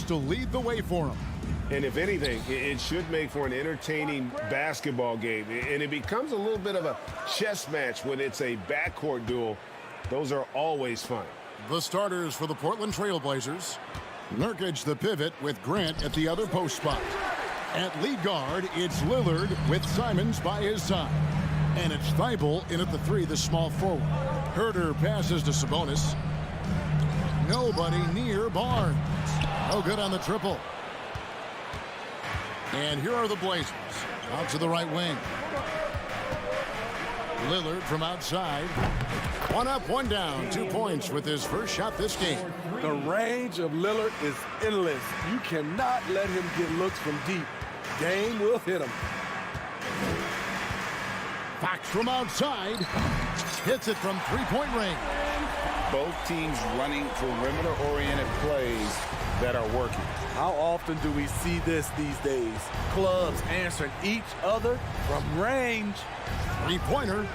to lead the way for him. And if anything, it should make for an entertaining basketball game. And it becomes a little bit of a chess match when it's a backcourt duel. Those are always fun. The starters for the Portland Trail Blazers. Nurkic the pivot with Grant at the other post spot. At lead guard, it's Lillard with Simons by his side. And it's Thibault in at the 3, the small forward. Herter passes to Sabonis. Nobody near Barnes. No good on the triple. And here are the Blazers. Out to the right wing. Lillard from outside. 1 up, 1 down. 2 points with his first shot this game. The range of Lillard is endless. You cannot let him get looks from deep. Game will hit him. Fox from outside. Hits it from 3-point range. Both teams running perimeter-oriented plays that are working. How often do we see this these days? Clubs answering each other from range. 3-pointer.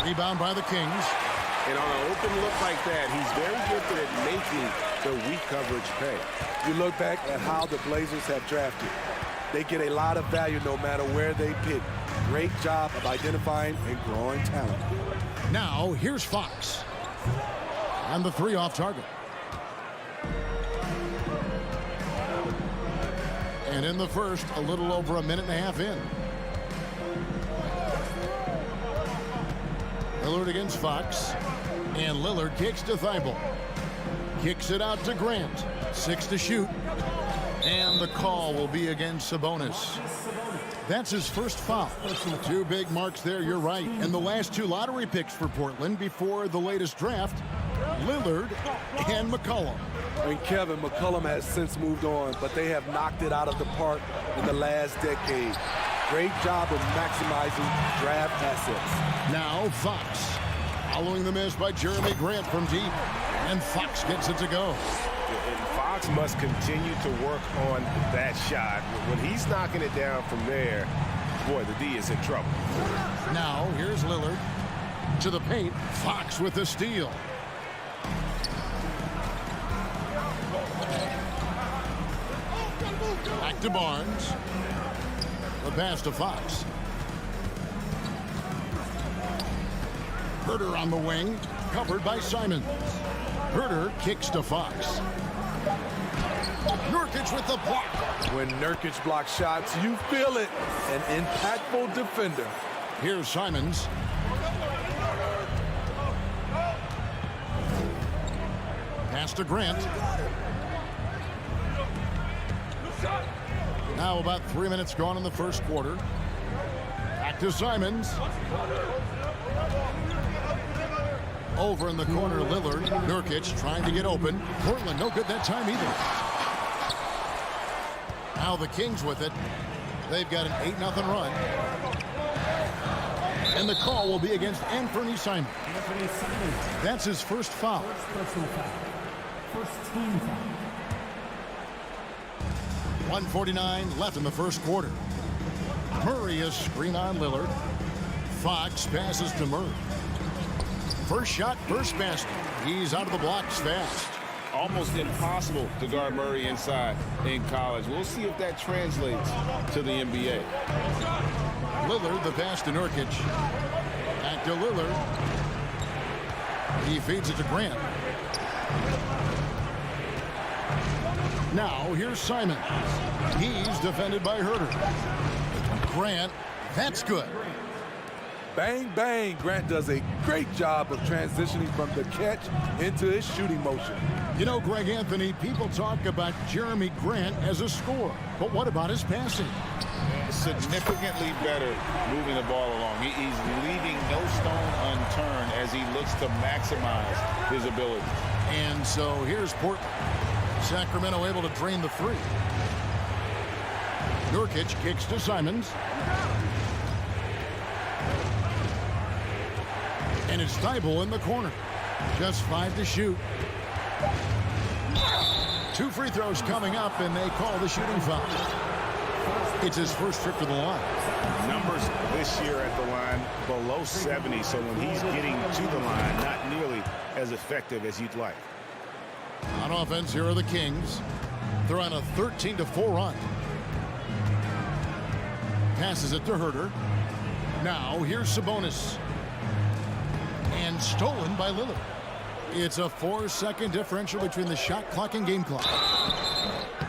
Rebound by the Kings. And on an open look like that, he's very gifted at making the weak coverage pay. You look back at how the Blazers have drafted. They get a lot of value no matter where they pick. Great job of identifying and growing talent. Now, here's Fox. And the 3 off target. And in the first, a little over a minute and a half in. Lillard against Fox. And Lillard kicks to Thibault. Kicks it out to Grant. 6 to shoot. And the call will be against Sabonis. That's his first foul. 2 big marks there, you're right. And the last 2 lottery picks for Portland before the latest draft, Lillard and McCollum. And Kevin, McCollum has since moved on, but they have knocked it out of the park in the last decade. Great job of maximizing draft assets. Now Fox, following the miss by Jeremy Grant from deep. And Fox gets it to go. And Fox must continue to work on that shot. When he's knocking it down from there, boy, the D is in trouble. Now, here's Lillard to the paint. Fox with the steal. Back to Barnes. The pass to Fox. Herter on the wing, covered by Simons. Herter kicks to Fox. Nurkic with the block. When Nurkic blocks shots, you feel it. An impactful defender. Here's Simons. Pass to Grant. Now about 3 minutes gone in the first quarter. Back to Simons. Over in the corner, Lillard. Nurkic trying to get open. Portland no good that time either. Now the Kings with it. They've got an 8-0 run. And the call will be against Anthony Simons. That's his first foul. First team foul. 1:49 left in the first quarter. Murray is screen on Lillard. Fox passes to Murray. First shot, first basket. He's out of the blocks fast. Almost impossible to guard Murray inside in college. We'll see if that translates to the NBA. Lillard, the pass to Nurkic. Back to Lillard. He feeds it to Grant. Now, here's Simon. He's defended by Herter. Grant, that's good. Bang, bang. Grant does a great job of transitioning from the catch into his shooting motion. You know, Greg Anthony, people talk about Jeremy Grant as a scorer. But what about his passing? Significantly better moving the ball along. He's leaving no stone unturned as he looks to maximize his ability. And so here's Portland. Sacramento able to drain the 3. Nurkic kicks to Simons. And it's Thibault in the corner. Just 5 to shoot. 2 free throws coming up, and they call the shooting foul. It's his first trip to the line. Numbers this year at the line below 70, so when he's getting to the line, not nearly as effective as you'd like. On offense, here are the Kings. They're on a 13-4 run. Passes it to Herter. Now, here's Sabonis. And stolen by Lillard. It's a 4-second differential between the shot clock and game clock.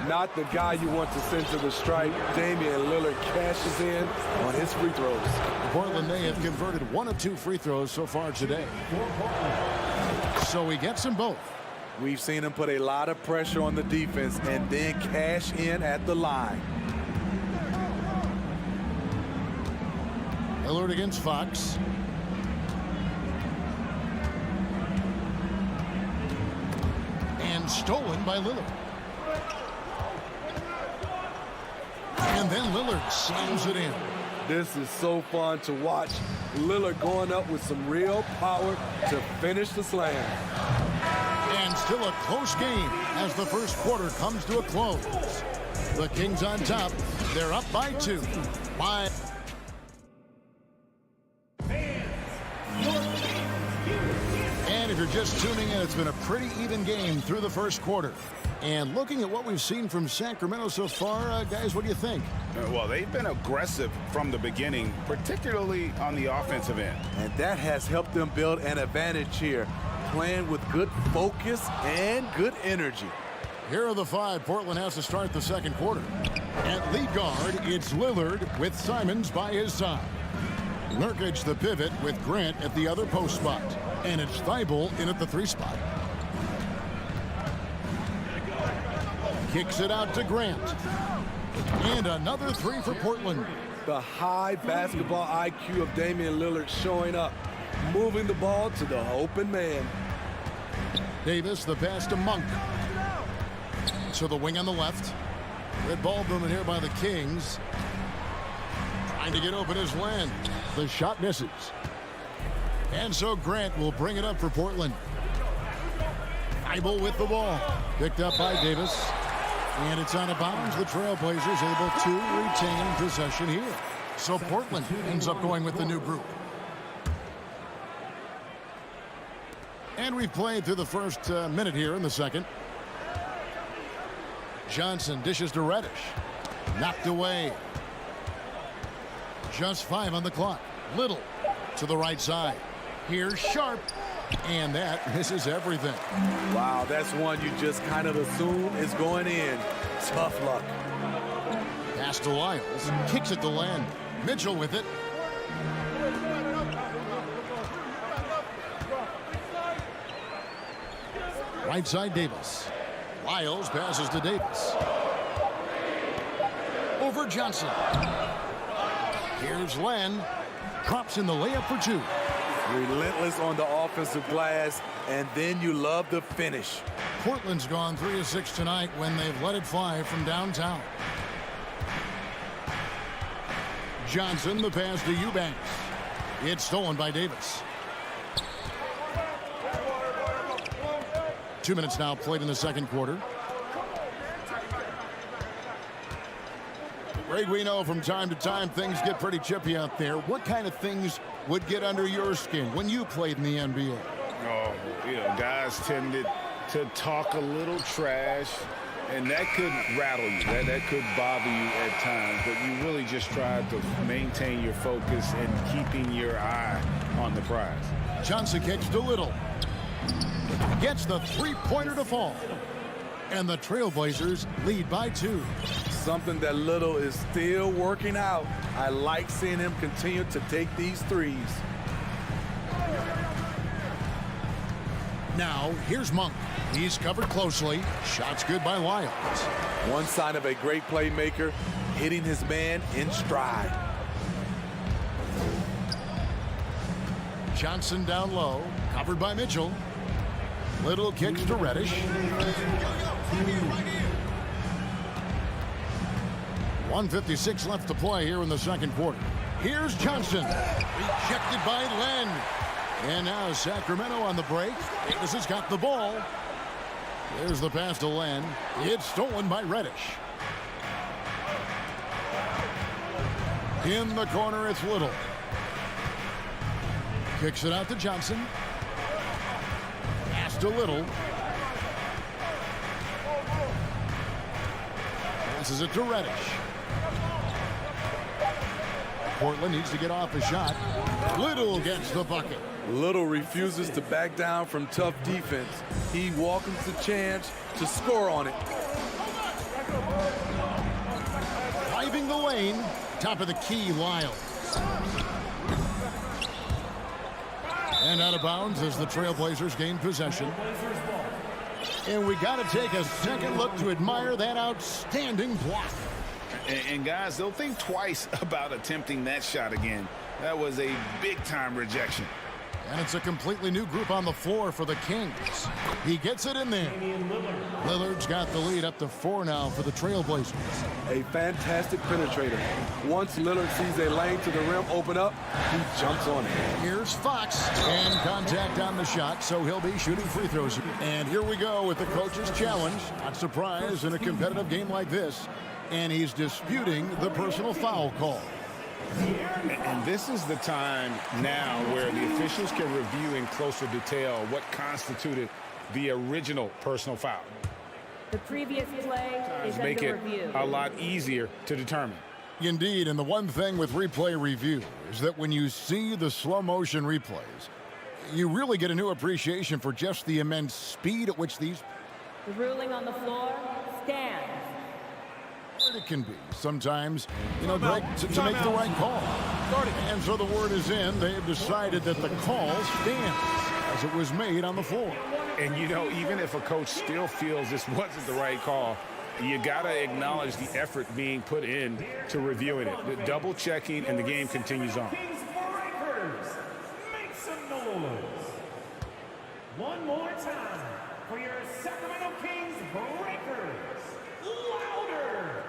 Not the guy you want to send to the stripe. Damian Lillard cashes in on his free throws. Portland, they have converted 1 of 2 free throws so far today. So he gets them both. We've seen him put a lot of pressure on the defense and then cash in at the line. Lillard against Fox. And stolen by Lillard. And then Lillard slams it in. This is so fun to watch. Lillard going up with some real power to finish the slam. And still a close game as the first quarter comes to a close. The Kings on top. They're up by 2. And if you're just tuning in, it's been a pretty even game through the first quarter. And looking at what we've seen from Sacramento so far, guys, what do you think? Well, they've been aggressive from the beginning, particularly on the offensive end. And that has helped them build an advantage here, playing with good focus and good energy. Here are the 5 Portland has to start the second quarter. At lead guard, it's Lillard with Simons by his side. Nurkic the pivot with Grant at the other post spot. And it's Thibault in at the 3 spot. Kicks it out to Grant. And another 3 for Portland. The high basketball IQ of Damian Lillard showing up, moving the ball to the open man. Davis, the pass to Monk. So the wing on the left. Red ball movement here by the Kings. Trying to get open is Len. The shot misses. And so Grant will bring it up for Portland. Thibault with the ball. Picked up by Davis. And it's out of bounds. The Trailblazers able to retain possession here. So Portland ends up going with the new group. And we've played through the first minute here in the second. Johnson dishes to Reddish. Knocked away. Just 5 on the clock. Little to the right side. Here's Sharp. And that misses everything. Wow, that's one you just kind of assume is going in. Tough luck. Pass to Lyles. Kicks it to Len. Mitchell with it. Right side Davis. Lyles passes to Davis. Over Johnson. Here's Len. Drops in the layup for 2. Relentless on the offensive glass, and then you love the finish. Portland's gone 3 of 6 tonight when they've let it fly from downtown. Johnson, the pass to Eubanks. It's stolen by Davis. 2 minutes now played in the second quarter. Greg, we know from time to time things get pretty chippy out there. What kind of things would get under your skin when you played in the NBA? Oh, guys tended to talk a little trash, and that could rattle you. That could bother you at times, but you really just tried to maintain your focus and keeping your eye on the prize. Johnson kicks to Little. Gets the 3-pointer to fall. And the Trailblazers lead by 2. Something that Little is still working out. I like seeing him continue to take these threes. Now, here's Monk. He's covered closely. Shot's good by Lyles. One sign of a great playmaker, hitting his man in stride. Johnson down low, covered by Mitchell. Little kicks to Reddish. 1:56 left to play here in the second quarter. Here's Johnson. Rejected by Len. And now Sacramento on the break. Davis has got the ball. There's the pass to Len. It's stolen by Reddish. In the corner, it's Little. Kicks it out to Johnson. Pass to Little. Passes it to Reddish. Portland needs to get off a shot. Little gets the bucket. Little refuses to back down from tough defense. He welcomes the chance to score on it. Driving the lane. Top of the key, Lyles. And out of bounds as the Trailblazers gain possession. And we got to take a second look to admire that outstanding block. And guys, they'll think twice about attempting that shot again. That was a big-time rejection. And it's a completely new group on the floor for the Kings. He gets it in there. Lillard's got the lead up to 4 now for the Trailblazers. A fantastic penetrator. Once Lillard sees a lane to the rim open up, he jumps on it. Here's Fox. And contact on the shot, so he'll be shooting free throws. And here we go with the coach's challenge. Not surprised in a competitive game like this. And he's disputing the personal foul call. And this is the time now where the officials can review in closer detail what constituted the original personal foul. The previous play is Make under it review. a lot easier to determine. Indeed, and the one thing with replay review is that when you see the slow motion replays, you really get a new appreciation for just the immense speed at which these The ruling on the floor stands. it can be sometimes, you know, Greg, to make the right call. And so the word is in. They have decided that the call stands as it was made on the floor. And, you know, even if a coach still feels this wasn't the right call, you got to acknowledge the effort being put in to reviewing it. The double checking, and the game continues on. Kings Breakers, make some noise. One more time for your Sacramento Kings Breakers. Louder.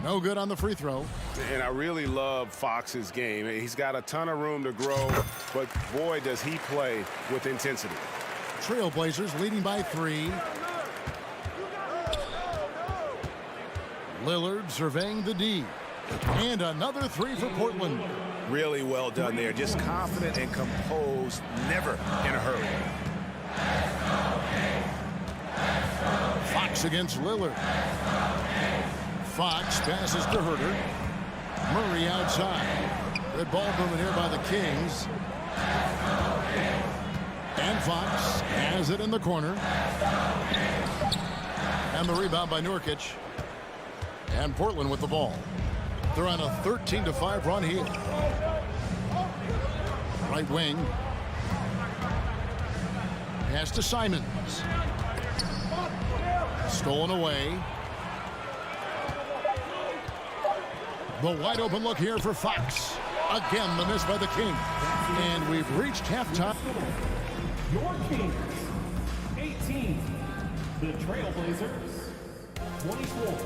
No good on the free throw. And I really love Fox's game. He's got a ton of room to grow, but boy, does he play with intensity. Trailblazers leading by 3. Lillard surveying the D. And another 3 for Portland. Really well done there. Just confident and composed, never in a hurry. Fox against Lillard. Fox passes to Herter. Murray outside. Good ball movement here by the Kings. And Fox has it in the corner. And the rebound by Nurkic. And Portland with the ball. They're on a 13-5 run here. Right wing. Pass to Simons. Stolen away. The wide open look here for Fox. Again, the miss by the King. And we've reached halftime. Your Kings, 18. The Trailblazers, 24.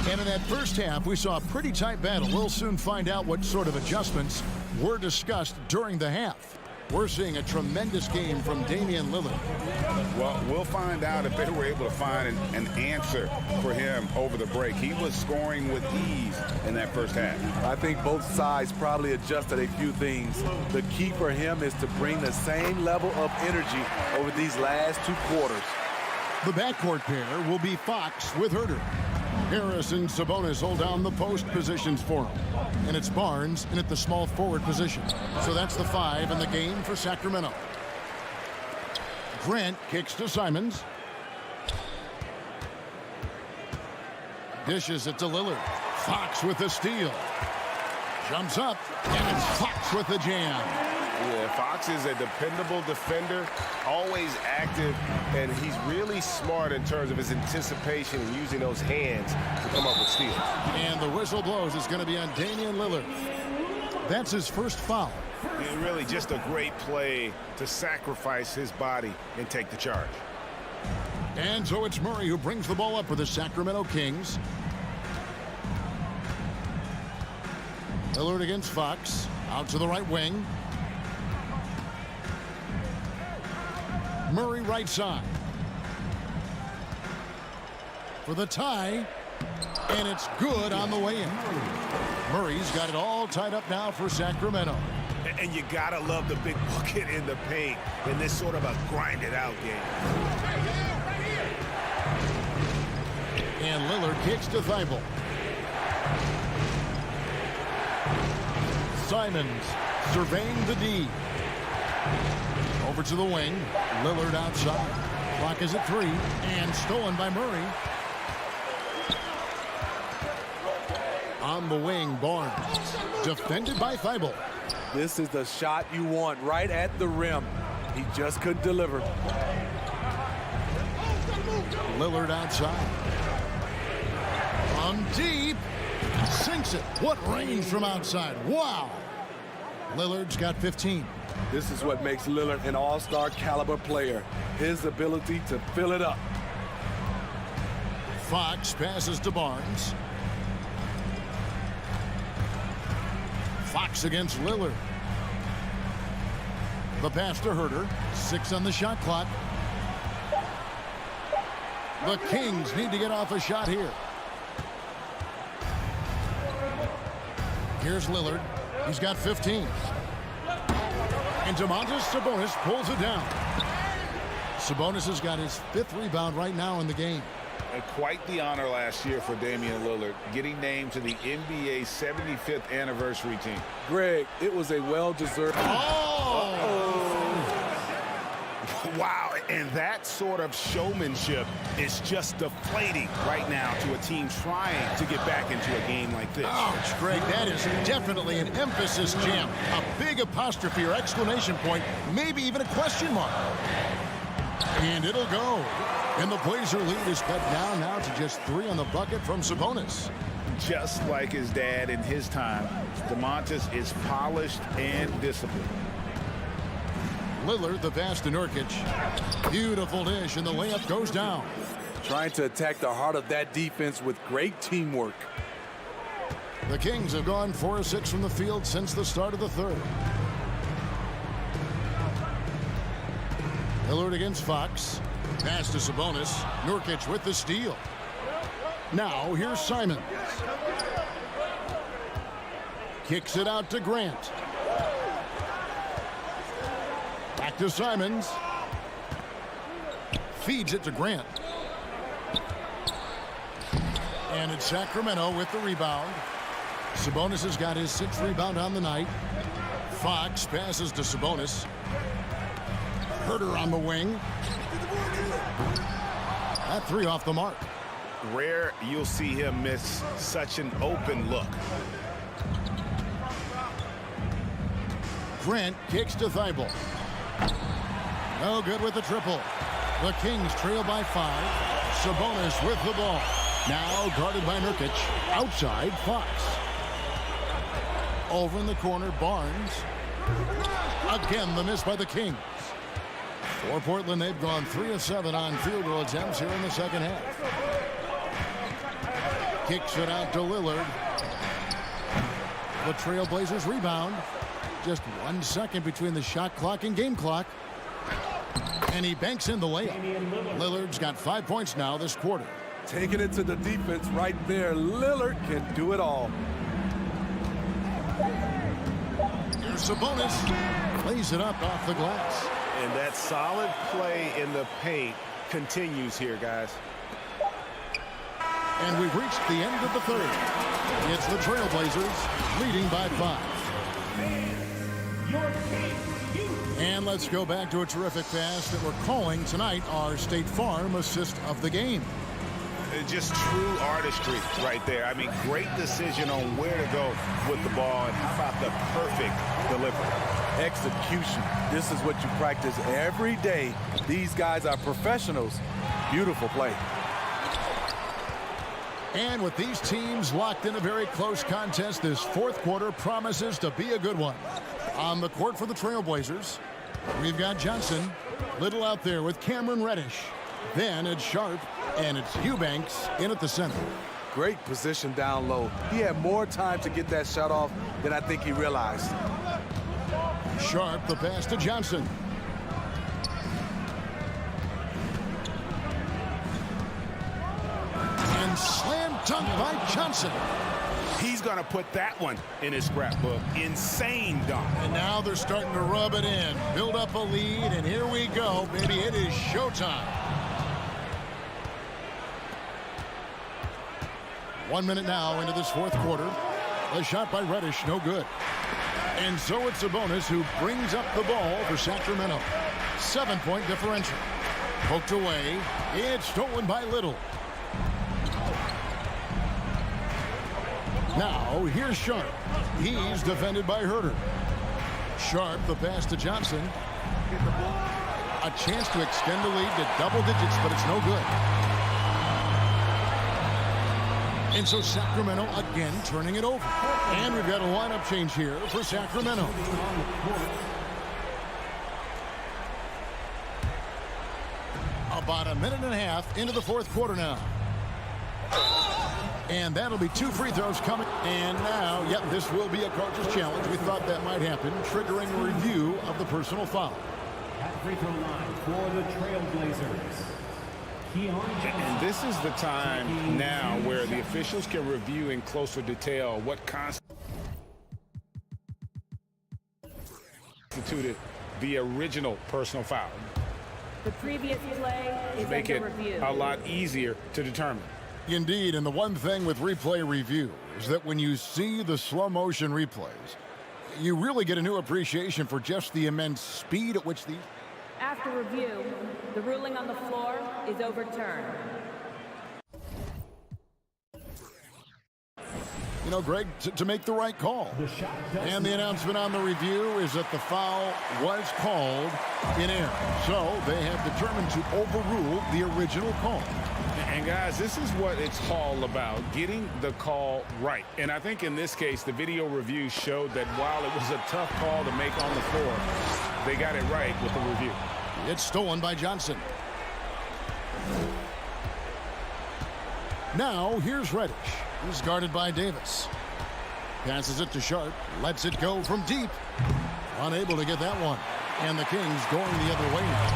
And in that first half, we saw a pretty tight battle. We'll soon find out what sort of adjustments were discussed during the half. We're seeing a tremendous game from Damian Lillard. Well, we'll find out if they were able to find an answer for him over the break. He was scoring with ease in that first half. I think both sides probably adjusted a few things. The key for him is to bring the same level of energy over these last 2 quarters. The backcourt pair will be Fox with Herter. Harris and Sabonis hold down the post positions for him. And it's Barnes in at the small forward position. So that's the 5 in the game for Sacramento. Grant kicks to Simons. Dishes it to Lillard. Fox with the steal. Jumps up, and it's Fox with the jam. Yeah, Fox is a dependable defender, always active, and he's really smart in terms of his anticipation and using those hands to come up with steals. And the whistle blows. It's going to be on Damian Lillard. That's his first foul. And really just a great play to sacrifice his body and take the charge. And so it's Murray who brings the ball up for the Sacramento Kings. Lillard against Fox. Out to the right wing. Murray right side. For the tie. And it's good on the way in. Murray's got it all tied up now for Sacramento. And you gotta love the big bucket in the paint in this sort of a grind-it-out game. And Lillard kicks to Thibault. Simons surveying the D. Over to the wing. Lillard outside. Clock is at 3. And stolen by Murray. On the wing, Barnes. Defended by Thibault. This is the shot you want right at the rim. He just couldn't deliver. Lillard outside. From deep. Sinks it. What range from outside. Wow. Lillard's got 15. This is what makes Lillard an all-star caliber player. His ability to fill it up. Fox passes to Barnes. Fox against Lillard. The pass to Herter. 6 on the shot clock. The Kings need to get off a shot here. Here's Lillard. He's got 15. And Domantas Sabonis pulls it down. Sabonis has got his 5th rebound right now in the game. And quite the honor last year for Damian Lillard, getting named to the NBA 75th anniversary team. Greg, it was a well-deserved... Wow, and that sort of showmanship is just deflating right now to a team trying to get back into a game like this. Ouch, Greg, that is definitely an emphasis jam. A big apostrophe or exclamation point, maybe even a question mark. And it'll go. And the Blazer lead is cut down now to just 3 on the bucket from Sabonis. Just like his dad in his time, Domantas is polished and disciplined. Lillard, the pass to Nurkic. Beautiful dish, and the layup goes down. Trying to attack the heart of that defense with great teamwork. The Kings have gone 4 of 6 from the field since the start of the third. Lillard against Fox. Pass to Sabonis. Nurkic with the steal. Now here's Simons. Kicks it out to Grant. Back to Simons. Feeds it to Grant. And it's Sacramento with the rebound. Sabonis has got his 6th rebound on the night. Fox passes to Sabonis. Herter on the wing. That 3 off the mark. Rare you'll see him miss such an open look. Grant kicks to Thibault. No good with the triple. The Kings trail by 5. Sabonis with the ball. Now guarded by Nurkic. Outside, Fox. Over in the corner, Barnes. Again, the miss by the Kings. For Portland, they've gone 3 of 7 on field goal attempts here in the second half. Kicks it out to Lillard. The Trailblazers rebound. Just 1 second between the shot clock and game clock. And he banks in the layup. Lillard's got 5 points now this quarter. Taking it to the defense right there. Lillard can do it all. Here's Sabonis. Plays it up off the glass. And that solid play in the paint continues here, guys. And we've reached the end of the third. It's the Trailblazers leading by 5. And let's go back to a terrific pass that we're calling tonight our State Farm assist of the game. Just true artistry right there. I mean, great decision on where to go with the ball, and how about the perfect delivery. Execution. This is what you practice every day. These guys are professionals. Beautiful play. And with these teams locked in a very close contest, this 4th quarter promises to be a good one. On the court for the Trailblazers, we've got Johnson. Little out there with Cameron Reddish. Then it's Sharp, and it's Eubanks in at the center. Great position down low. He had more time to get that shot off than I think he realized. Sharp, the pass to Johnson. Dunk by Johnson. He's going to put that one in his scrapbook. Insane dunk. And now they're starting to rub it in. Build up a lead, and here we go, baby. It is showtime. 1 minute now into this fourth quarter. A shot by Reddish, no good. And so it's Sabonis who brings up the ball for Sacramento. 7-point differential. Poked away. It's stolen by Little. Now, here's Sharp. He's defended by Herter. Sharp, the pass to Johnson. A chance to extend the lead to double digits, but it's no good. And so Sacramento again turning it over. And we've got a lineup change here for Sacramento. About a minute and a half into the fourth quarter now. And that'll be 2 free throws coming. And now, yep, this will be a coach's challenge. We thought that might happen, triggering a review of the personal foul. At free throw line for the Trailblazers. And this is the time now where the officials can review in closer detail what constituted the original personal foul. The previous play is Make under it review. a lot easier to determine. Indeed, and the one thing with replay review is that when you see the slow motion replays, you really get a new appreciation for just the immense speed at which these... After review, the ruling on the floor is overturned. You know, Greg, to make the right call. And the announcement on the review is that the foul was called in error. So they have determined to overrule the original call. And guys, this is what it's all about, getting the call right. And I think in this case, the video review showed that while it was a tough call to make on the floor, they got it right with the review. It's stolen by Johnson. Now, here's Reddish. He's guarded by Davis. Passes it to Sharp. Lets it go from deep. Unable to get that one. And the Kings going the other way now.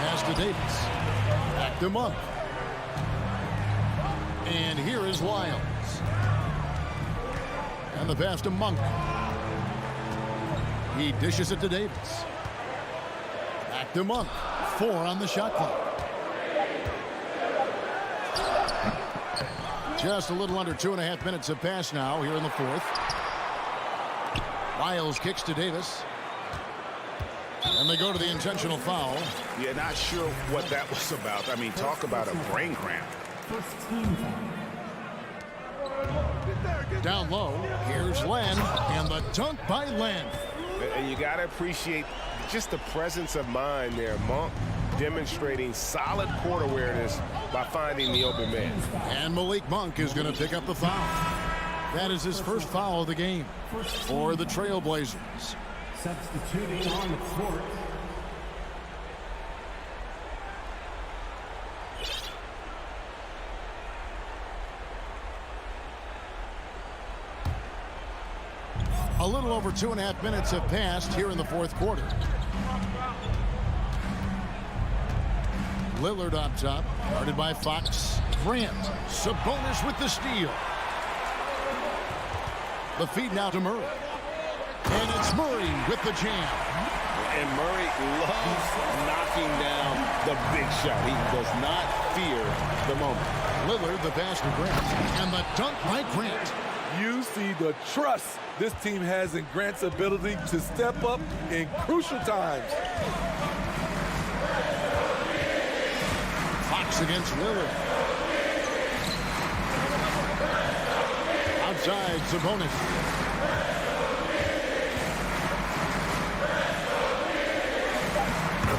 Pass to Davis. Back to Monk. And here is Lyles. And the pass to Monk. He dishes it to Davis. Back to Monk. 4 on the shot clock. Just a little under 2.5 minutes have passed now here in the fourth. Lyles kicks to Davis. And they go to the intentional foul. Yeah, not sure what that was about. I mean, talk about a brain cramp. Down low, here's Len, and the dunk by Len. And you got to appreciate just the presence of mind there. Monk demonstrating solid court awareness by finding the open man. And Malik Monk is going to pick up the foul. That is his first foul of the game for the Trailblazers. Substituting on the court. A little over 2.5 minutes have passed here in the fourth quarter. Lillard on top, guarded by Fox. Grant, Sabonis with the steal. The feed now to Murray. And it's Murray with the jam. And Murray loves knocking down the big shot. He does not fear the moment. Lillard, the pass to Grant. And the dunk by Grant. You see the trust this team has in Grant's ability to step up in crucial times. Fox against Lillard. Outside, Sabonis.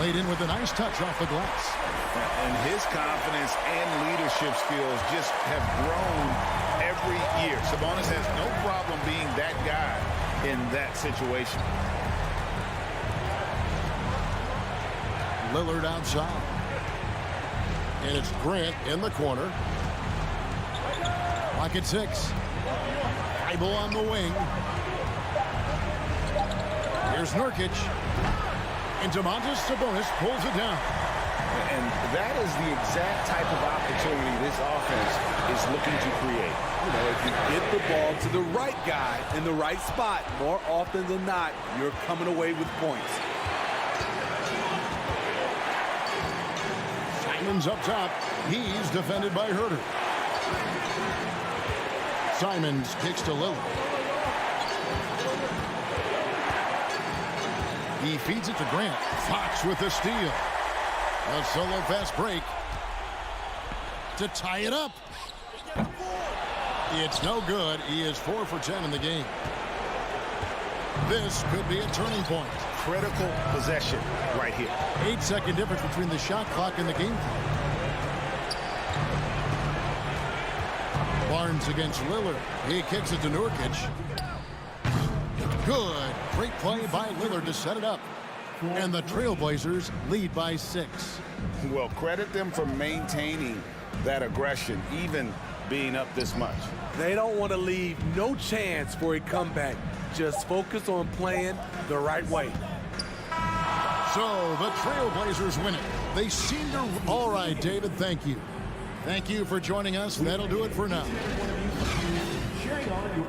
Laid in with a nice touch off the glass. And his confidence and leadership skills just have grown every year. Sabonis has no problem being that guy in that situation. Lillard outside. And it's Grant in the corner. Clock at 6. Bible on the wing. Here's Nurkic. And Domantas Sabonis pulls it down. And that that is the exact type of opportunity this offense is looking to create. You know, if you get the ball to the right guy in the right spot, more often than not, you're coming away with points. Simon's up top. He's defended by Herter. Simons kicks to Lillard. He feeds it to Grant. Fox with the steal. A solo fast break to tie it up. It's no good. He is 4 for 10 in the game. This could be a turning point. Critical possession right here. 8-second difference between the shot clock and the game clock. Barnes against Lillard. He kicks it to Nurkic. Good. Great play by Lillard to set it up. And the Trailblazers lead by 6. Well, credit them for maintaining that aggression, even being up this much. They don't want to leave no chance for a comeback. Just focus on playing the right way. So the Trailblazers win it. They seem to... All right, David, thank you. Thank you for joining us. That'll do it for now. Cheering on your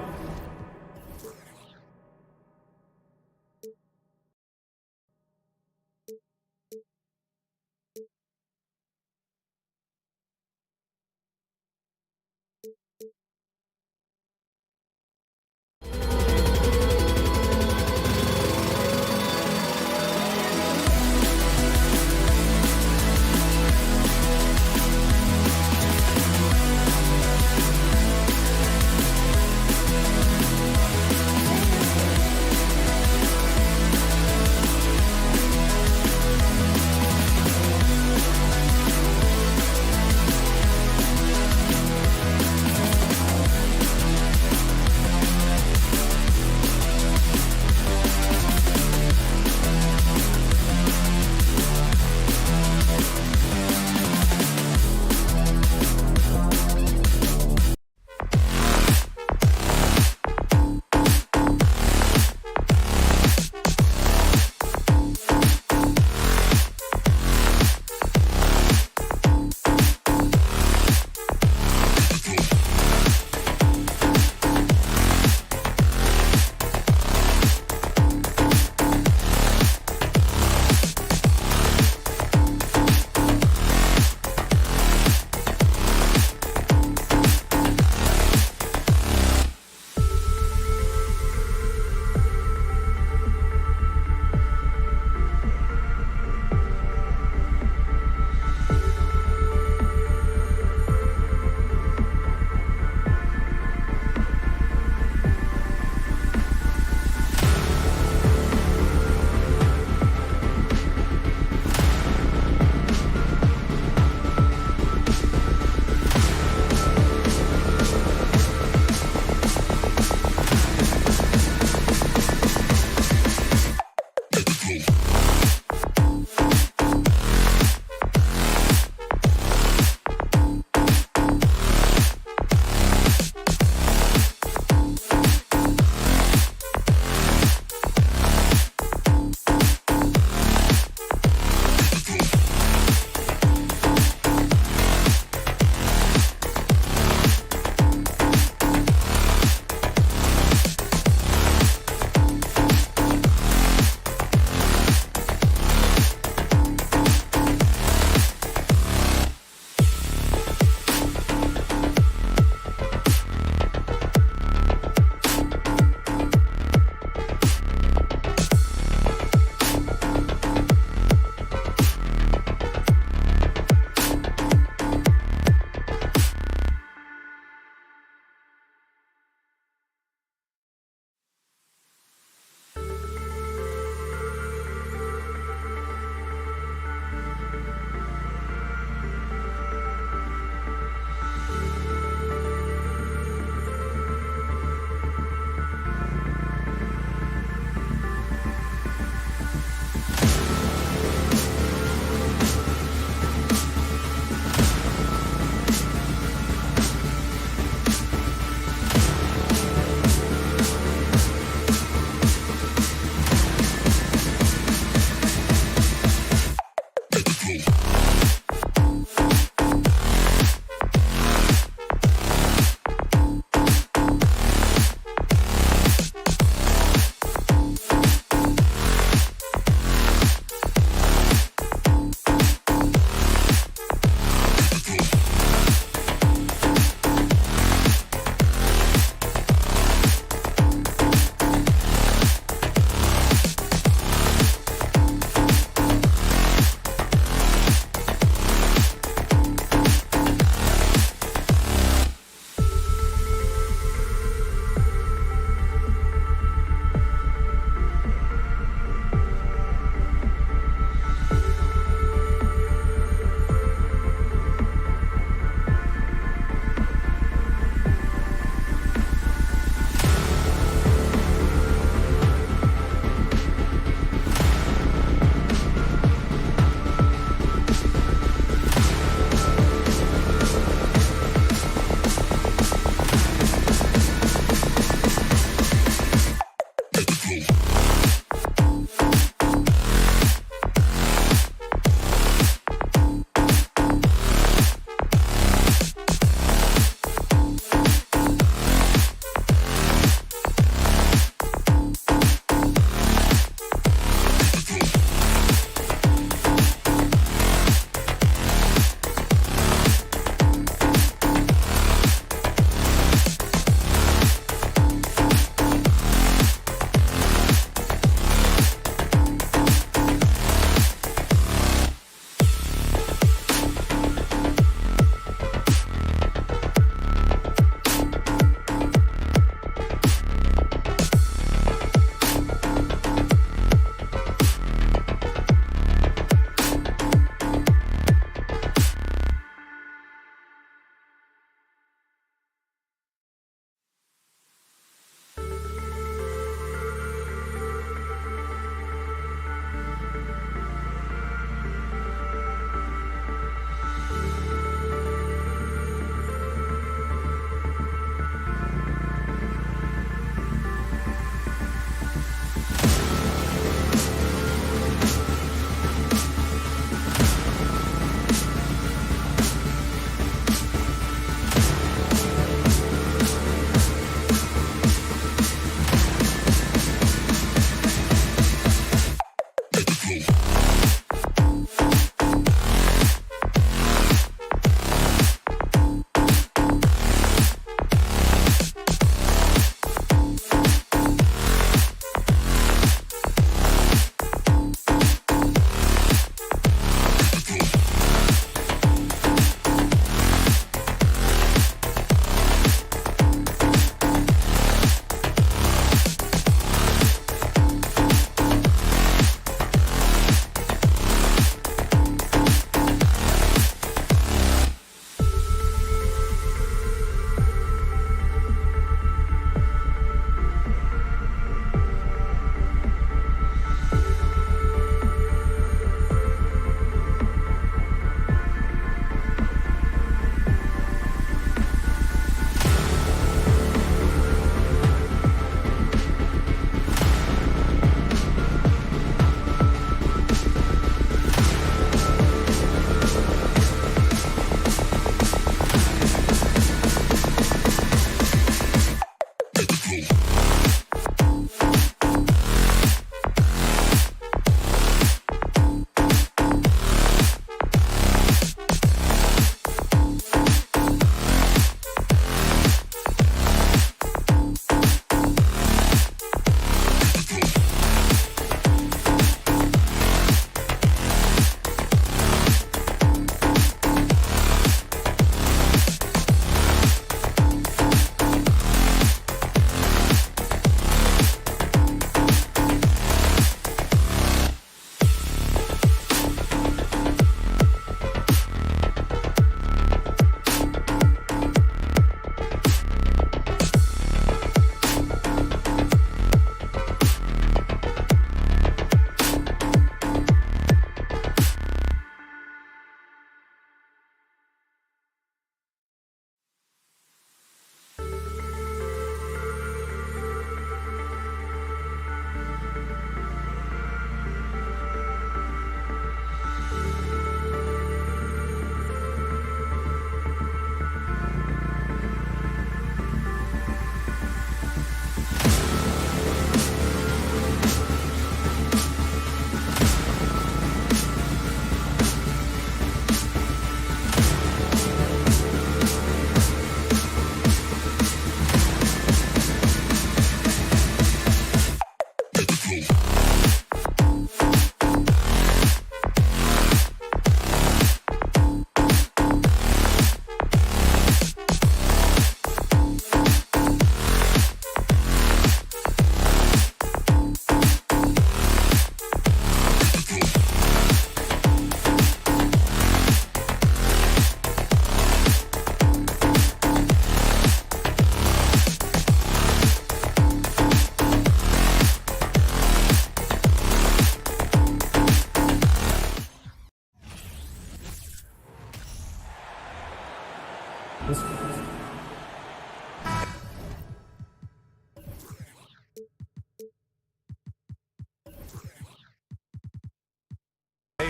Hey,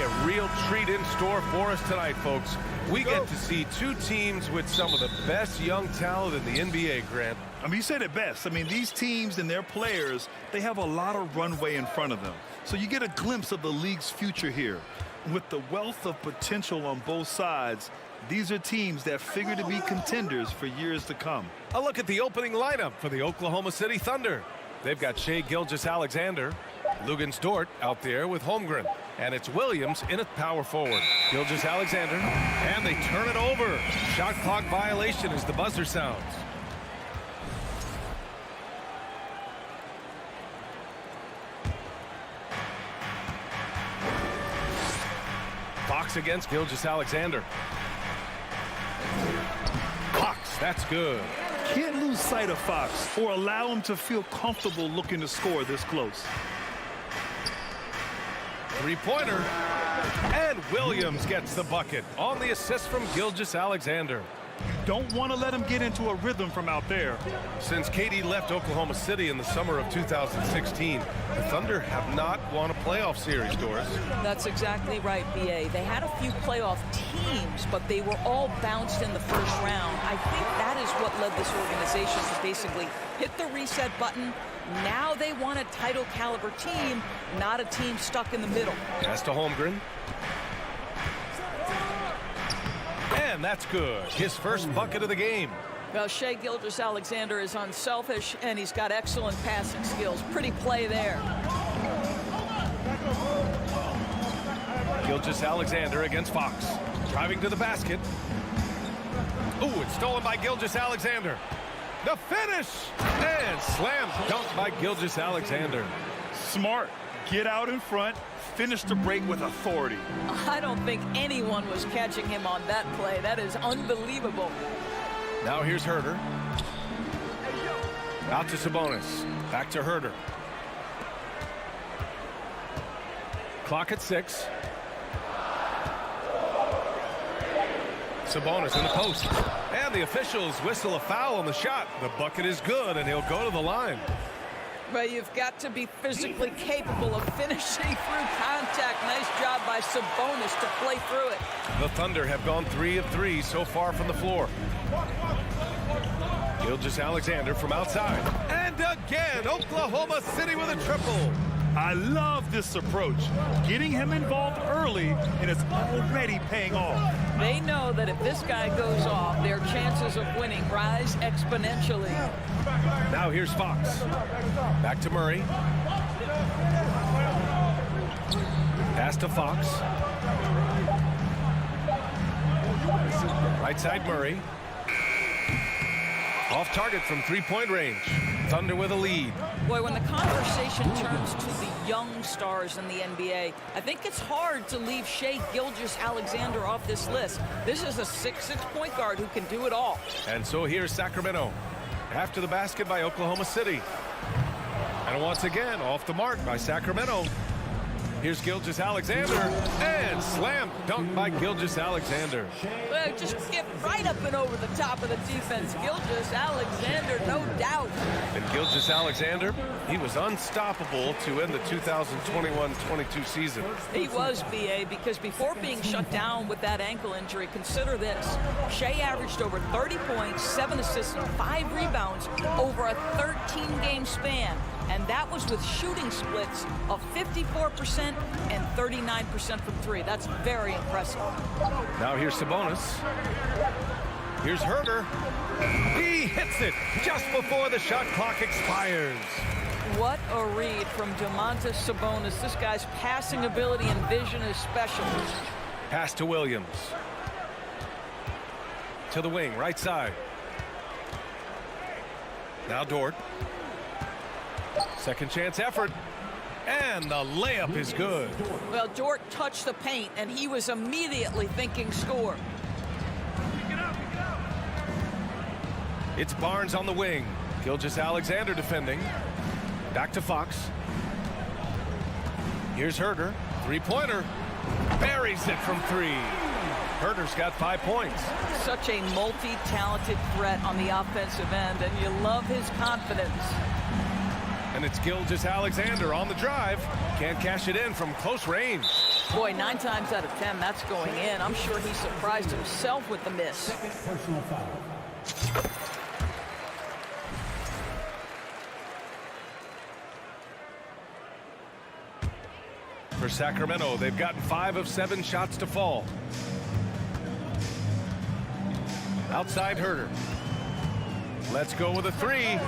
a real treat in store for us tonight, folks. We get to see two teams with some of the best young talent in the NBA, Grant. I mean, you said it best. I mean, these teams and their players, they have a lot of runway in front of them. So you get a glimpse of the league's future here. With the wealth of potential on both sides, these are teams that figure to be contenders for years to come. A look at the opening lineup for the Oklahoma City Thunder. They've got Shai Gilgeous-Alexander, Luguentz Dort out there with Holmgren, and it's Williams in at power forward. Gilgeous-Alexander, and they turn it over. Shot clock violation as the buzzer sounds. Fox against Gilgeous-Alexander. Fox, that's good. Can't lose sight of Fox or allow him to feel comfortable looking to score this close. Three-pointer. And Williams gets the bucket on the assist from Gilgeous-Alexander. Don't want to let him get into a rhythm from out there. Since KD left Oklahoma City in the summer of 2016, the Thunder have not won a playoff series, Doris. That's exactly right, B.A. They had a few playoff teams, but they were all bounced in the first round. I think that is what led this organization to basically hit the reset button. Now they want a title caliber team, not a team stuck in the middle. Pass to Holmgren. And that's good. His first bucket of the game. Well, Shai Gilgeous-Alexander is unselfish, and he's got excellent passing skills. Pretty play there. Gilgeous-Alexander against Fox. Driving to the basket. Ooh, it's stolen by Gilgeous-Alexander. The finish! And slam dunk by Gilgeous-Alexander. Smart. Get out in front. Finish the break with authority. I don't think anyone was catching him on that play. That is unbelievable. Now here's Herter. Out to Sabonis. Back to Herter. Clock at 6. Sabonis in the post. And the officials whistle a foul on the shot. The bucket is good, and he'll go to the line. But you've got to be physically capable of finishing through contact. Nice job by Sabonis to play through it. The Thunder have gone 3 of 3 so far from the floor. Gilgeous-Alexander from outside. And again, Oklahoma City with a triple. I love this approach. Getting him involved early, and it's already paying off. They know that if this guy goes off, their chances of winning rise exponentially. Now here's Fox. Back to Murray. Pass to Fox. Right side Murray. Off target from three-point range. Thunder with a lead. Boy, when the conversation turns to the young stars in the NBA, I think it's hard to leave Shai Gilgeous-Alexander off this list. This is a 6'6" point guard who can do it all. And so here's Sacramento. After the basket by Oklahoma City. And once again, off the mark by Sacramento. Here's Gilgeous-Alexander, and slam dunk by Gilgeous-Alexander. Well, just get right up and over the top of the defense. Gilgeous-Alexander, no doubt. And Gilgeous-Alexander, he was unstoppable to end the 2021-22 season. He was, B.A., because before being shut down with that ankle injury, consider this. Shai averaged over 30 points, 7 assists, and 5 rebounds over a 13-game span. And that was with shooting splits of 54% and 39% from 3. That's very impressive. Now here's Sabonis. Here's Herter. He hits it just before the shot clock expires. What a read from Domantas Sabonis. This guy's passing ability and vision is special. Pass to Williams. To the wing, right side. Now Dort. Second chance effort. And the layup is good. Well, Dort touched the paint, and he was immediately thinking score. It's Barnes on the wing. Gilgeous-Alexander defending. Back to Fox. Here's Herter. Three-pointer. Buries it from 3. Herder's got 5 points. Such a multi-talented threat on the offensive end, and you love his confidence. And it's Gilgeous-Alexander on the drive. Can't cash it in from close range. Boy, 9 times out of 10, that's going in. I'm sure he surprised himself with the miss. Second personal foul. For Sacramento, they've gotten 5 of 7 shots to fall. Outside Herder. Let's go with a 3.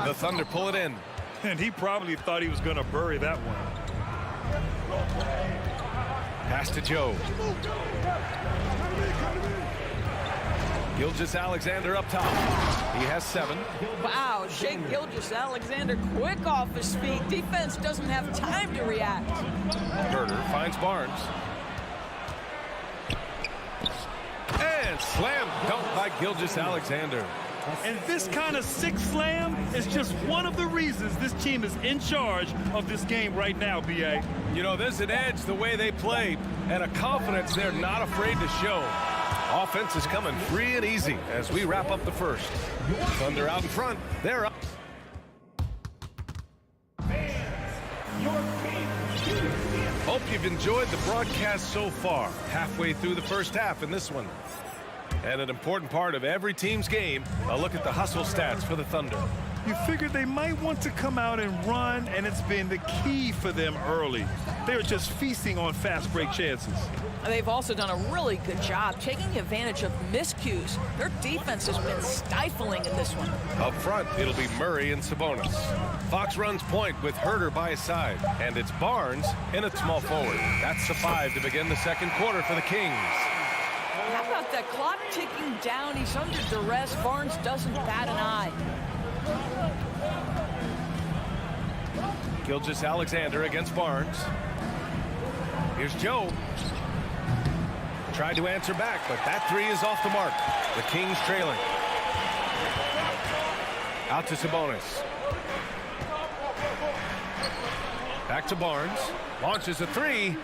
The Thunder pull it in. And he probably thought he was going to bury that one. Pass to Joe. Gilgeous-Alexander up top. He has 7. Wow, Shea Gilgeous-Alexander quick off his feet. Defense doesn't have time to react. Herder finds Barnes. And slam dunk by Gilgeous-Alexander. And this kind of sick slam is just one of the reasons this team is in charge of this game right now, B.A. You know, there's an edge the way they play and a confidence they're not afraid to show. Offense is coming free and easy as we wrap up the first. Thunder out in front. They're up. Hope you've enjoyed the broadcast so far. Halfway through the first half in this one. And an important part of every team's game, a look at the hustle stats for the Thunder. You figured they might want to come out and run, and it's been the key for them early. They're just feasting on fast break chances. They've also done a really good job taking advantage of miscues. Their defense has been stifling in this one. Up front, it'll be Murray and Sabonis. Fox runs point with Herder by his side, and it's Barnes in at small forward. That's the 5 to begin the second quarter for the Kings. How about that clock ticking down? He's under duress. Barnes doesn't bat an eye. Gilgeous-Alexander against Barnes. Here's Joe. Tried to answer back, but that 3 is off the mark. The Kings trailing. Out to Sabonis. Back to Barnes. Launches a 3.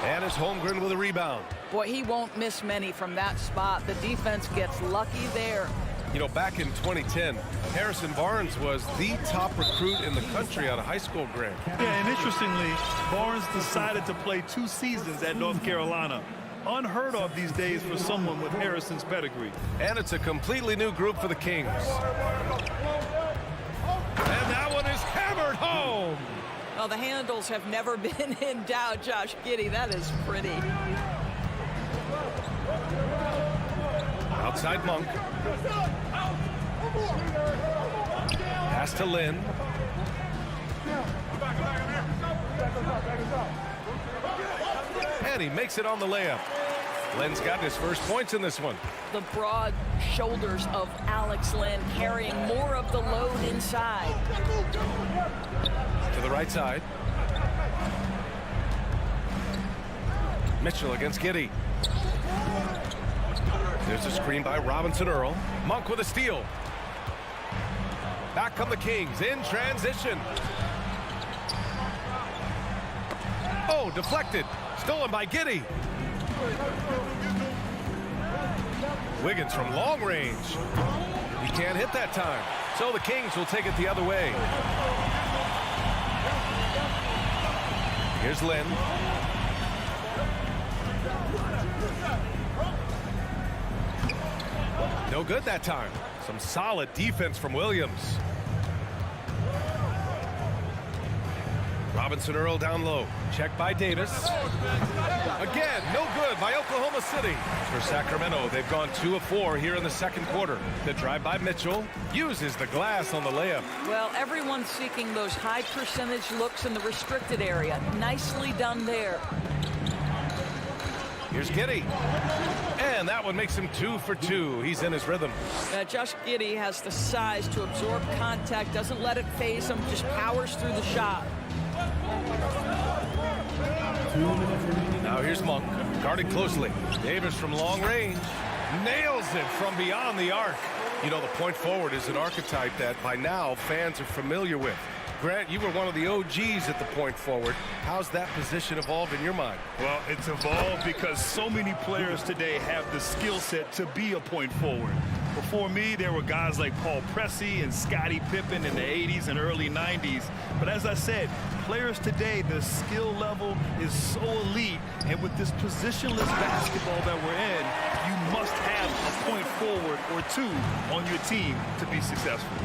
And it's Holmgren with a rebound. Boy, he won't miss many from that spot. The defense gets lucky there. You know, back in 2010, Harrison Barnes was the top recruit in the country out of high school, Grant. Yeah, and interestingly, Barnes decided to play 2 seasons at North Carolina. Unheard of these days for someone with Harrison's pedigree. And it's a completely new group for the Kings. And that one is hammered home. Well, the handles have never been in doubt, Josh Giddey. That is pretty. Outside Monk. Pass to Lynn. And he makes it on the layup. Lynn's got his first points in this one. The broad shoulders of Alex Lynn carrying more of the load inside. To the right side. Mitchell against Giddey. There's a screen by Robinson Earl. Monk with a steal. Back come the Kings in transition. Oh, deflected. Stolen by Giddey. Wiggins from long range. He can't hit that time. So the Kings will take it the other way. Here's Lynn. No good that time. Some solid defense from Williams. Robinson Earl down low. Checked by Davis. Again, no good by Oklahoma City. For Sacramento, they've gone 2 of 4 here in the second quarter. The drive by Mitchell uses the glass on the layup. Well, everyone's seeking those high percentage looks in the restricted area. Nicely done there. Here's Giddey. And that one makes him 2 for 2. He's in his rhythm. Josh Giddey has the size to absorb contact, doesn't let it phase him, just powers through the shot. Now here's Monk, guarded closely. Davis from long range nails it from beyond the arc. You know, the point forward is an archetype that by now fans are familiar with. Grant, you were one of the OGs at the point forward. How's that position evolved in your mind? Well, it's evolved because so many players today have the skill set to be a point forward. Before me, there were guys like Paul Pressey and Scottie Pippen in the 80s and early 90s. But as I said, players today, the skill level is so elite. And with this positionless basketball that we're in, you must have a point forward or two on your team to be successful.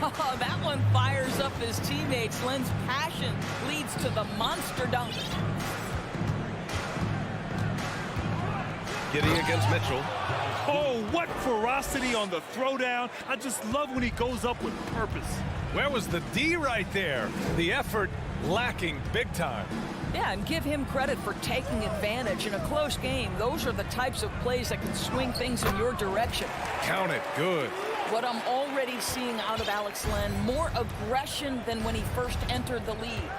Oh, that one fires up his teammates. Lends passion, leads to the monster dunk. Giddey against Mitchell. Oh, what ferocity on the throwdown. I just love when he goes up with purpose. Where was the D right there? The effort lacking big time. Yeah, and give him credit for taking advantage in a close game. Those are the types of plays that can swing things in your direction. Count it. Good. What I'm already seeing out of Alex Len, more aggression than when he first entered the league.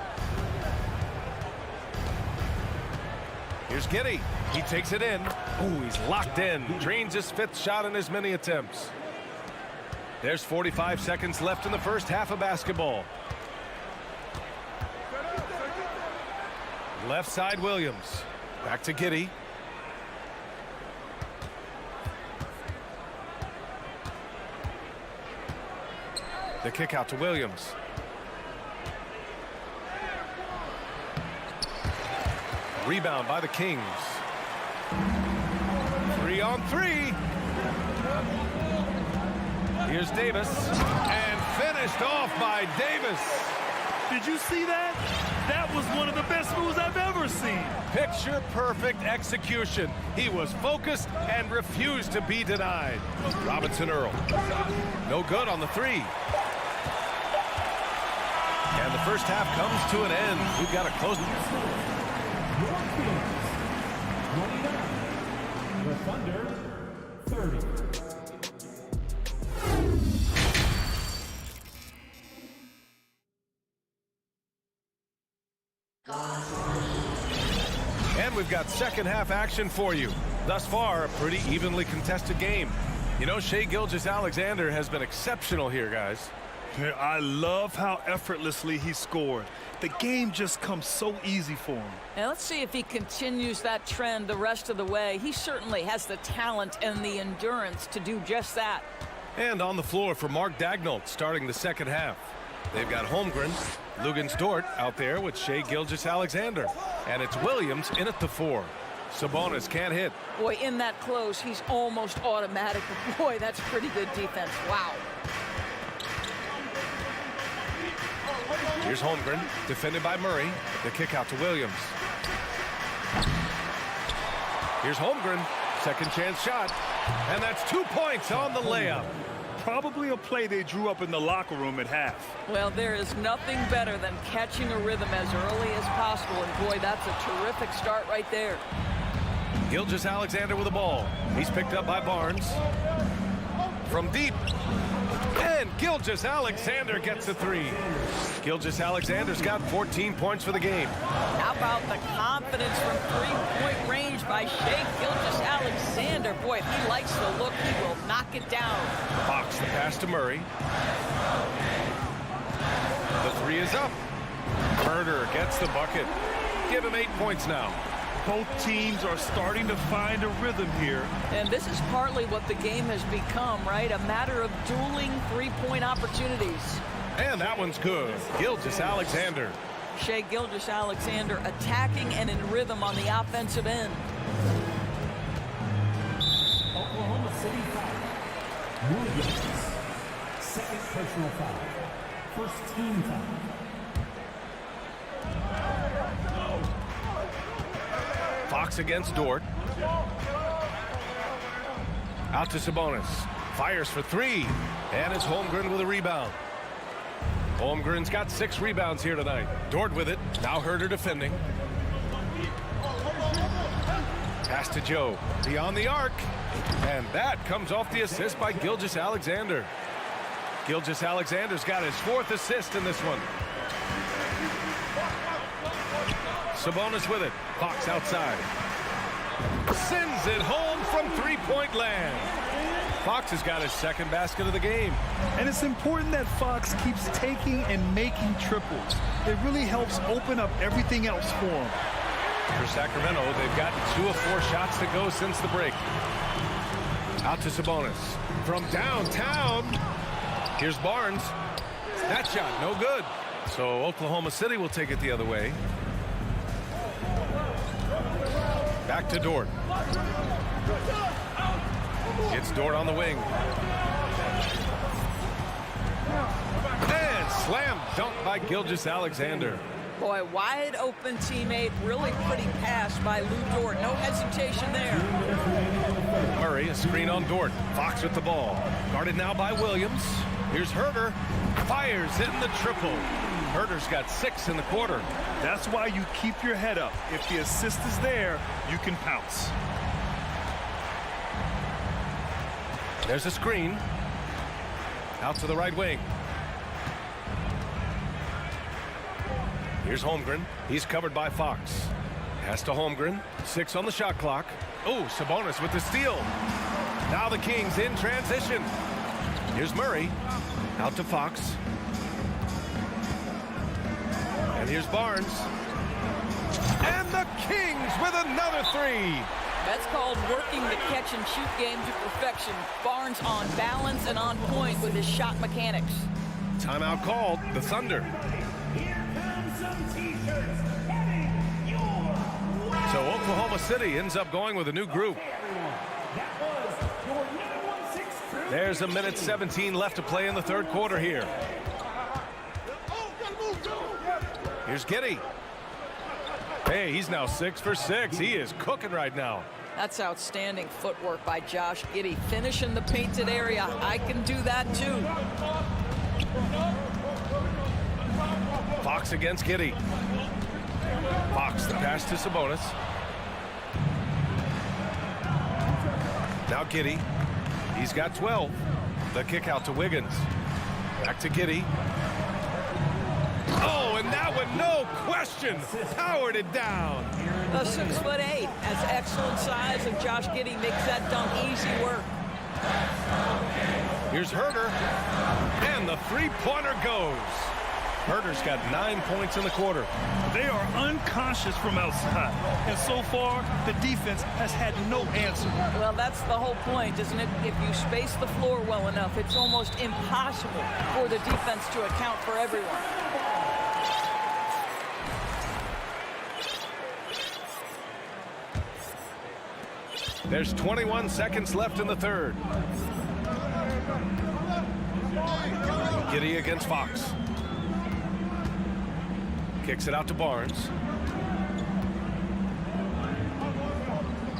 Here's Giddey. He takes it in. Ooh, he's locked in. Drains his 5th shot in as many attempts. There's 45 seconds left in the first half of basketball. Left side, Williams. Back to Giddey. The kick out to Williams. Rebound by the Kings. 3-on-3. Here's Davis. And finished off by Davis. Did you see that? That was one of the best moves I've ever seen. Picture perfect execution. He was focused and refused to be denied. Robinson Earl. No good on the 3. And the first half comes to an end. We've got a close. The Thunder, 30. And we've got second half action for you. Thus far, a pretty evenly contested game. You know, Shai Gilgeous-Alexander has been exceptional here, guys. I love how effortlessly he scored. The game just comes so easy for him. Now let's see if he continues that trend the rest of the way. He certainly has the talent and the endurance to do just that. And on the floor for Mark Daigneault starting the second half. They've got Holmgren, Luguentz-Dort out there with Shai Gilgeous-Alexander. And it's Williams in at the 4. Sabonis can't hit. Boy, in that close, he's almost automatic. But boy, that's pretty good defense. Wow. Here's Holmgren, defended by Murray. The kick out to Williams. Here's Holmgren, second chance shot. And that's 2 points on the layup. Probably a play they drew up in the locker room at half. Well, there is nothing better than catching a rhythm as early as possible. And boy, that's a terrific start right there. Gilgeous-Alexander with the ball. He's picked up by Barnes. From deep. And Gilgeous-Alexander gets the 3. Gilgeous-Alexander's got 14 points for the game. How about the confidence from three-point range by Shai Gilgeous-Alexander? Boy, if he likes the look, he will knock it down. Fox the pass to Murray. The 3 is up. Herder gets the bucket. Give him 8 points now. Both teams are starting to find a rhythm here. And this is partly what the game has become, right? A matter of dueling three-point opportunities. And that one's good. Gilgeous-Alexander. Shai Gilgeous-Alexander attacking and in rhythm on the offensive end. Oklahoma City foul. Williams. Second personal foul. First team foul. Fox against Dort. Out to Sabonis. Fires for 3. And it's Holmgren with a rebound. Holmgren's got 6 rebounds here tonight. Dort with it. Now Herder defending. Pass to Joe. Beyond the arc. And that comes off the assist by Gilgeous-Alexander. Gilgeous-Alexander's got his 4th assist in this one. Sabonis with it. Fox outside. Sends it home from three-point land. Fox has got his second basket of the game. And it's important that Fox keeps taking and making triples. It really helps open up everything else for him. For Sacramento, they've gotten 2 of 4 shots to go since the break. Out to Sabonis. From downtown, here's Barnes. That shot, no good. So Oklahoma City will take it the other way. Back to Dort. Gets Dort on the wing. And slam dunk by Gilgeous-Alexander. Boy, wide open teammate, really pretty pass by Lou Dort. No hesitation there. Murray, a screen on Dort. Fox with the ball. Guarded now by Williams. Here's Herter. Fires in the triple. Herter's got 6 in the quarter. That's why you keep your head up. If the assist is there, you can pounce. There's a screen. Out to the right wing. Here's Holmgren. He's covered by Fox. Pass to Holmgren. 6 on the shot clock. Oh, Sabonis with the steal. Now the Kings in transition. Here's Murray. Out to Fox. And here's Barnes. And the Kings with another 3. That's called working the catch-and-shoot game to perfection. Barnes on balance and on point with his shot mechanics. Timeout called. The Thunder. So Oklahoma City ends up going with a new group. There's a minute 17 left to play in the third quarter here. Here's Giddey. Hey, he's now 6 for 6. He is cooking right now. That's outstanding footwork by Josh Giddey. Finishing the painted area. I can do that too. Fox against Giddey. Fox, the pass to Sabonis. Now Giddey. He's got 12. The kick out to Wiggins. Back to Giddey. Oh, and that one, no question, powered it down. A 6'8" has excellent size, and Josh Giddey makes that dunk easy work. Here's Herter, and the three-pointer goes. Herter's got 9 points in the quarter. They are unconscious from outside, and so far the defense has had no answer. Well, that's the whole point, isn't it? If you space the floor well enough, it's almost impossible for the defense to account for everyone. There's 21 seconds left in the third. Giddey against Fox. Kicks it out to Barnes.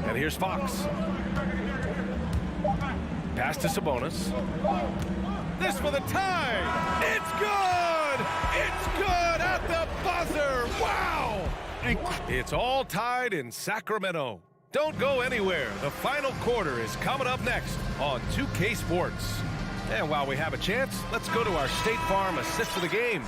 And here's Fox. Pass to Sabonis. This for the tie. It's good! It's good at the buzzer! Wow! It's all tied in Sacramento. Don't go anywhere. The final quarter is coming up next on 2K Sports. And while we have a chance, let's go to our State Farm assist of the game.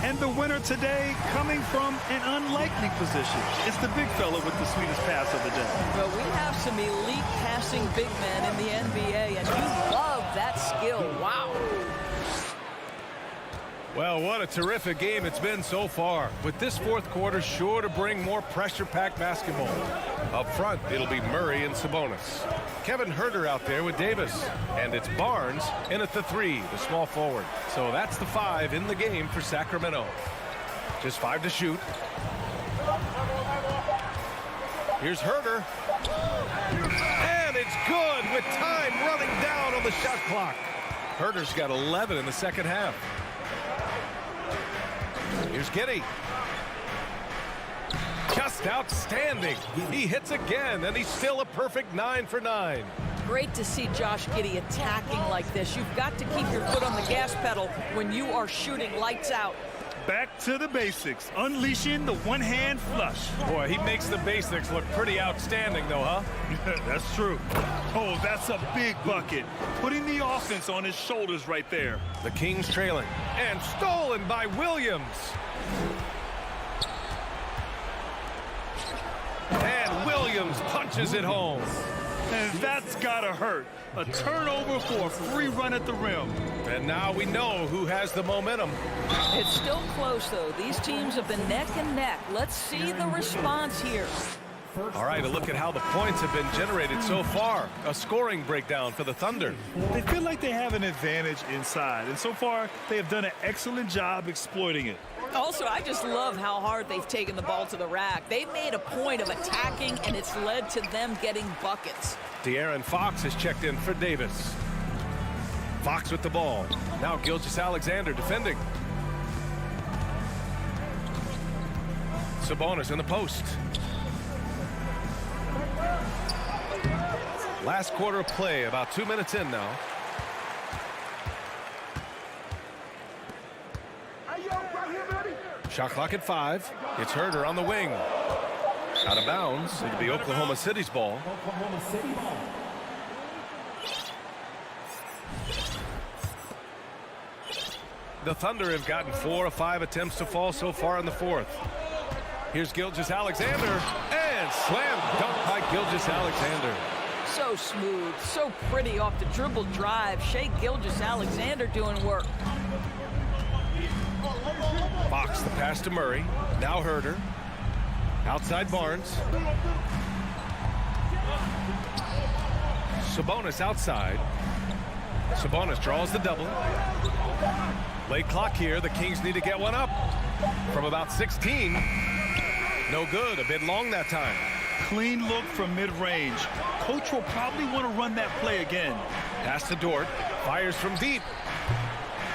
And the winner today coming from an unlikely position. It's the big fella with the sweetest pass of the day. Well, we have some elite passing big men in the NBA, and you love that skill. Wow. Well, what a terrific game it's been so far. With this fourth quarter sure to bring more pressure-packed basketball. Up front, it'll be Murray and Sabonis. Kevin Herter out there with Davis. And it's Barnes in at the 3, the small forward. So that's the 5 in the game for Sacramento. Just 5 to shoot. Here's Herter. And it's good with time running down on the shot clock. Herter's got 11 in the second half. Here's Giddey. Just outstanding. He hits again, and he's still a perfect 9 for 9. Great to see Josh Giddey attacking like this. You've got to keep your foot on the gas pedal when you are shooting lights out. Back to the basics, unleashing the one-hand flush. Boy, he makes the basics look pretty outstanding, though, huh? That's true. Oh, that's a big bucket. Putting the offense on his shoulders right there. The Kings trailing. And stolen by Williams. And Williams punches it home. And that's gotta hurt. A turnover for a free run at the rim. And now we know who has the momentum. It's still close, though. These teams have been neck and neck. Let's see the response here. All right, a look at how the points have been generated so far. A scoring breakdown for the Thunder. They feel like they have an advantage inside, and so far they have done an excellent job exploiting it. Also, I just love how hard they've taken the ball to the rack. They've made a point of attacking, and it's led to them getting buckets. De'Aaron Fox has checked in for Davis. Fox with the ball. Now Gilgeous-Alexander defending. Sabonis in the post. Last quarter of play, about 2 minutes in now. Shot clock at 5. It's Herder on the wing. Out of bounds. It'll be Oklahoma City's ball. Oklahoma City ball. The Thunder have gotten 4 of 5 attempts to fall so far in the fourth. Here's Gilgeous-Alexander, and slam dunk by Gilgeous-Alexander. So smooth, so pretty off the dribble drive. Shai Gilgeous-Alexander doing work. Fox the pass to Murray. Now Herder. Outside Barnes. Sabonis outside. Sabonis draws the double. Late clock here. The Kings need to get one up. From about 16. No good. A bit long that time. Clean look from mid-range. Coach will probably want to run that play again. Pass to Dort. Fires from deep.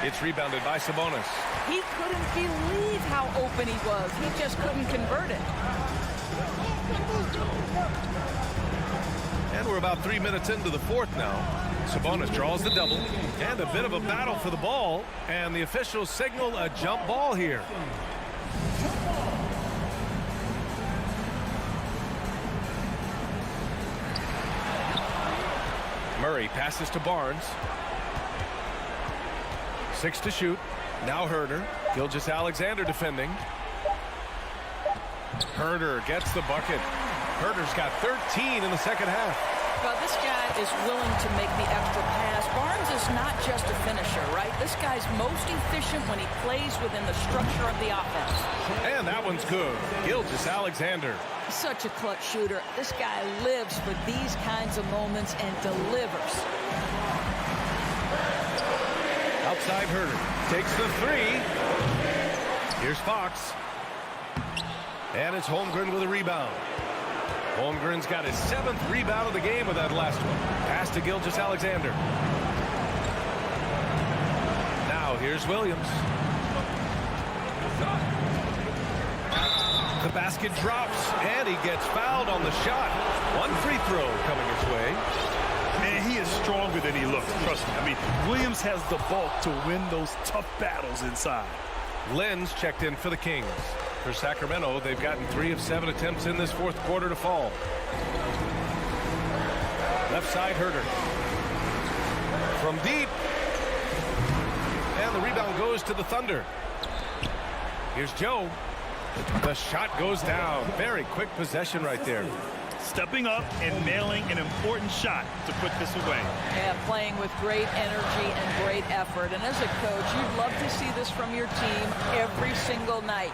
It's rebounded by Sabonis. He couldn't believe how open he was. He just couldn't convert it. And we're about 3 minutes into the fourth now. Sabonis draws the double. And a bit of a battle for the ball. And the officials signal a jump ball here. Murray passes to Barnes. 6 to shoot. Now Herder. Gilgeous-Alexander defending. Herder gets the bucket. Herder's got 13 in the second half. Well, this guy is willing to make the extra pass. Barnes is not just a finisher, right? This guy's most efficient when he plays within the structure of the offense. And that one's good. Gilgeous-Alexander. Such a clutch shooter. This guy lives for these kinds of moments and delivers. Outside Herder. Takes the 3. Here's Fox. And it's Holmgren with a rebound. Holmgren's got his 7th rebound of the game with that last one. Pass to Gilgeous-Alexander. Now here's Williams. The basket drops, and he gets fouled on the shot. One free throw coming his way. Man, he is stronger than he looks, trust me. I mean, Williams has the bulk to win those tough battles inside. Lenz checked in for the Kings. For Sacramento, they've gotten 3 of 7 attempts in this fourth quarter to fall. Left side, Herder. From deep. And the rebound goes to the Thunder. Here's Joe. The shot goes down. Very quick possession right there. Stepping up and nailing an important shot to put this away. Yeah, playing with great energy and great effort. And as a coach, you'd love to see this from your team every single night.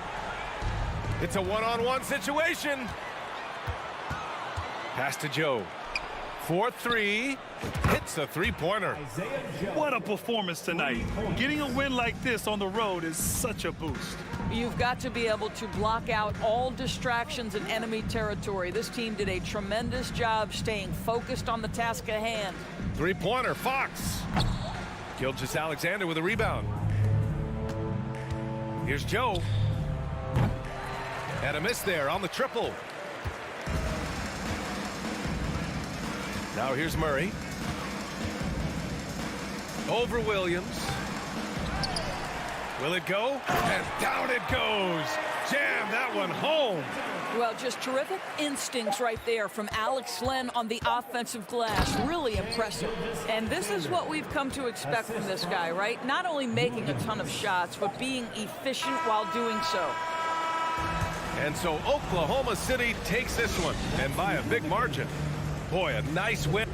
It's a one-on-one situation. Pass to Joe. 4-3. Hits a three-pointer. What a performance tonight. Getting a win like this on the road is such a boost. You've got to be able to block out all distractions in enemy territory. This team did a tremendous job staying focused on the task at hand. Three-pointer, Fox. Gilgeous-Alexander with a rebound. Here's Joe. And a miss there on the triple. Now here's Murray. Over Williams. Will it go? And down it goes. Jam that one home. Well, just terrific instincts right there from Alex Len on the offensive glass. Really impressive. And this is what we've come to expect from this guy, right? Not only making a ton of shots, but being efficient while doing so. And so Oklahoma City takes this one, and by a big margin. Boy, a nice win.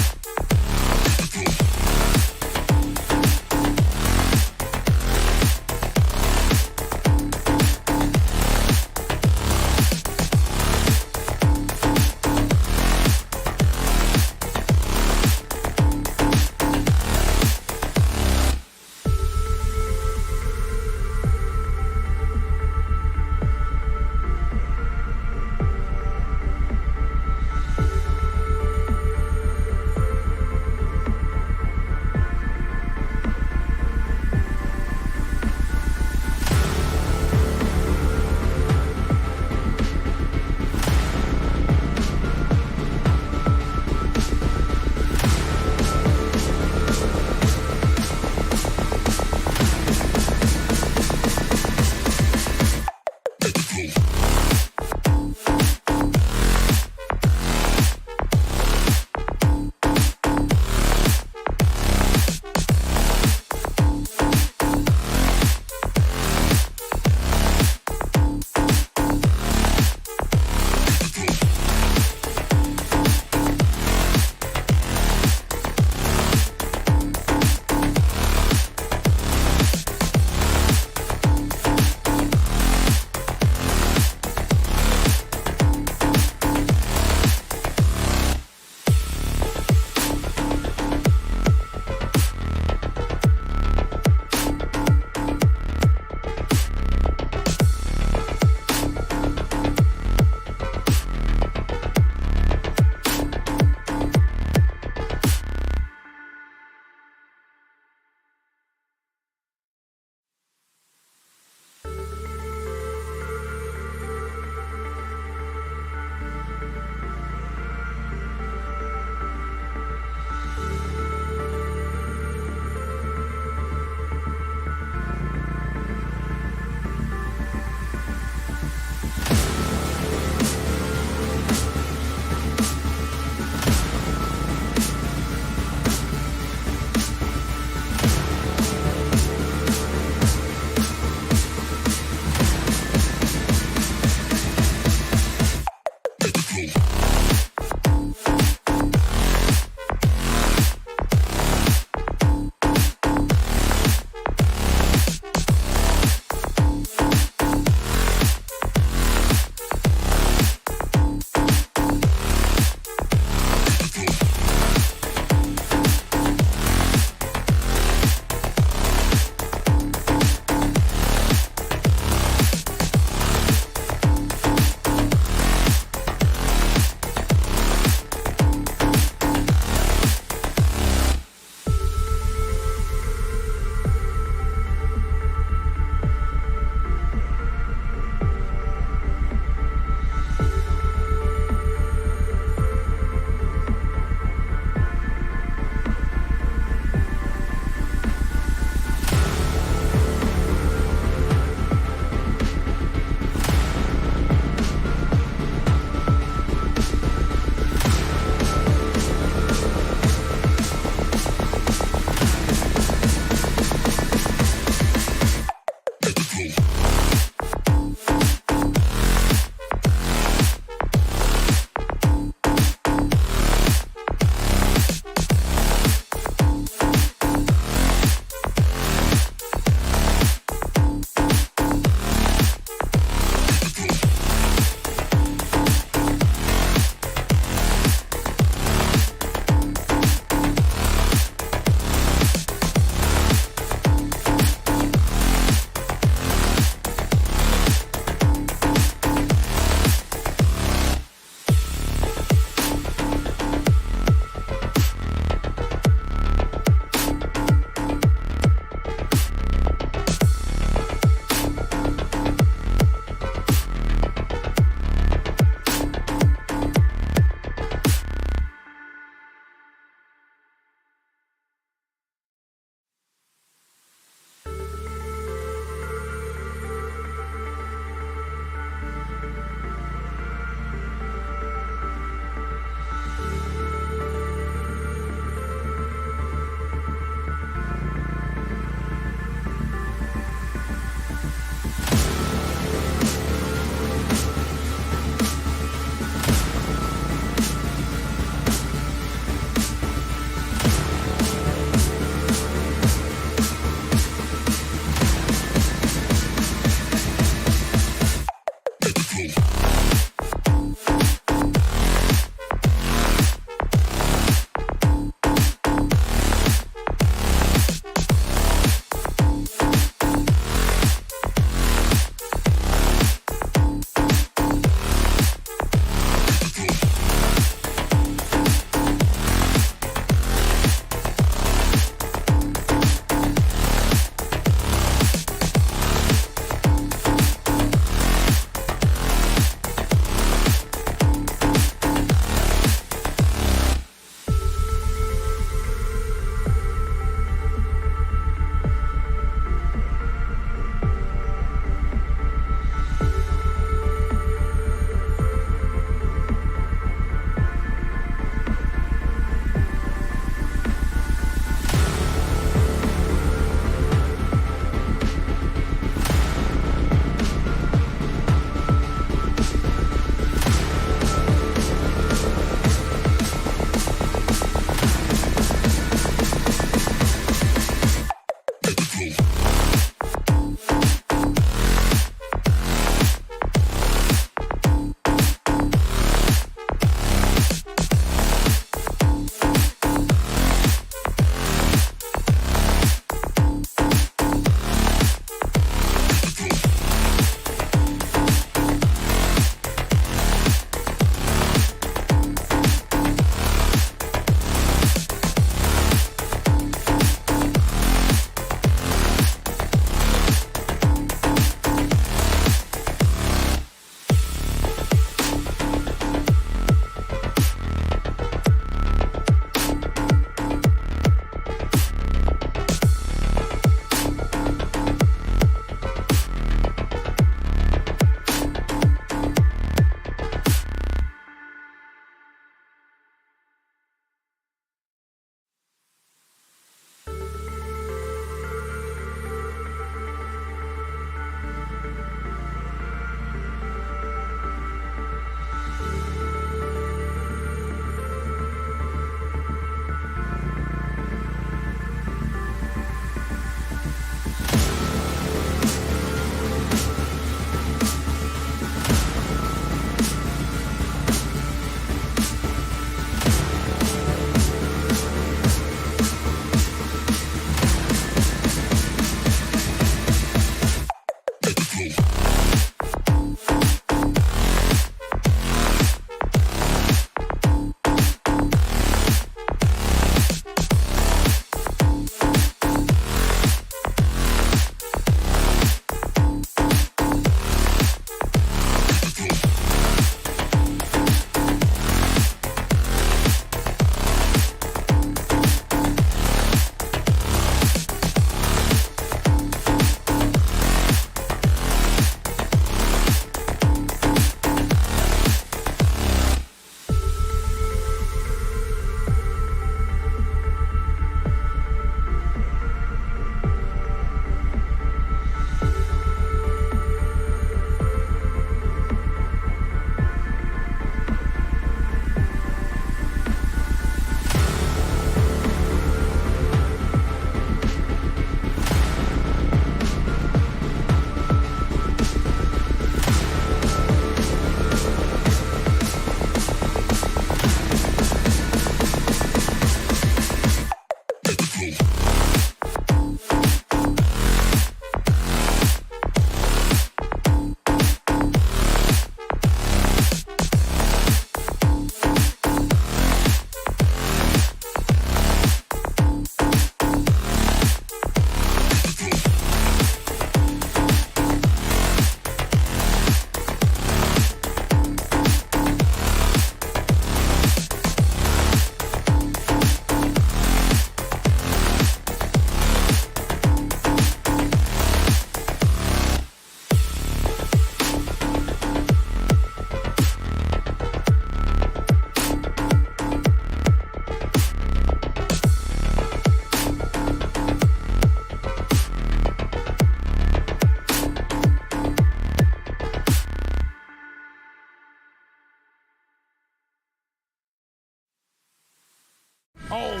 Oh.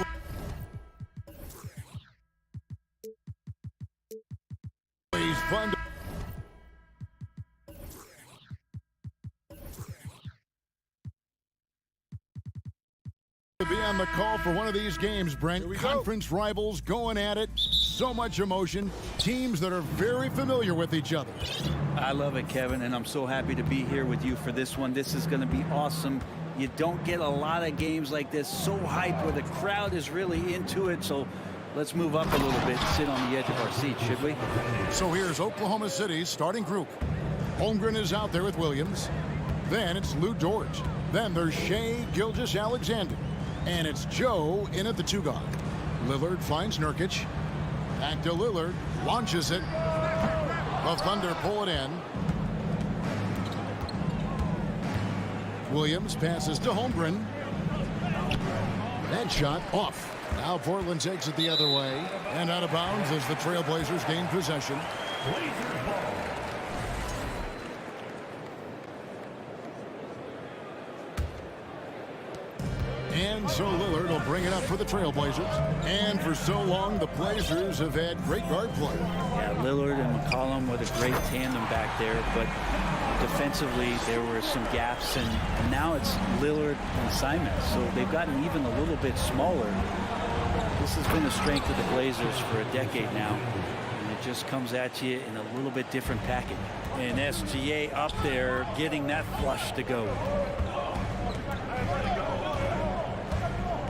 He's fun to be on the call for one of these games, Brent. Conference rivals going at it. So much emotion. Teams that are very familiar with each other. I love it, Kevin, and I'm so happy to be here with you for this one. This is going to be awesome. You don't get a lot of games like this, so hyped, where the crowd is really into it. So let's move up a little bit and sit on the edge of our seat, should we? So here's Oklahoma City's starting group. Holmgren is out there with Williams. Then it's Lou Dort. Then there's Shai Gilgeous-Alexander. And it's Joe in at the 2 guard. Lillard finds Nurkic. Back to Lillard. Launches it. The Thunder pull it in. Williams passes to Holmgren. That shot off. Now Portland takes it the other way. And out of bounds as the Trailblazers gain possession. And so Lillard will bring it up for the Trailblazers. And for so long, the Blazers have had great guard play. Yeah, Lillard and McCollum with a great tandem back there, but defensively there were some gaps, and now it's Lillard and Simon. So they've gotten even a little bit smaller. This has been the strength of the Blazers for a decade now, and it just comes at you in a little bit different package. And SGA up there getting that flush to go.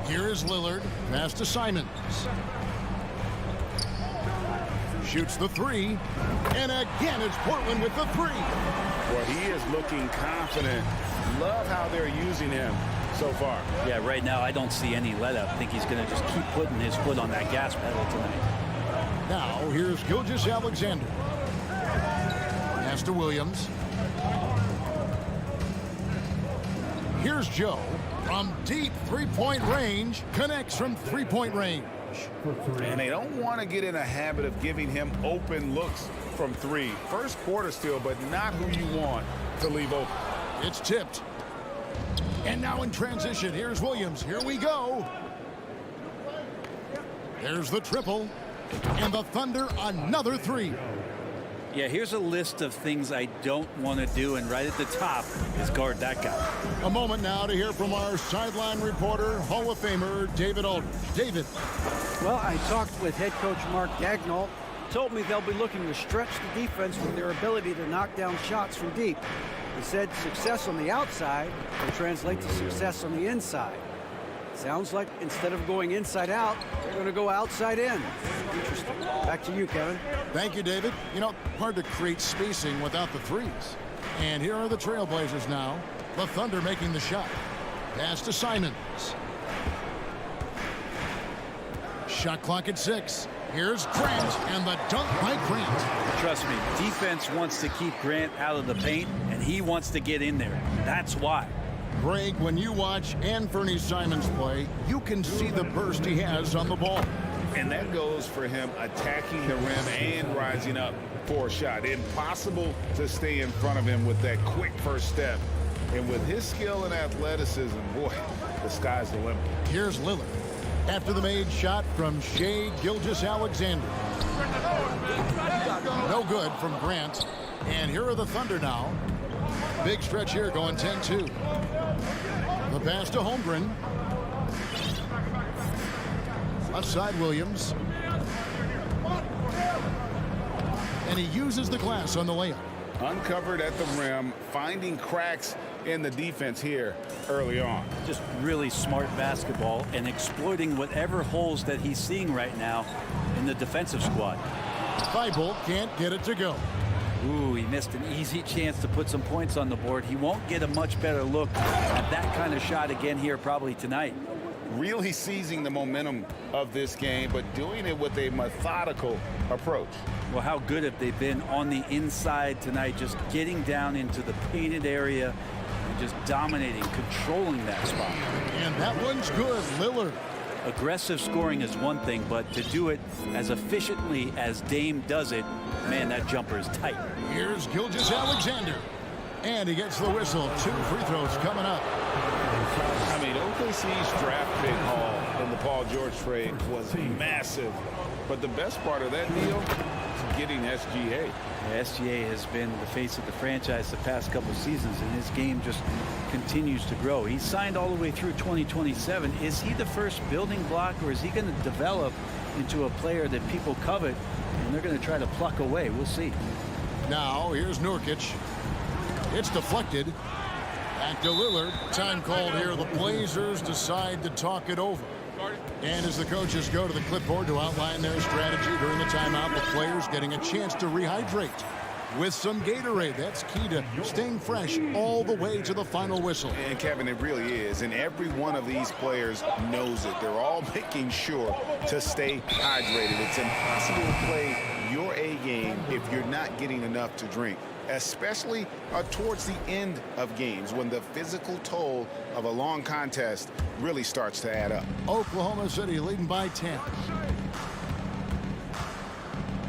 Here is Lillard. Pass to Simons. Shoots the 3. And again, it's Portland with the 3. Well, he is looking confident. Love how they're using him so far. Yeah, right now I don't see any let up. I think he's going to just keep putting his foot on that gas pedal tonight. Now, here's Gilgeous-Alexander. Pass to Williams. Here's Joe. From deep three-point range, connects from three-point range. And they don't want to get in a habit of giving him open looks from 3. First quarter still, but not who you want to leave open. It's tipped. And now in transition, here's Williams. Here we go. There's the triple. And the Thunder, another 3. Yeah, here's a list of things I don't want to do, and right at the top is guard that guy. A moment now to hear from our sideline reporter, Hall of Famer David Aldridge. David. Well, I talked with head coach Mark Dagnall. Told me they'll be looking to stretch the defense with their ability to knock down shots from deep. He said success on the outside will translate to success on the inside. Sounds like instead of going inside out, they're going to go outside in. Interesting. Back to you, Kevin. Thank you, David. You know, hard to create spacing without the 3s. And here are the Trailblazers now. The Thunder making the shot. Pass to Simons. Shot clock at 6. Here's Grant, and the dunk by Grant. Trust me, defense wants to keep Grant out of the paint, and he wants to get in there. That's why. Greg, when you watch Anthony Simons play, you can see the burst he has on the ball. And that goes for him attacking the rim and rising up for a shot. Impossible to stay in front of him with that quick first step. And with his skill and athleticism, boy, the sky's the limit. Here's Lillard. After the made shot from Shai Gilgeous-Alexander. No good from Grant. And here are the Thunder now. Big stretch here going 10-2. The pass to Holmgren. Outside Williams. And he uses the glass on the layup. Uncovered at the rim, finding cracks in the defense here early on. Just really smart basketball and exploiting whatever holes that he's seeing right now in the defensive squad. Thibault can't get it to go. Ooh, he missed an easy chance to put some points on the board. He won't get a much better look at that kind of shot again here probably tonight. Really seizing the momentum of this game, but doing it with a methodical approach. Well, how good have they been on the inside tonight, just getting down into the painted area and just dominating, controlling that spot. And that one's good, Lillard. Aggressive scoring is one thing, but to do it as efficiently as Dame does it, man, that jumper is tight. Here's Gilgeous-Alexander. And he gets the whistle. 2 free throws coming up. I mean, OKC's draft pick haul in the Paul George trade was massive. But the best part of that deal is getting SGA. Yeah, SGA has been the face of the franchise the past couple of seasons, and his game just continues to grow. He's signed all the way through 2027. Is he the first building block, or is he going to develop into a player that people covet and they're going to try to pluck away? We'll see. Now, here's Nurkic. It's deflected. Back to Lillard. Time called here. The Blazers decide to talk it over. And as the coaches go to the clipboard to outline their strategy during the timeout, the players getting a chance to rehydrate with some Gatorade. That's key to staying fresh all the way to the final whistle. And Kevin, it really is. And every one of these players knows it. They're all making sure to stay hydrated. It's impossible to play your A game if you're not getting enough to drink, especially towards the end of games when the physical toll of a long contest really starts to add up. Oklahoma City leading by 10.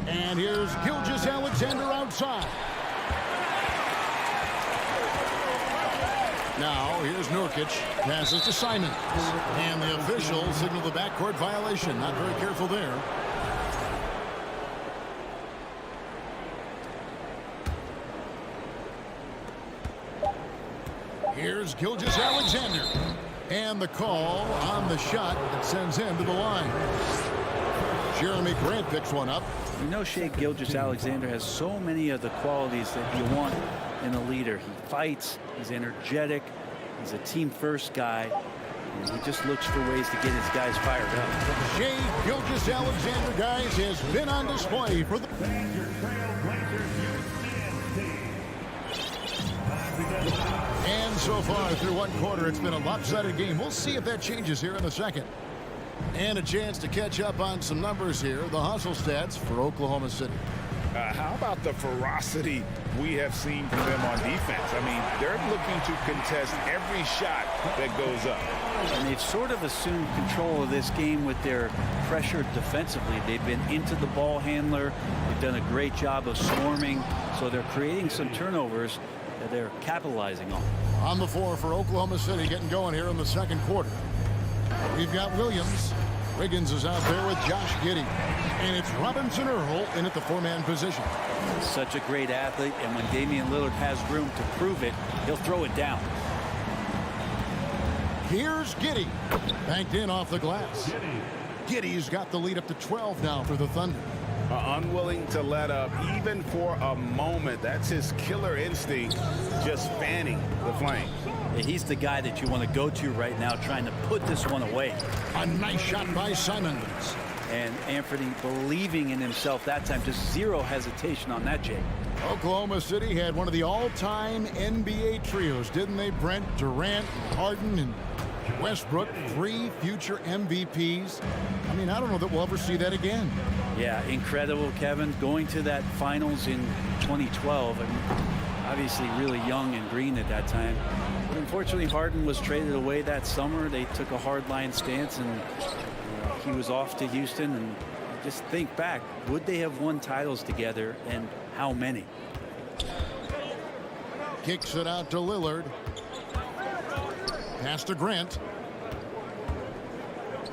And here's Gilgeous-Alexander outside. Now here's Nurkic. Passes to Simons. And the official signaled the backcourt violation. Not very careful there. Here's Gilgeous-Alexander. And the call on the shot that sends him to the line. Jeremy Grant picks one up. You know, Shai Gilgeous-Alexander has so many of the qualities that you want in a leader. He fights, he's energetic, he's a team-first guy, and he just looks for ways to get his guys fired up. Shai Gilgeous-Alexander, guys, has been on display for the... And so far through one quarter, it's been a lopsided game. We'll see if that changes here in the second. And a chance to catch up on some numbers here. The hustle stats for Oklahoma City. How about the ferocity we have seen from them on defense? I mean, they're looking to contest every shot that goes up. And they've sort of assumed control of this game with their pressure defensively. They've been into the ball handler. They've done a great job of swarming. So they're creating some turnovers that they're capitalizing on. On the floor for Oklahoma City, getting going here in the second quarter. We've got Williams. Wiggins is out there with Josh Giddey. And it's Robinson Earl in at the 4-man position. Such a great athlete, and when Damian Lillard has room to prove it, he'll throw it down. Here's Giddey. Banked in off the glass. Giddey's got the lead up to 12 now for the Thunder. Unwilling to let up even for a moment. That's his killer instinct, just fanning the flames. Yeah, he's the guy that you want to go to right now, trying to put this one away. A nice shot by Simons. And Anthony believing in himself that time, just zero hesitation on that, Jay. Oklahoma City had one of the all-time NBA trios, didn't they, Brent? Durant, Harden, and Westbrook, 3 future MVPs. I mean, I don't know that we'll ever see that again. Yeah, incredible, Kevin. Going to that finals in 2012, and obviously really young and green at that time. But unfortunately, Harden was traded away that summer. They took a hardline stance, and he was off to Houston. And just think back, would they have won titles together, and how many? Kicks it out to Lillard. Pass to Grant.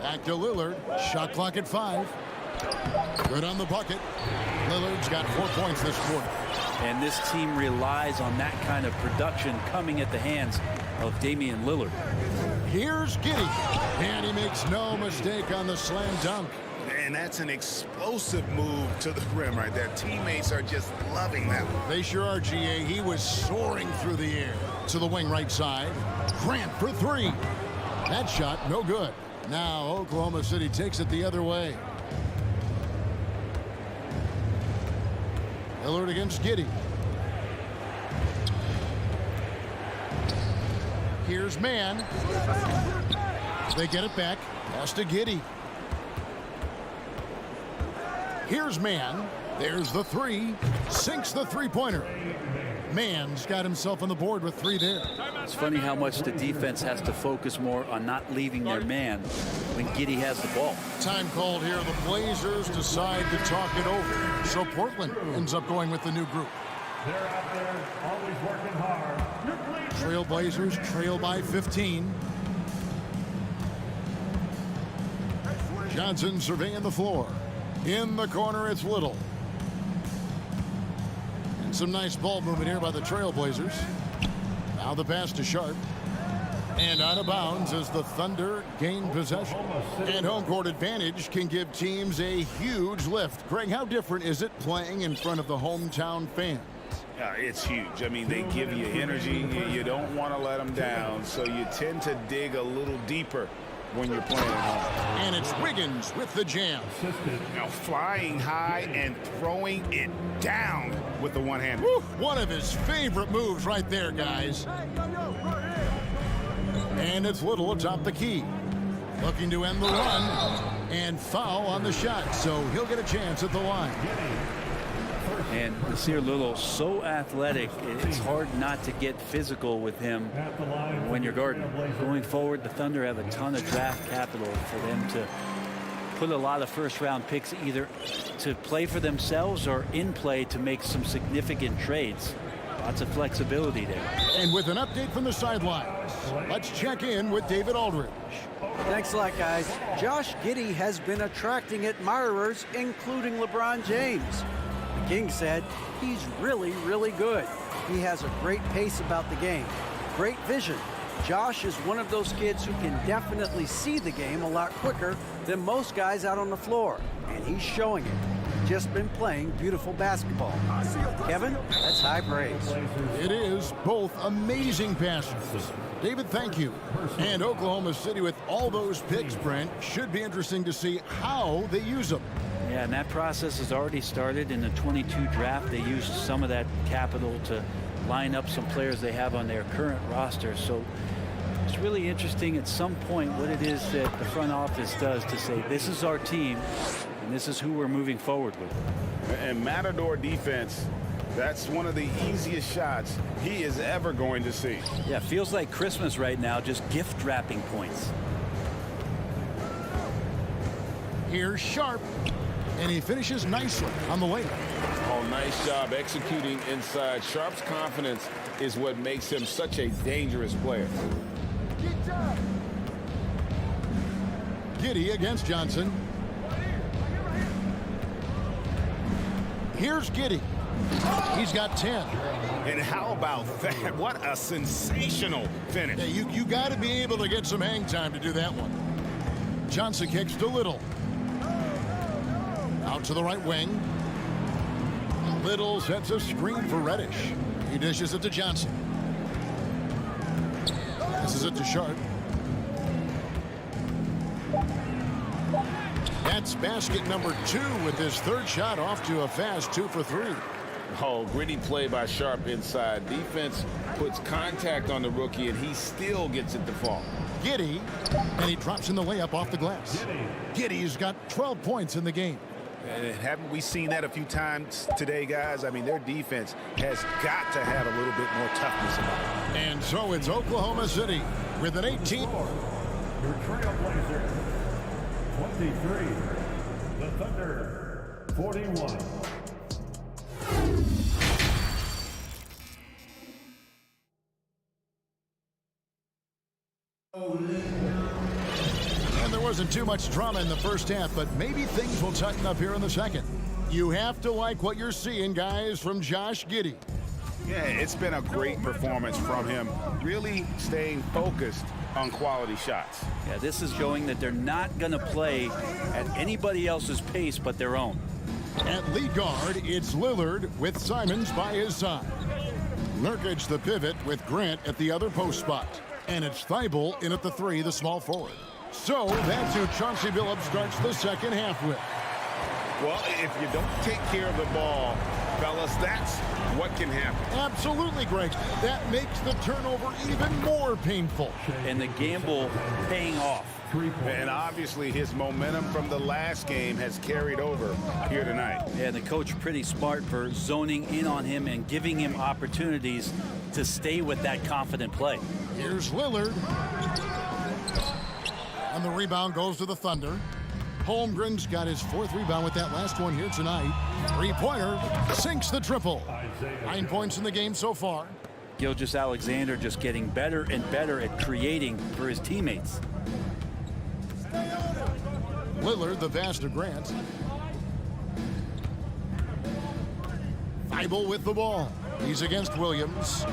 Back to Lillard. Shot clock at 5. Good on the bucket. Lillard's got 4 points this quarter. And this team relies on that kind of production coming at the hands of Damian Lillard. Here's Giddey. And he makes no mistake on the slam dunk. And that's an explosive move to the rim right there. Teammates are just loving that one. They sure are, GA. He was soaring through the air. To the wing right side. Grant for three. That shot, no good. Now Oklahoma City takes it the other way. Lillard against Giddey. Here's Mann. They get it back. Pass to Giddey. Here's Mann. There's the three. Sinks the three-pointer. Mann's got himself on the board with three there. It's funny how much the defense has to focus more on not leaving their man when Giddey has the ball. Time called here. The Blazers decide to talk it over. So Portland ends up going with the new group. They're out there always working hard. Trailblazers trail by 15. Johnson surveying the floor. In the corner, it's Little. And some nice ball movement here by the Trailblazers. Now the pass to Sharp. And out of bounds as the Thunder gain possession. And home court advantage can give teams a huge lift. Greg, how different is it playing in front of the hometown fans? It's huge. I mean, they give you energy. You don't want to let them down, so you tend to dig a little deeper when you're playing at home. And it's Wiggins with the jam. Now flying high and throwing it down with the one hand. Woo, one of his favorite moves right there, guys. And it's Little atop the key. Looking to end the run. And foul on the shot, so he'll get a chance at the line. And Nasir Little, so athletic, it's hard not to get physical with him when you're guarding. Going forward, the Thunder have a ton of draft capital for them to put a lot of first-round picks either to play for themselves or in play to make some significant trades. Lots of flexibility there. And with an update from the sidelines, let's check in with David Aldridge. Thanks a lot, guys. Josh Giddey has been attracting admirers, including LeBron James. The King said he's really, really good. He has a great pace about the game, great vision. Josh is one of those kids who can definitely see the game a lot quicker than most guys out on the floor, and he's showing it. Just been playing beautiful basketball. Kevin, that's high praise. It is both amazing passes. David, thank you. And Oklahoma City with all those picks, Brent, should be interesting to see how they use them. Yeah, and that process has already started in the 22 draft. They used some of that capital to line up some players they have on their current roster. So it's really interesting at some point what it is that the front office does to say, this is our team, and this is who we're moving forward with. And Matador defense, that's one of the easiest shots he is ever going to see. Yeah, feels like Christmas right now, just gift wrapping points. Here's Sharp, and he finishes nicely on the layup. Oh, nice job executing inside. Sharp's confidence is what makes him such a dangerous player. Giddey against Johnson. Here's Giddey. He's got 10. And how about that? What a sensational finish. Yeah, you got to be able to get some hang time to do that one. Johnson kicks to Little. Out to the right wing. Little sets a screen for Reddish. He dishes it to Johnson. This is it to Sharp. That's basket number 2 with his third shot off to a fast 2 for 3. Oh, gritty play by Sharp inside. Defense puts contact on the rookie, and he still gets it to fall. Giddey, and he drops in the layup off the glass. Giddey's got 12 points in the game. And haven't we seen that a few times today, guys? I mean, their defense has got to have a little bit more toughness about it. And so it's Oklahoma City with an 18. Your Trailblazer, 23. The Thunder, 41. And there wasn't too much drama in the first half, but maybe things will tighten up here in the second. You have to like what you're seeing, guys, from Josh Giddey. Yeah, it's been a great performance from him. Really staying focused on quality shots. Yeah, this is showing that they're not going to play at anybody else's pace but their own. At lead guard, it's Lillard with Simons by his side. Nurkic the pivot with Grant at the other post spot. And it's Thibault in at the 3, the small forward. So that's who Chauncey Billups starts the second half with. Well, if you don't take care of the ball, fellas, that's what can happen. Absolutely, Greg. That makes the turnover even more painful. And the gamble paying off. And obviously his momentum from the last game has carried over here tonight. Yeah, the coach pretty smart for zoning in on him and giving him opportunities to stay with that confident play. Here's Lillard. And the rebound goes to the Thunder. Holmgren's got his 4th rebound with that last one here tonight. 3-pointer sinks the triple. 9 points in the game so far. Gilgeous-Alexander just getting better and better at creating for his teammates. Lillard, the pass to Grant. Thibault with the ball. He's against Williams.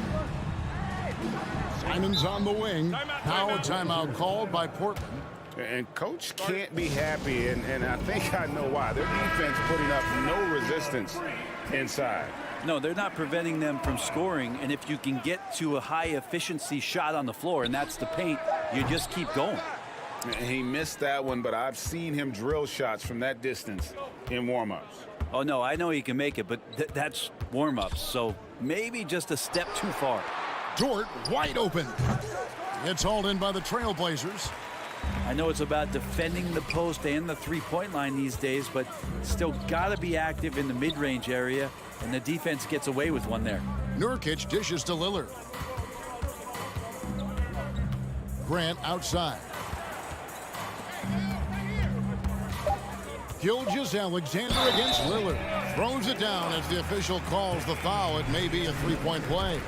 Simons on the wing. Now a timeout called by Portland. And coach can't be happy, and I think I know why. Their defense putting up no resistance inside. No, they're not preventing them from scoring, and if you can get to a high-efficiency shot on the floor, and that's the paint, you just keep going. He missed that one, but I've seen him drill shots from that distance in warm-ups. Oh, no, I know he can make it, but that's warm-ups, so maybe just a step too far. Dort wide open. It's hauled in by the Trailblazers. I know it's about defending the post and the three-point line these days, but still got to be active in the mid-range area, and the defense gets away with one there. Nurkic dishes to Lillard. Grant outside. Gilgeous-Alexander against Lillard. Throws it down as the official calls the foul. It may be a three-point play.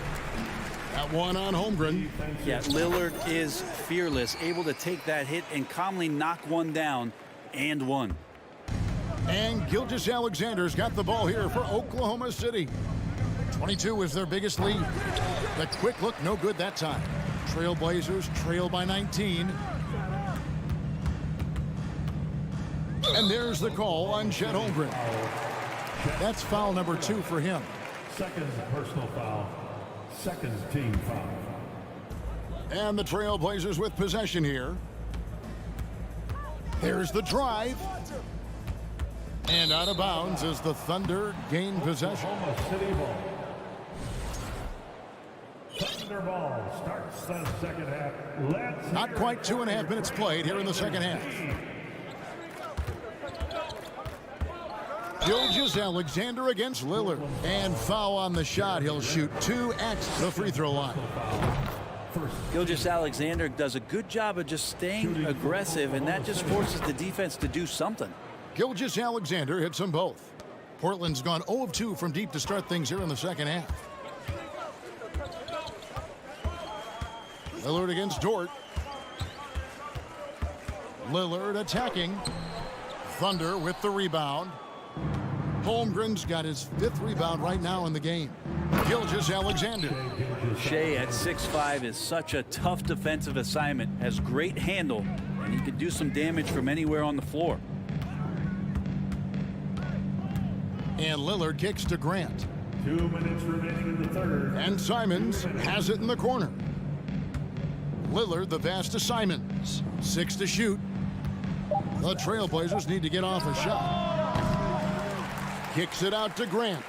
That one on Holmgren. Yeah, Lillard is fearless, able to take that hit and calmly knock one down and one. And Gilgeous-Alexander's got the ball here for Oklahoma City. 22 is their biggest lead. The quick look, no good that time. Trailblazers trail by 19. And there's the call on Chet Holmgren. That's foul number 2 for him. Second personal foul. Second team foul. And the Trailblazers with possession here. There's the drive. And out of bounds as the Thunder gain possession. Oklahoma City ball. Thunder ball starts the second half. Not quite 2.5 minutes played here in the second half. Gilgeous-Alexander against Lillard. And foul on the shot. He'll shoot 2 at the free throw line. Gilgeous-Alexander does a good job of just staying aggressive, and that just forces the defense to do something. Gilgeous-Alexander hits them both. Portland's gone 0 of 2 from deep to start things here in the second half. Lillard against Dort. Lillard attacking. Thunder with the rebound. Holmgren's got his 5th rebound right now in the game. Gilgeous-Alexander. Shea at 6'5" is such a tough defensive assignment, has great handle, and he can do some damage from anywhere on the floor. And Lillard kicks to Grant. 2 minutes remaining in the third. And Simons has it in the corner. Lillard the pass to Simons. 6 to shoot. The Trailblazers need to get off a shot. Kicks it out to Grant.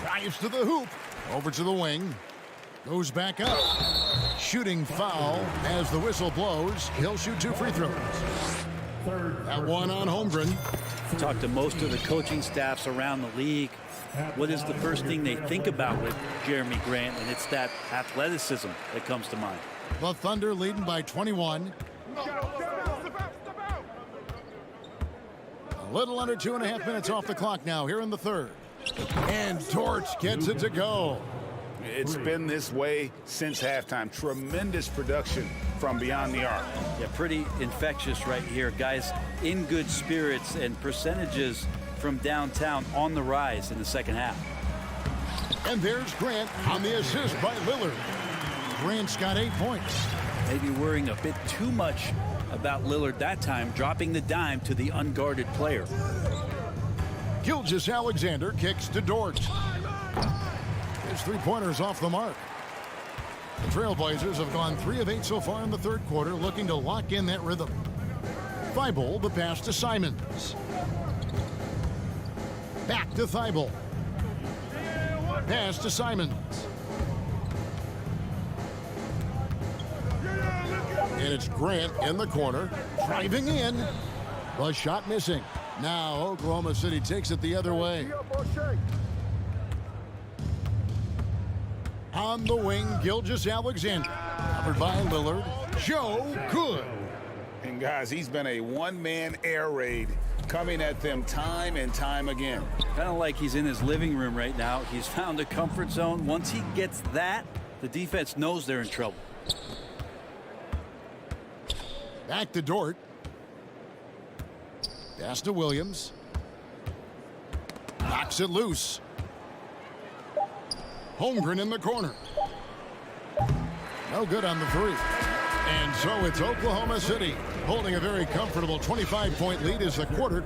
Drives to the hoop. Over to the wing. Goes back up. Shooting foul as the whistle blows. He'll shoot 2 free throws. That one on Holmgren. Talk to most of the coaching staffs around the league. What is the first thing they think about with Jeremy Grant? And it's that athleticism that comes to mind. The Thunder leading by 21. A little under 2.5 minutes off the clock now here in the third. And Dort gets it to go. It's been this way since halftime. Tremendous production from beyond the arc. Yeah, pretty infectious right here. Guys in good spirits, and percentages from downtown on the rise in the second half. And there's Grant on the assist by Lillard. Grant's got 8 points. Maybe worrying a bit too much about Lillard that time, dropping the dime to the unguarded player. Gilgeous-Alexander kicks to Dort. His three-pointers off the mark. The Trailblazers have gone 3 of 8 so far in the third quarter, looking to lock in that rhythm. Thibault, the pass to Simons. Back to Thibault. Pass to Simons. And it's Grant in the corner, driving in. The shot missing. Now Oklahoma City takes it the other way. On the wing, Gilgeous-Alexander. Covered by Lillard. Joe Good. And guys, he's been a one-man air raid, coming at them time and time again. Kind of like he's in his living room right now. He's found a comfort zone. Once he gets that, the defense knows they're in trouble. Back to Dort. Pass to Williams. Knocks it loose. Holmgren in the corner. No good on the three. And so it's Oklahoma City holding a very comfortable 25-point lead as the quarter.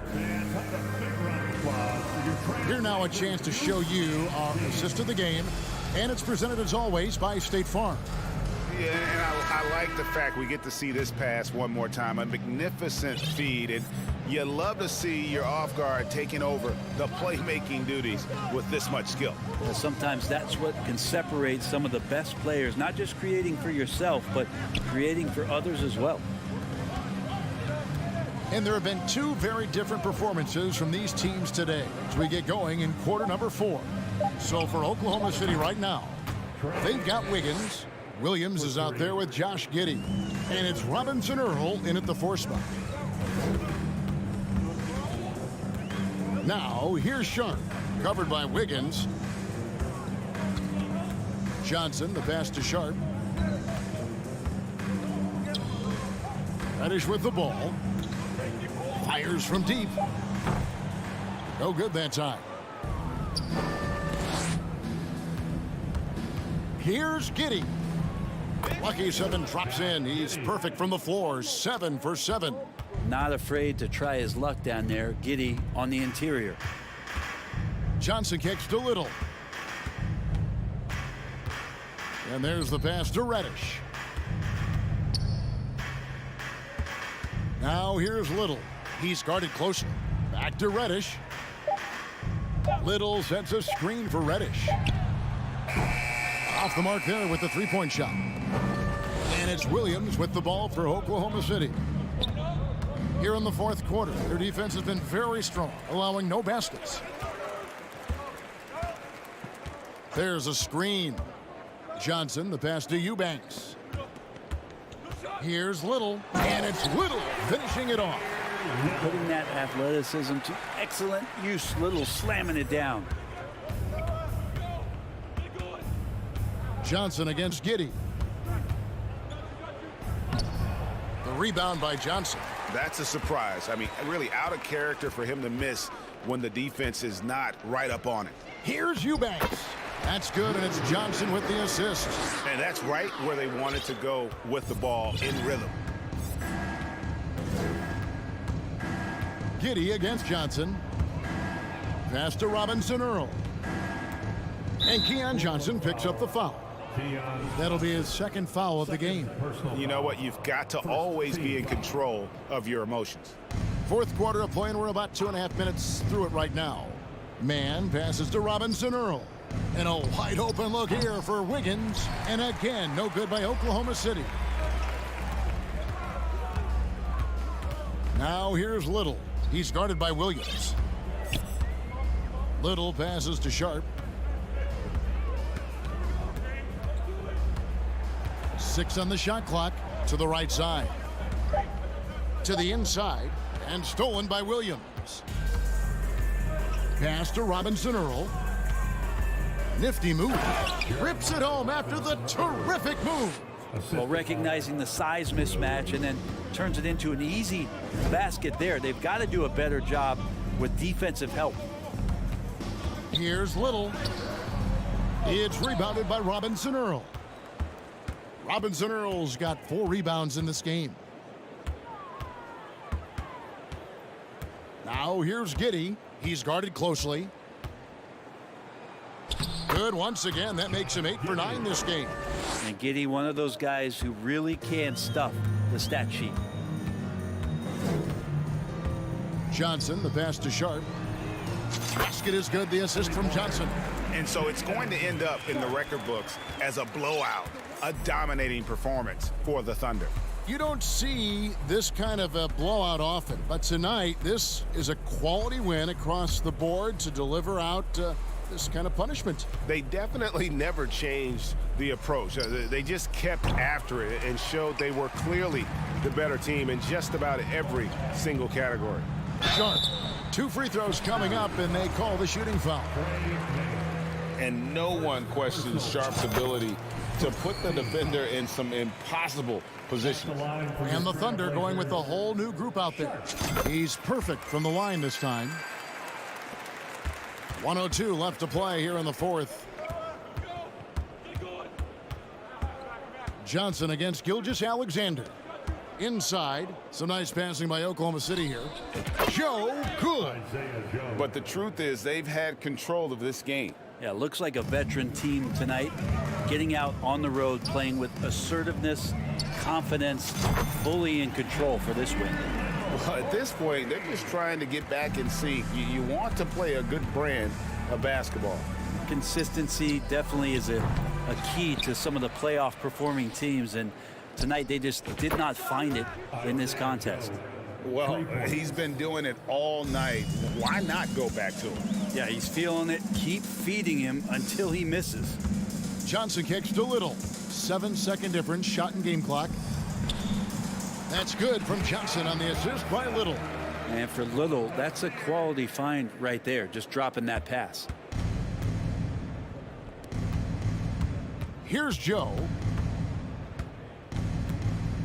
Here now a chance to show you our assist of the game. And it's presented as always by State Farm. Yeah, and I like the fact we get to see this pass one more time. A magnificent feed, and you love to see your off guard taking over the playmaking duties with this much skill. Well, sometimes that's what can separate some of the best players, not just creating for yourself, but creating for others as well. And there have been 2 very different performances from these teams today as we get going in quarter number 4. So for Oklahoma City right now, they've got Wiggins. Williams is out there with Josh Giddey. And it's Robinson Earl in at the 4 spot. Now, here's Sharp, covered by Wiggins. Johnson, the pass to Sharp. Reddish with the ball. Fires from deep. No good that time. Here's Giddey. Lucky 7 drops in. He's perfect from the floor. 7 for 7. Not afraid to try his luck down there. Giddey on the interior. Johnson kicks to Little. And there's the pass to Reddish. Now here's Little. He's guarded closely. Back to Reddish. Little sets a screen for Reddish. Off the mark there with the three-point shot. And it's Williams with the ball for Oklahoma City. Here in the fourth quarter, their defense has been very strong, allowing no baskets. There's a screen. Johnson, the pass to Eubanks. Here's Little, and it's Little finishing it off. Putting that athleticism to excellent use. Little slamming it down. Johnson against Giddey. The rebound by Johnson. That's a surprise. I mean, really out of character for him to miss when the defense is not right up on it. Here's Eubanks. That's good, and it's Johnson with the assist. And that's right where they wanted to go with the ball in rhythm. Giddey against Johnson. Pass to Robinson Earl. And Keon Johnson picks up the foul. That'll be his second foul of the game. You know what? You've got to always be in control of your emotions. Fourth quarter of play, and we're about 2.5 minutes through it right now. Man passes to Robinson Earl. And a wide open look here for Wiggins. And again, no good by Oklahoma City. Now here's Little. He's guarded by Williams. Little passes to Sharp. 6 on the shot clock. To the right side. To the inside. And stolen by Williams. Pass to Robinson Earl. Nifty move. Rips it home after the terrific move. Well, recognizing the size mismatch and then turns it into an easy basket there. They've got to do a better job with defensive help. Here's Little. It's rebounded by Robinson Earl. Robinson Earl's got 4 rebounds in this game. Now here's Giddey. He's guarded closely. Good once again. That makes him 8 for 9 this game. And Giddey, one of those guys who really can stuff the stat sheet. Johnson, the pass to Sharp. Basket is good. The assist from Johnson. And so it's going to end up in the record books as a blowout, a dominating performance for the Thunder. You don't see this kind of a blowout often, but tonight this is a quality win across the board to deliver out this kind of punishment. They definitely never changed the approach. They just kept after it and showed they were clearly the better team in just about every single category. Sharp. 2 free throws coming up, and they call the shooting foul. And no one questions Sharp's ability to put the defender in some impossible positions. And the Thunder going with a whole new group out there. He's perfect from the line this time. 1:02 left to play here in the fourth. Johnson against Gilgeous-Alexander. Inside, some nice passing by Oklahoma City here. Joe good. But the truth is they've had control of this game. Yeah, looks like a veteran team tonight, getting out on the road, playing with assertiveness, confidence, fully in control for this win. Well, at this point, they're just trying to get back in sync. You want to play a good brand of basketball. Consistency definitely is a key to some of the playoff performing teams, and tonight they just did not find it in this contest. Well, he's been doing it all night. Why not go back to him? Yeah, he's feeling it. Keep feeding him until he misses. Johnson kicks to Little. 7-second difference, shot and game clock. That's good from Johnson on the assist by Little. And for Little, that's a quality find right there, just dropping that pass. Here's Joe.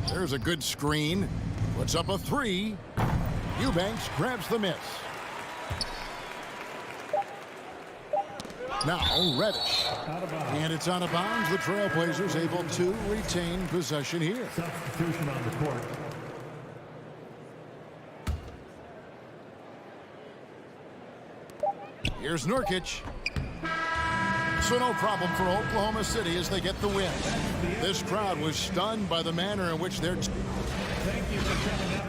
There's a good screen. Puts up a 3. Eubanks grabs the miss. Now Reddish. And it's out of bounds. The Trailblazers able to retain possession here. Substitution on the court. Here's Nurkic. So no problem for Oklahoma City as they get the win. This crowd was stunned by the manner in which they're... Thank you for coming up.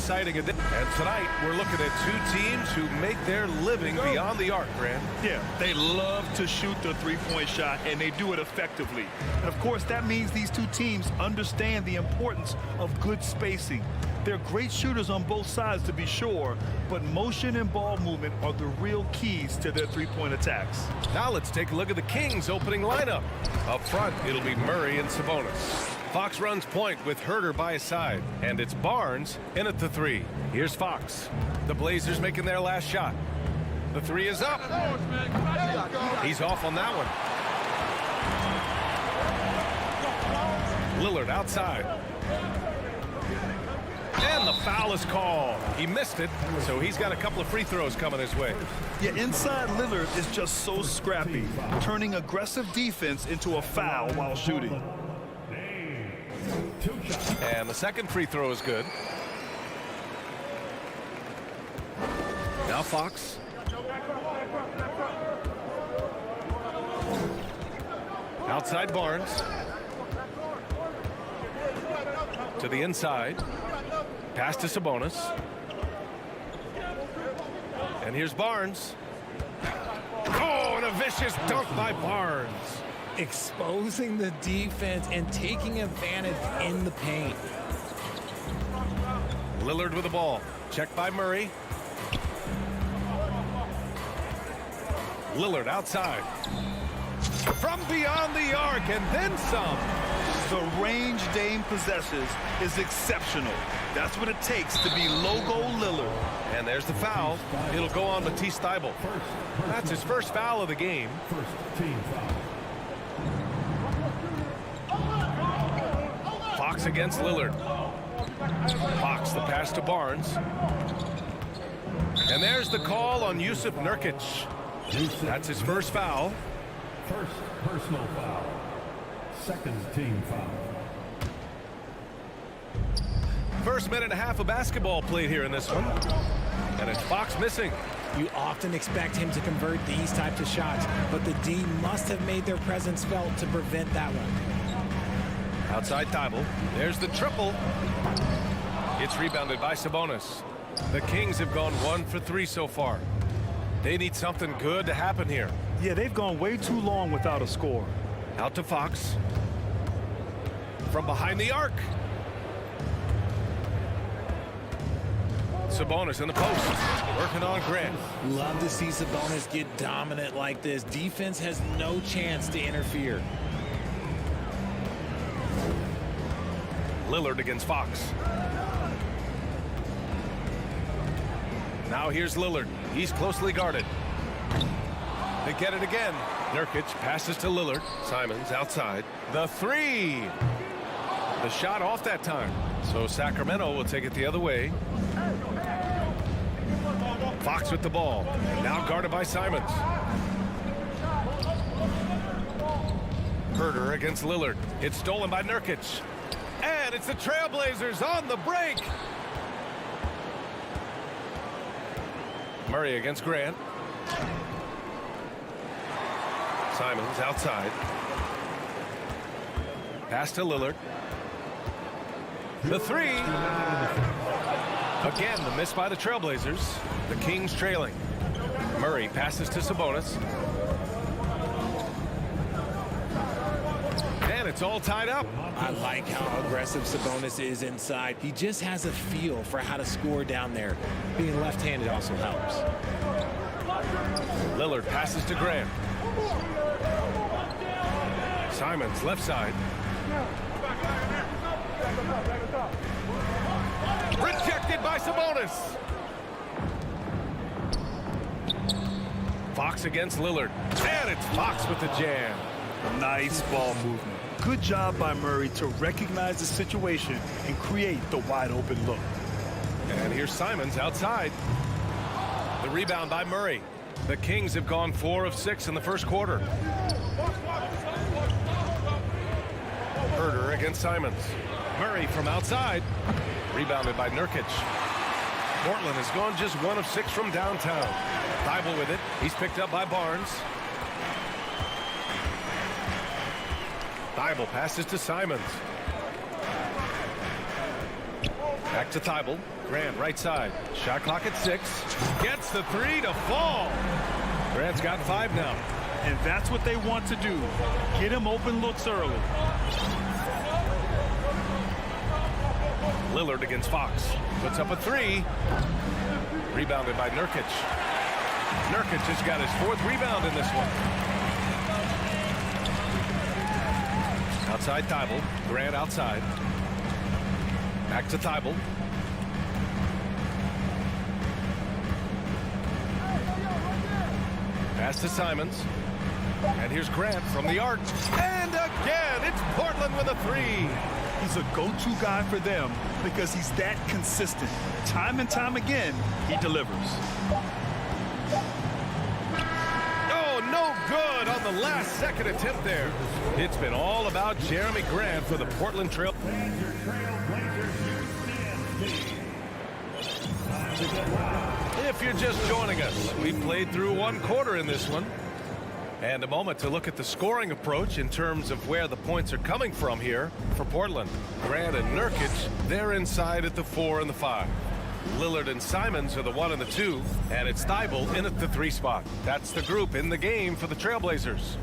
exciting. And tonight, we're looking at two teams who make their living beyond the arc, Grant. Yeah, they love to shoot the three-point shot, and they do it effectively. And, of course, that means these two teams understand the importance of good spacing. They're great shooters on both sides, to be sure, but motion and ball movement are the real keys to their three-point attacks. Now let's take a look at the Kings' opening lineup. Up front, it'll be Murray and Sabonis. Fox runs point with Herter by his side, and it's Barnes in at the three. Here's Fox. The Blazers making their last shot. The three is up. He's off on that one. Lillard outside. And the foul is called. He missed it, so he's got a couple of free throws coming his way. Yeah, inside Lillard is just so scrappy, turning aggressive defense into a foul while shooting. And the second free throw is good. Now Fox. Outside Barnes. To the inside. Pass to Sabonis. And here's Barnes. Oh, and a vicious dunk by Barnes. Exposing the defense and taking advantage in the paint. Lillard with the ball. Checked by Murray. Lillard outside. From beyond the arc and then some. The range Dame possesses is exceptional. That's what it takes to be logo Lillard. And there's the foul. It'll go on Matisse Thybulle. That's his first foul of the game. First team foul. Fox against Lillard. Fox the pass to Barnes. And there's the call on Jusuf Nurkic. That's his first foul. First personal foul. Second team foul. First minute and a half of basketball played here in this one. And it's Fox missing. You often expect him to convert these types of shots, but the D must have made their presence felt to prevent that one. Outside Thybulle. There's the triple. It's rebounded by Sabonis. The Kings have gone 1 for 3 so far. They need something good to happen here. Yeah, they've gone way too long without a score. Out to Fox. From behind the arc. Sabonis in the post. Working on Grant. Love to see Sabonis get dominant like this. Defense has no chance to interfere. Lillard against Fox. Now here's Lillard. He's closely guarded. They get it again. Nurkic passes to Lillard. Simons outside. The three. The shot off that time. So Sacramento will take it the other way. Fox with the ball. Now guarded by Simons. Herter against Lillard. It's stolen by Nurkic. And it's the Trailblazers on the break. Murray against Grant. Simons outside. Pass to Lillard. The three. Again, the miss by the Trailblazers. The Kings trailing. Murray passes to Sabonis. And it's all tied up. I like how aggressive Sabonis is inside. He just has a feel for how to score down there. Being left-handed also helps. Lillard passes to Grant. Simons left side. Rejected by Sabonis. Fox against Lillard. And it's Fox with the jam. Nice ball movement. Good job by Murray to recognize the situation and create the wide open look. And here's Simons outside. The rebound by Murray. The Kings have gone 4 of 6 in the first quarter. Herter against Simons. Murray from outside. Rebounded by Nurkic. Portland has gone just 1 of 6 from downtown. Thybulle with it. He's picked up by Barnes. Thybulle passes to Simons. Back to Thybulle. Grant, right side. Shot clock at 6. Gets the 3 to fall. Grant's got 5 now. And that's what they want to do. Get him open looks early. Lillard against Fox. Puts up a 3. Rebounded by Nurkic. Nurkic has got his 4th rebound in this one. Outside Thibault. Grant outside. Back to Thibault. Pass to Simons. And here's Grant from the arc. And again, it's Portland with a 3. He's a go-to guy for them because he's that consistent. Time and time again, he delivers. Oh, no good on the last second attempt there. It's been all about Jeremy Grant for the Portland Trail. If you're just joining us, we played through 1 quarter in this one. And a moment to look at the scoring approach in terms of where the points are coming from here for Portland. Grant and Nurkic, they're inside at the 4 and the 5. Lillard and Simons are the 1 and the 2. And it's Thibault in at the 3 spot. That's the group in the game for the Trailblazers.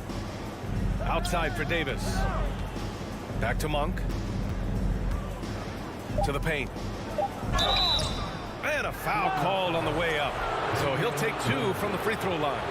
Outside for Davis. Back to Monk. To the paint. And a foul called on the way up. So he'll take 2 from the free throw line.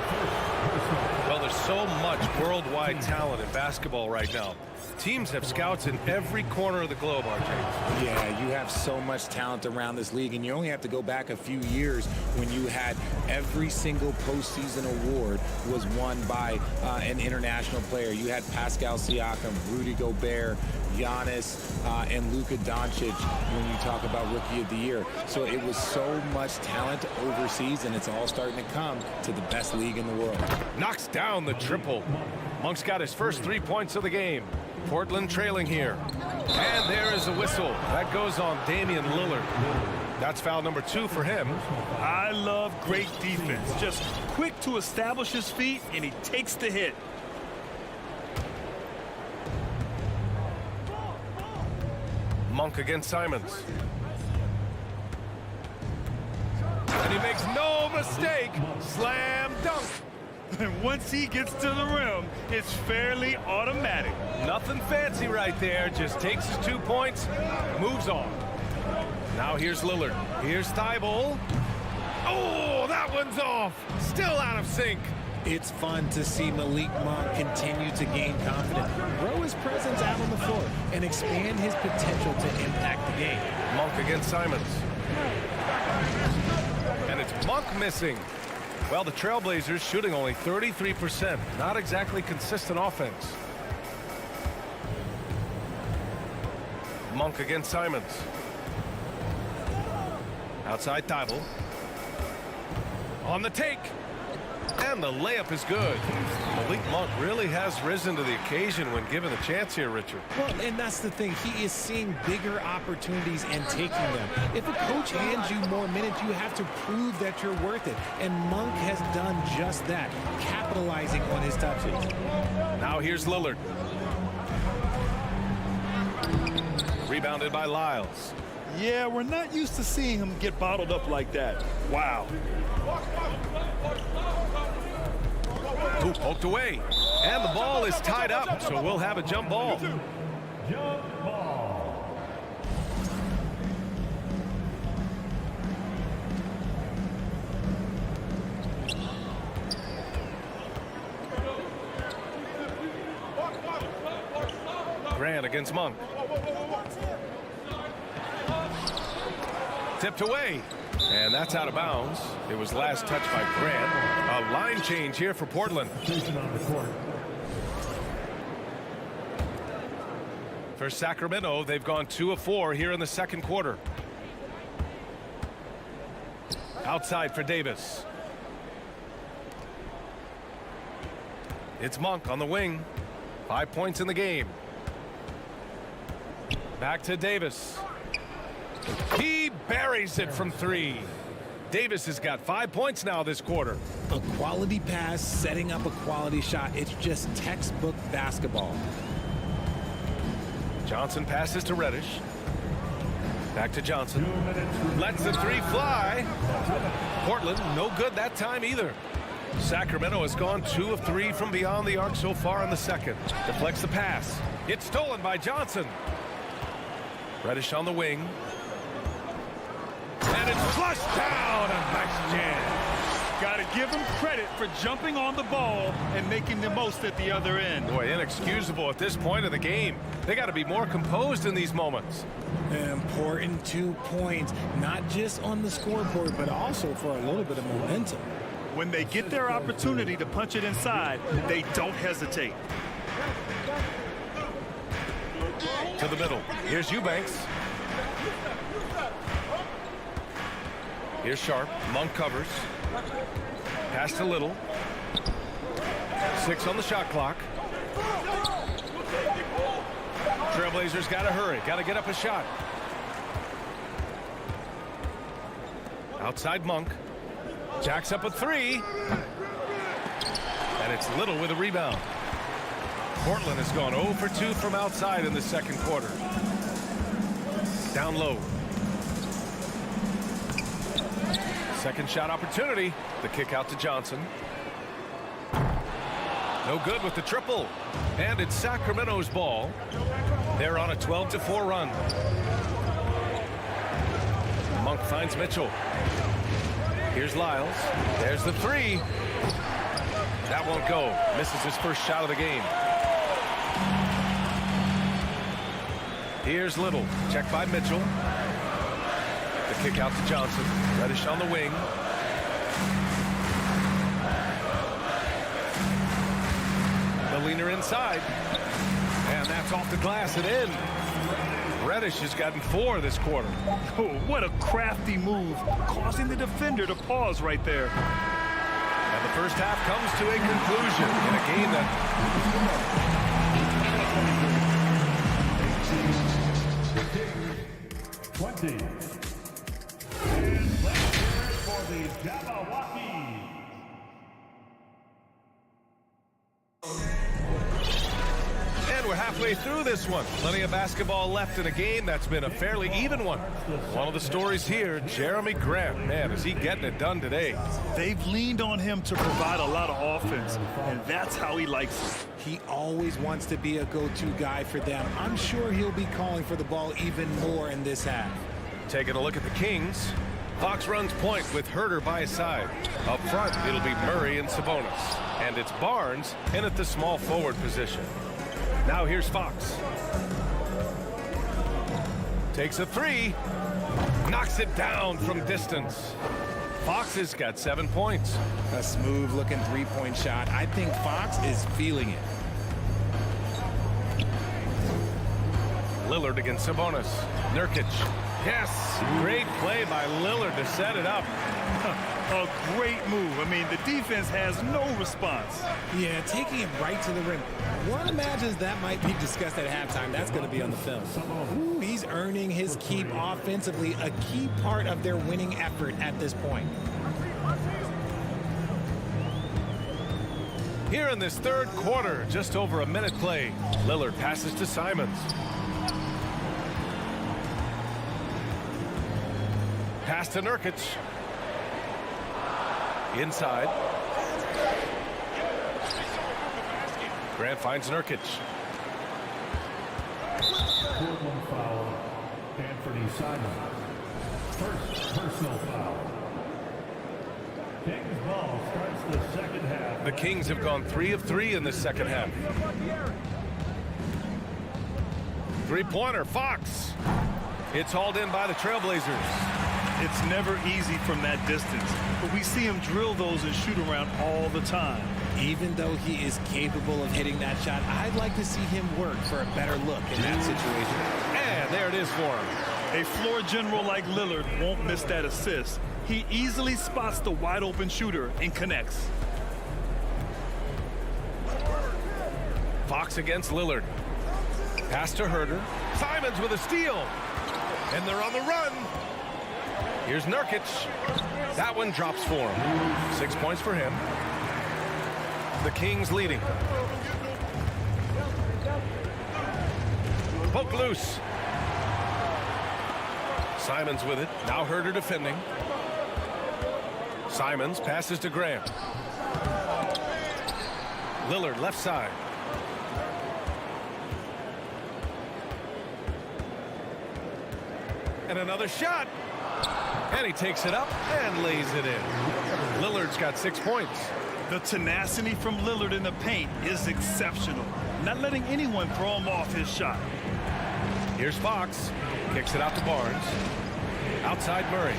Well, there's so much worldwide talent in basketball right now. Teams have scouts in every corner of the globe, RJ. Yeah, you have so much talent around this league, and you only have to go back a few years when you had every single postseason award was won by an international player. You had Pascal Siakam, Rudy Gobert, Giannis, and Luka Doncic when you talk about Rookie of the Year. So it was so much talent overseas, and it's all starting to come to the best league in the world. Knocks down the triple. Monk's got his first 3 points of the game. Portland trailing here. And there is a whistle. That goes on Damian Lillard. That's foul number 2 for him. I love great defense. Just quick to establish his feet, and he takes the hit. Monk against Simons. And he makes no mistake. Slam dunk. And once he gets to the rim, it's fairly automatic. Nothing fancy right there. Just takes his 2 points, moves on. Now here's Lillard. Here's Thibault. Oh, that one's off. Still out of sync. It's fun to see Malik Monk continue to gain confidence, grow his presence out on the floor, and expand his potential to impact the game. Monk against Simons. And it's Monk missing. Well, the Trailblazers shooting only 33%. Not exactly consistent offense. Monk against Simons. Outside Thibault. On the take. And the layup is good. Malik Monk really has risen to the occasion when given the chance here, Richard. Well, and that's the thing. He is seeing bigger opportunities and taking them. If a coach hands you more minutes, you have to prove that you're worth it. And Monk has done just that, capitalizing on his touches. Now here's Lillard. Rebounded by Lyles. Yeah, we're not used to seeing him get bottled up like that. Wow. Ooh, poked away. And the ball is tied up, so we'll have a jump ball. Jump ball. Grant against Monk. Tipped away. And that's out of bounds. It was last touched by Grant. A line change here for Portland. For Sacramento, they've gone 2 of 4 here in the second quarter. Outside for Davis. It's Monk on the wing. 5 points in the game. Back to Davis. He buries it from 3. Davis has got 5 points now this quarter. A quality pass, setting up a quality shot. It's just textbook basketball. Johnson passes to Reddish. Back to Johnson. Lets the three fly. Portland, no good that time either. Sacramento has gone 2 of 3 from beyond the arc so far in the second. Deflects the pass. It's stolen by Johnson. Reddish on the wing. And it's flushed down. A nice jam. Got to give him credit for jumping on the ball and making the most at the other end. Boy, inexcusable at this point of the game. They got to be more composed in these moments. An important 2 points, not just on the scoreboard, but also for a little bit of momentum. When they get their opportunity to punch it inside, they don't hesitate. To the middle. Here's Eubanks. Here's Sharp. Monk covers. Pass to Little. 6 on the shot clock. Trailblazers got to hurry. Got to get up a shot. Outside Monk. Jacks up a 3. And it's Little with a rebound. Portland has gone 0 for 2 from outside in the second quarter. Down low. Second shot opportunity. The kick out to Johnson. No good with the triple. And it's Sacramento's ball. They're on a 12-4 run. Monk finds Mitchell. Here's Lyles. There's the 3. That won't go. Misses his first shot of the game. Here's Little. Checked by Mitchell. The kick out to Johnson. Reddish on the wing. The leaner inside. And that's off the glass and in. Reddish has gotten 4 this quarter. Oh, what a crafty move, causing the defender to pause right there. And the first half comes to a conclusion in a game that... 20. And for the Jabberwockies. And we're halfway through this one. Plenty of basketball left in a game that's been a fairly even one. One of the stories here, Jeremy Grant. Man, is he getting it done today. They've leaned on him to provide a lot of offense, and that's how he likes it. He always wants to be a go-to guy for them. I'm sure he'll be calling for the ball even more in this half. Taking a look at the Kings. Fox runs point with Herter by his side. Up front, it'll be Murray and Sabonis. And it's Barnes in at the small forward position. Now here's Fox. Takes a 3. Knocks it down from distance. Fox has got 7 points. A smooth looking 3-point shot. I think Fox is feeling it. Lillard against Sabonis. Nurkic. Yes, great play by Lillard to set it up. A great move. I mean, the defense has no response. Yeah, taking it right to the rim. One imagines that might be discussed at halftime. That's going to be on the film. Ooh, he's earning his keep offensively, a key part of their winning effort at this point. Here in this third quarter, just over a minute play. Lillard passes to Simons. Pass to Nurkic. Inside. Grant finds Nurkic. Portland foul. Anthony Simons. First personal foul. Kings ball starts the second half. The Kings have gone 3 of 3 in the second half. Three-pointer, Fox. It's hauled in by the Trailblazers. It's never easy from that distance, but we see him drill those and shoot around all the time. Even though he is capable of hitting that shot, I'd like to see him work for a better look in that situation. And there it is for him. A floor general like Lillard won't miss that assist. He easily spots the wide open shooter and connects. Fox against Lillard. Pass to Herter. Simons with a steal. And they're on the run. Here's Nurkic. That one drops for him. 6 points for him. The Kings leading. Poke loose. Simons with it. Now Herter defending. Simons passes to Grant. Lillard left side. And another shot. And he takes it up and lays it in. Lillard's got 6 points. The tenacity from Lillard in the paint is exceptional. Not letting anyone throw him off his shot. Here's Fox. Kicks it out to Barnes. Outside Murray.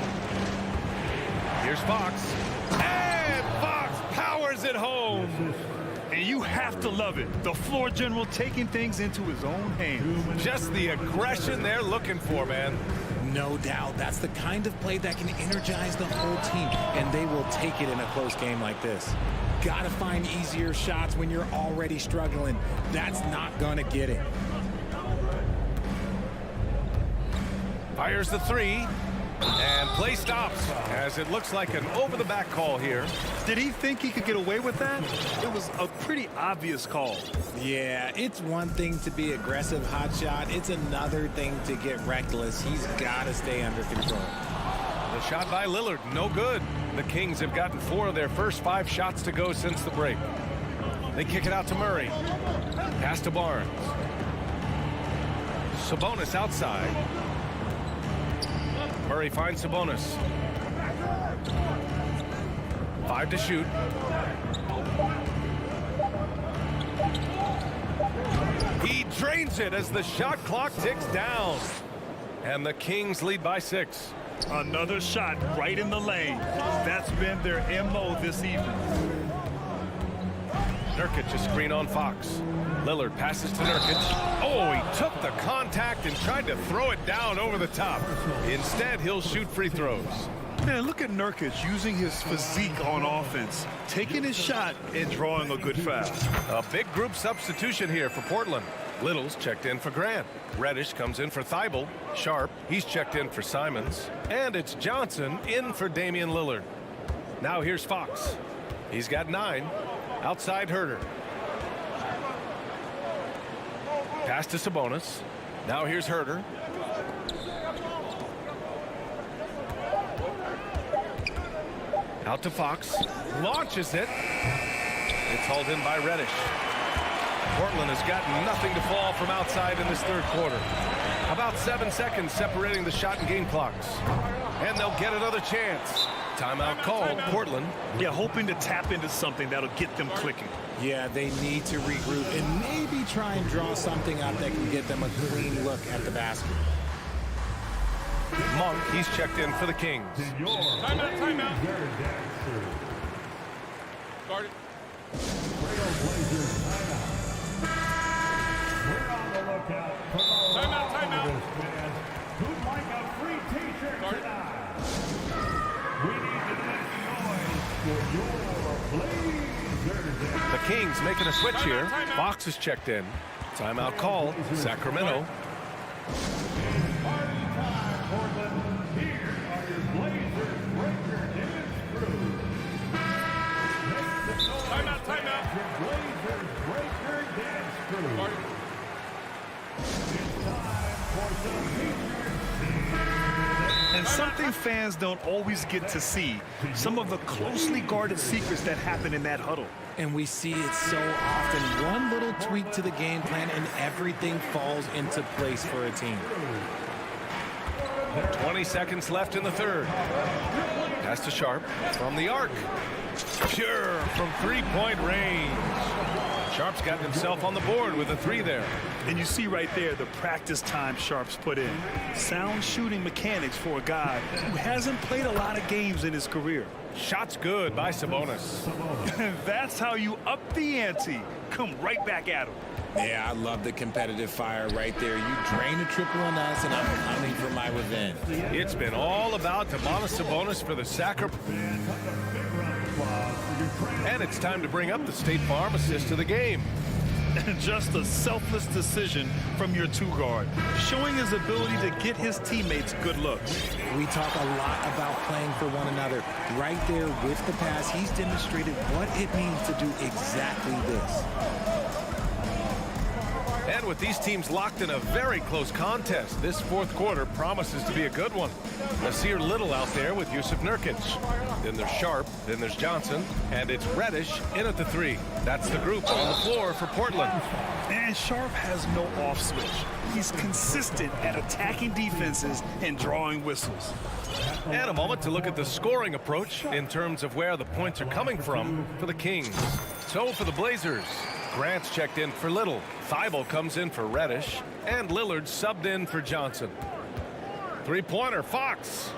Here's Fox. And Fox powers it home. And you have to love it. The floor general taking things into his own hands. Just the aggression they're looking for, man. No doubt. That's the kind of play that can energize the whole team, and they will take it in a close game like this. Got to find easier shots when you're already struggling. That's not going to get it. Fires the three, and play stops as it looks like an over-the-back call here. Did he think he could get away with that? It was a pretty obvious call. Yeah, it's one thing to be aggressive hot shot. It's another thing to get reckless. He's got to stay under control. The shot by Lillard, no good. The Kings have gotten 4 of their first 5 shots to go since the break. They kick it out to Murray. Pass to Barnes. Sabonis outside. Murray finds Sabonis. 5 to shoot. He drains it as the shot clock ticks down. And the Kings lead by 6. Another shot right in the lane. That's been their MO this evening. Nurkic a screen on Fox. Lillard passes to Nurkic. Oh, he took the contact and tried to throw it down over the top. Instead, he'll shoot free throws. Man, look at Nurkic using his physique on offense, taking his shot and drawing a good foul. A big group substitution here for Portland. Little's checked in for Grant. Reddish comes in for Thibault. Sharp, he's checked in for Simons. And it's Johnson in for Damian Lillard. Now here's Fox. He's got 9. Outside Herter. Pass to Sabonis. Now here's Herter. Out to Fox. Launches it. It's hauled in by Reddish. Portland has got nothing to fall from outside in this third quarter. About 7 seconds separating the shot and game clocks. And they'll get another chance. Timeout called. Portland. Yeah, hoping to tap into something that'll get them clicking. Yeah, they need to regroup and maybe try and draw something up that can get them a clean look at the basket. Monk, he's checked in for the Kings. Timeout, timeout. Guard it. We're on the lookout for the timeout. Who'd like a free t-shirt tonight? We need to make noise for your Blazers. The Kings making a switch here. Fox is checked in. Timeout called. Sacramento. And something fans don't always get to see, some of the closely guarded secrets that happen in that huddle. And we see it so often. One little tweak to the game plan and everything falls into place for a team. 20 seconds left in the third. Pass to Sharp from the arc. Pure from three-point range. Sharp's got himself on the board with a 3 there. And you see right there the practice time Sharp's put in. Sound shooting mechanics for a guy who hasn't played a lot of games in his career. Shot's good by Sabonis. That's how you up the ante. Come right back at him. Yeah, I love the competitive fire right there. You drain a triple on us, and I'm coming for my revenge. It's been all about Domantas Sabonis for the Sacramento. And it's time to bring up the State Farm assist of the game. Just a selfless decision from your 2-guard, showing his ability to get his teammates good looks. We talk a lot about playing for one another. Right there with the pass, he's demonstrated what it means to do exactly this. And with these teams locked in a very close contest, this fourth quarter promises to be a good one. Nasir Little out there with Yusuf Nurkic. Then there's Sharp, then there's Johnson, and it's Reddish in at the 3. That's the group on the floor for Portland. And Sharp has no off switch. He's consistent at attacking defenses and drawing whistles. And a moment to look at the scoring approach in terms of where the points are coming from for the Kings. So for the Blazers, Grant's checked in for Little. Thibault comes in for Reddish. And Lillard subbed in for Johnson. Three-pointer, Fox.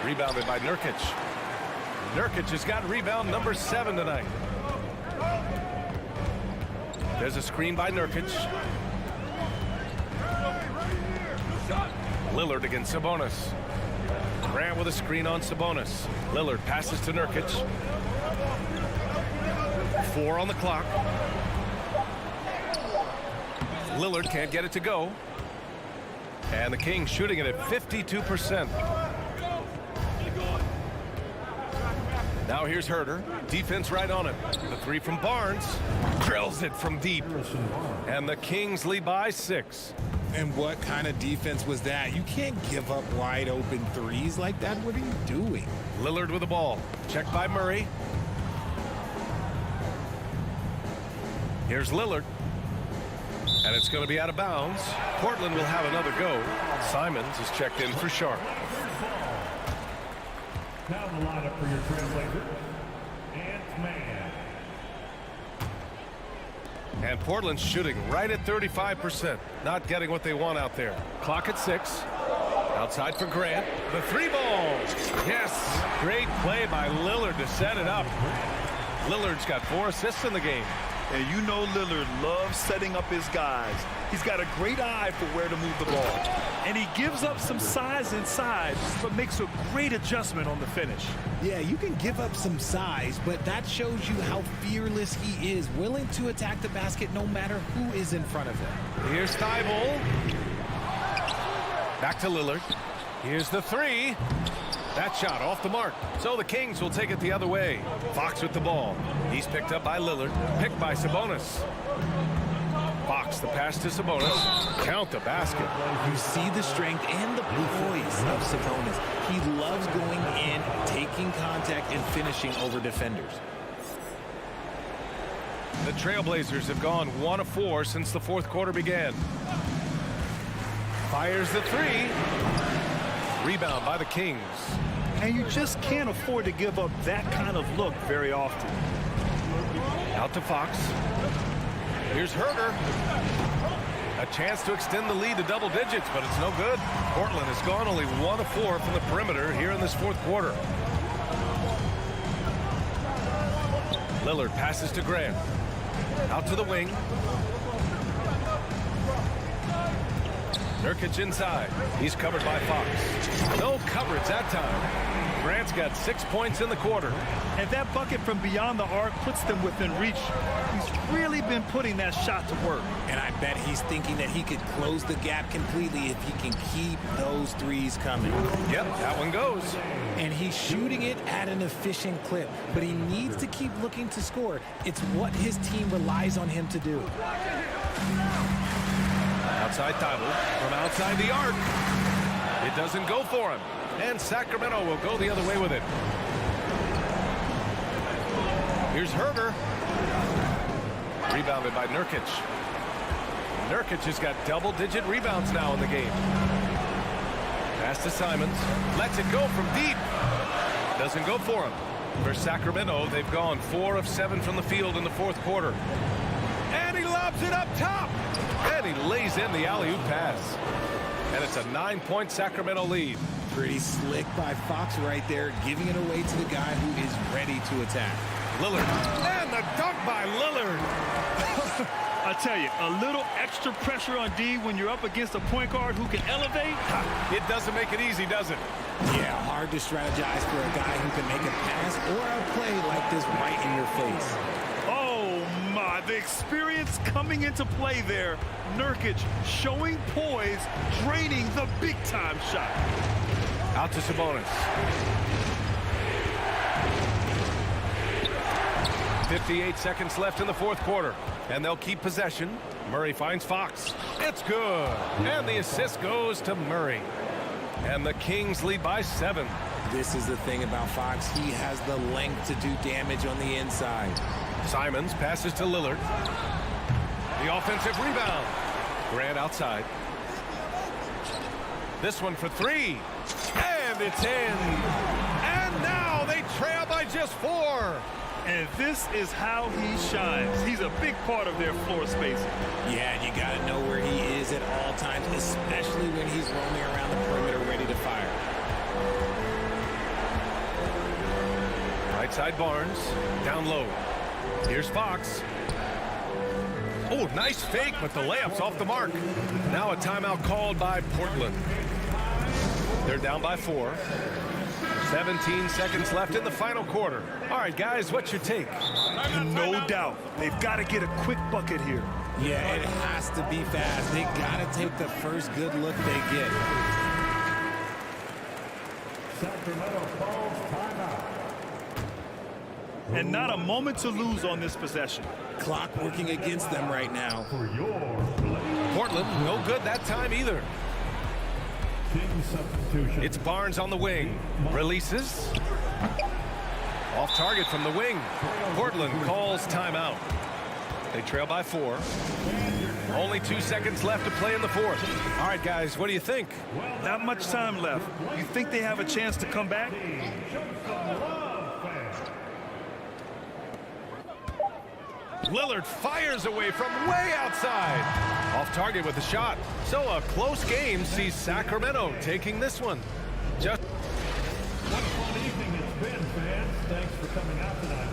Rebounded by Nurkic. Nurkic has got rebound number 7 tonight. There's a screen by Nurkic. Lillard against Sabonis. Grant with a screen on Sabonis. Lillard passes to Nurkic. 4 on the clock. Lillard can't get it to go. And the Kings shooting it at 52%. Now here's Herter. Defense right on it. The 3 from Barnes. Drills it from deep. And the Kings lead by 6. And what kind of defense was that? You can't give up wide open threes like that. What are you doing? Lillard with the ball. Checked by Murray. Here's Lillard. And it's going to be out of bounds. Portland will have another go. Simons is checked in for Sharp. Now the lineup for your Trailblazers. Ant-Man. And Portland's shooting right at 35%. Not getting what they want out there. Clock at 6. Outside for Grant. The 3 ball. Yes. Great play by Lillard to set it up. Lillard's got 4 assists in the game. And you know Lillard loves setting up his guys. He's got a great eye for where to move the ball. And he gives up some size inside, but makes a great adjustment on the finish. Yeah, you can give up some size, but that shows you how fearless he is, willing to attack the basket no matter who is in front of him. Here's Thibault. Back to Lillard. Here's the 3. That shot off the mark. So the Kings will take it the other way. Fox with the ball. He's picked up by Lillard. Picked by Sabonis. Fox, the pass to Sabonis. Count the basket. You see the strength and the poise of Sabonis. He loves going in, taking contact, and finishing over defenders. The Trailblazers have gone 1 of 4 since the fourth quarter began. Fires the 3. Rebound by the Kings. And you just can't afford to give up that kind of look very often. Out to Fox. Here's Herter. A chance to extend the lead to double digits, but it's no good. Portland has gone only 1 of 4 from the perimeter here in this fourth quarter. Lillard passes to Grant. Out to the wing. Nurkic inside. He's covered by Fox. No coverage that time. Grant's got 6 points in the quarter. And that bucket from beyond the arc puts them within reach. He's really been putting that shot to work. And I bet he's thinking that he could close the gap completely if he can keep those threes coming. Yep, that one goes. And he's shooting it at an efficient clip, but he needs to keep looking to score. It's what his team relies on him to do. Outside Thibault from outside the arc. It doesn't go for him. And Sacramento will go the other way with it. Here's Herter. Rebounded by Nurkic. Nurkic has got double-digit rebounds now in the game. Pass to Simons. Lets it go from deep. Doesn't go for him. For Sacramento, they've gone 4 of 7 from the field in the fourth quarter. And he lobs it up top. And he lays in the alley-oop pass. And it's a 9-point Sacramento lead. Pretty slick by Fox right there, giving it away to the guy who is ready to attack. Lillard. And the dunk by Lillard. I tell you, a little extra pressure on D when you're up against a point guard who can elevate. It doesn't make it easy, does it? Yeah, hard to strategize for a guy who can make a pass or a play like this right in your face. Oh, my. The experience coming into play there. Nurkic showing poise, draining the big-time shot. Out to Sabonis. 58 seconds left in the fourth quarter. And they'll keep possession. Murray finds Fox. It's good. And the assist goes to Murray. And the Kings lead by 7. This is the thing about Fox. He has the length to do damage on the inside. Simons passes to Lillard. The offensive rebound. Grant outside. This one for 3. And it's in. And now they trail by just 4. And this is how he shines. He's a big part of their floor spacing. Yeah, and you got to know where he is at all times, especially when he's roaming around the perimeter ready to fire. Right side Barnes. Down low. Here's Fox. Oh, nice fake, but the layup's off the mark. Now a timeout called by Portland. They're down by 4. 17 seconds left in the final quarter. All right, guys, what's your take? No doubt. They've got to get a quick bucket here. Yeah, it has to be fast. They got to take the first good look they get. Sacramento calls timeout. And not a moment to lose on this possession. Clock working against them right now. For your Portland, no good that time either. team substitution. It's Barnes on the wing. Releases. Off target from the wing. Portland calls timeout. They trail by 4. Only 2 seconds left to play in the 4th. All right, guys, what do you think? Not much time left. You think they have a chance to come back? Lillard fires away from way outside. Off target with the shot. So a close game sees Sacramento taking this one. Just What a fun evening it's been, fans. Thanks for coming out tonight.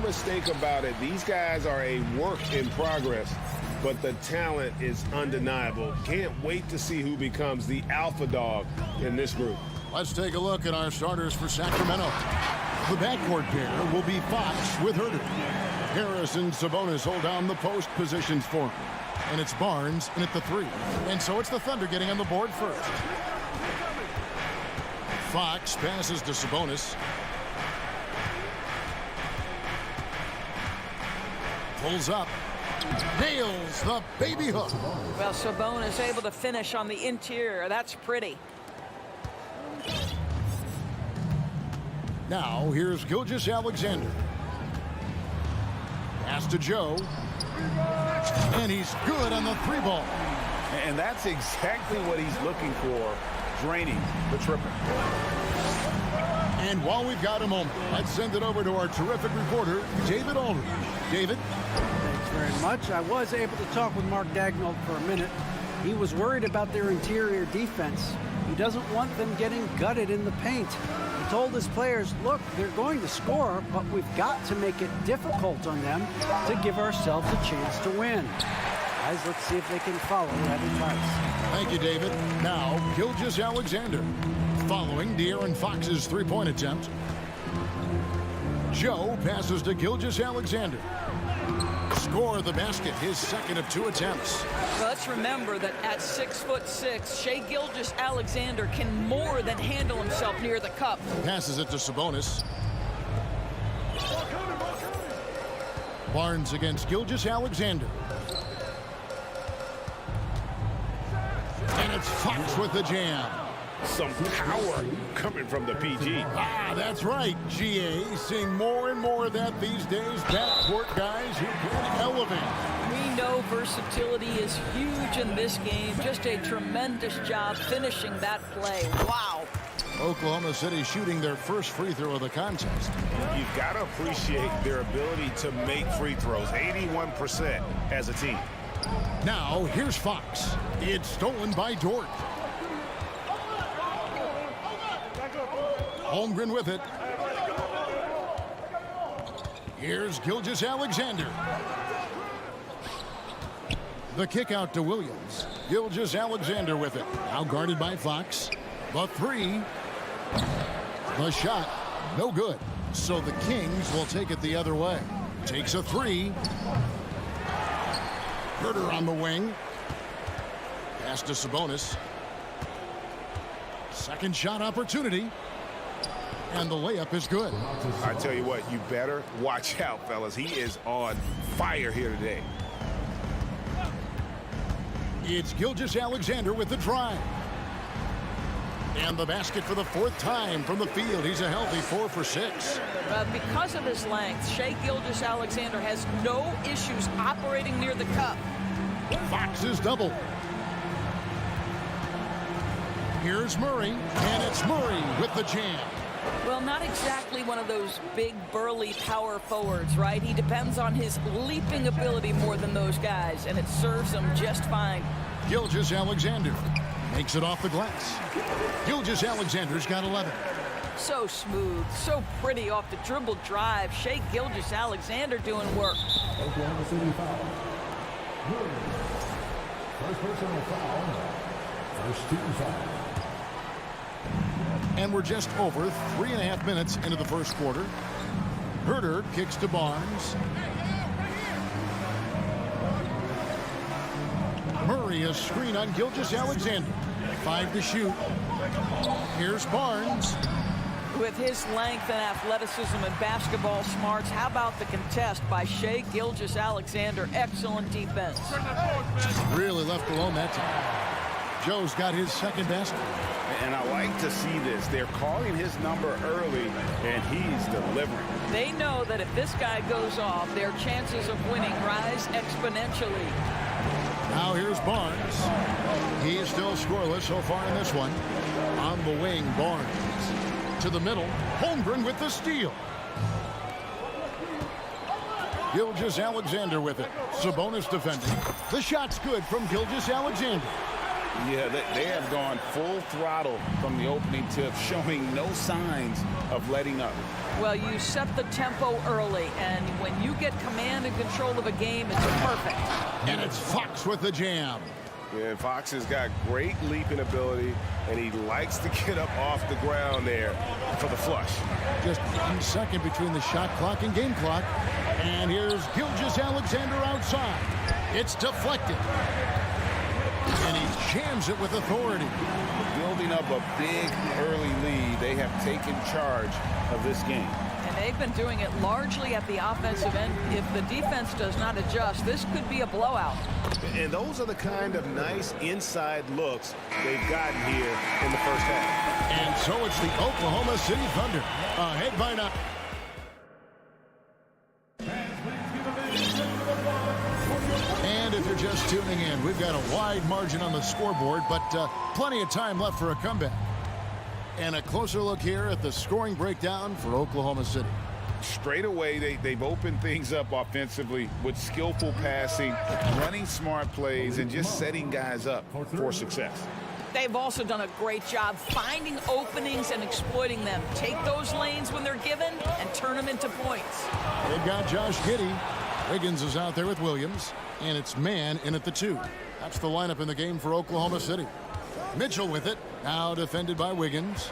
mistake about it. These guys are a work in progress, but the talent is undeniable. Can't wait to see who becomes the alpha dog in this group. Let's take a look at our starters for Sacramento. The backcourt pair will be Fox with Herter. Harris and Sabonis hold down the post positions for him. And it's Barnes in at the 3. And so it's the Thunder getting on the board first. Fox passes to Sabonis. Pulls up. Nails the baby hook. Well, Sabonis able to finish on the interior. That's pretty. Now, here's Gilgeous-Alexander. Pass to Joe. And he's good on the 3-ball. And that's exactly what he's looking for, draining the triple. And while we've got a moment, let's send it over to our terrific reporter, David Aldridge. David? Thanks very much. I was able to talk with Mark Daigneault for a minute. He was worried about their interior defense. He doesn't want them getting gutted in the paint. He told his players, look, they're going to score, but we've got to make it difficult on them to give ourselves a chance to win. Guys, let's see if they can follow that advice. Thank you, David. Now, Gilgeous-Alexander. Following De'Aaron Fox's 3-point attempt. Joe passes to Gilgeous-Alexander. Score the basket, his second of 2 attempts. Well, let's remember that at 6'6", Shai Gilgeous-Alexander can more than handle himself near the cup. Passes it to Sabonis. Barnes against Gilgeous-Alexander. And it's Fox with the jam. Some power coming from the PG. Ah, that's right, GA. Seeing more and more of that these days. Backcourt guys who can elevate. We know versatility is huge in this game. Just a tremendous job finishing that play. Wow. Oklahoma City shooting their first free throw of the contest. You've got to appreciate their ability to make free throws. 81% as a team. Now, here's Fox. It's stolen by Dort. Holmgren with it. Here's Gilgeous-Alexander. The kick out to Williams. Gilgeous-Alexander with it. Now guarded by Fox. The 3. The shot. No good. So the Kings will take it the other way. Takes a 3. Herter on the wing. Pass to Sabonis. Second shot opportunity. And the layup is good. I tell you what, you better watch out, fellas. He is on fire here today. It's Gilgeous-Alexander with the drive. And the basket for the 4th time from the field. He's a healthy 4 for 6. Because of his length, Shai Gilgeous-Alexander has no issues operating near the cup. Fox is double. Here's Murray, and it's Murray with the jam. Well, not exactly one of those big, burly power forwards, right? He depends on his leaping ability more than those guys, and it serves him just fine. Gilgeous-Alexander makes it off the glass. Gilgeous-Alexander's got 11. So smooth, so pretty off the dribble drive. Shai Gilgeous-Alexander doing work. Oklahoma City foul. First personal foul. First team foul. And we're just over 3.5 minutes into the first quarter. Herter kicks to Barnes. Murray a screen on Gilgeous-Alexander. 5 to shoot. Here's Barnes. With his length and athleticism and basketball smarts, how about the contest by Shai Gilgeous-Alexander? Excellent defense. Really left alone that time. Joe's got his second basket. And I like to see this. They're calling his number early, and he's delivering. They know that if this guy goes off, their chances of winning rise exponentially. Now here's Barnes. He is still scoreless so far in this one. On the wing, Barnes. To the middle, Holmgren with the steal. Gilgeous-Alexander with it. Sabonis defending. The shot's good from Gilgeous-Alexander. Yeah, they have gone full throttle from the opening tip, showing no signs of letting up. Well, you set the tempo early, and when you get command and control of a game, it's perfect. And it's Fox with the jam. Yeah, Fox has got great leaping ability, and he likes to get up off the ground there for the flush. Just 1 second between the shot clock and game clock. And here's Gilgeous-Alexander outside. It's deflected. And he jams it with authority. Building up a big early lead, they have taken charge of this game. And they've been doing it largely at the offensive end. If the defense does not adjust, this could be a blowout. And those are the kind of nice inside looks they've gotten here in the first half. And so it's the Oklahoma City Thunder ahead by 9. And if you're just tuning in, we've got a wide margin on the scoreboard, but plenty of time left for a comeback. And a closer look here at the scoring breakdown for Oklahoma City. Straight away, they've opened things up offensively with skillful passing, running smart plays, and just setting guys up for success. They've also done a great job finding openings and exploiting them. Take those lanes when they're given and turn them into points. They've got Josh Giddey. Wiggins is out there with Williams, and it's man in at the 2. That's the lineup in the game for Oklahoma City. Mitchell with it, now defended by Wiggins.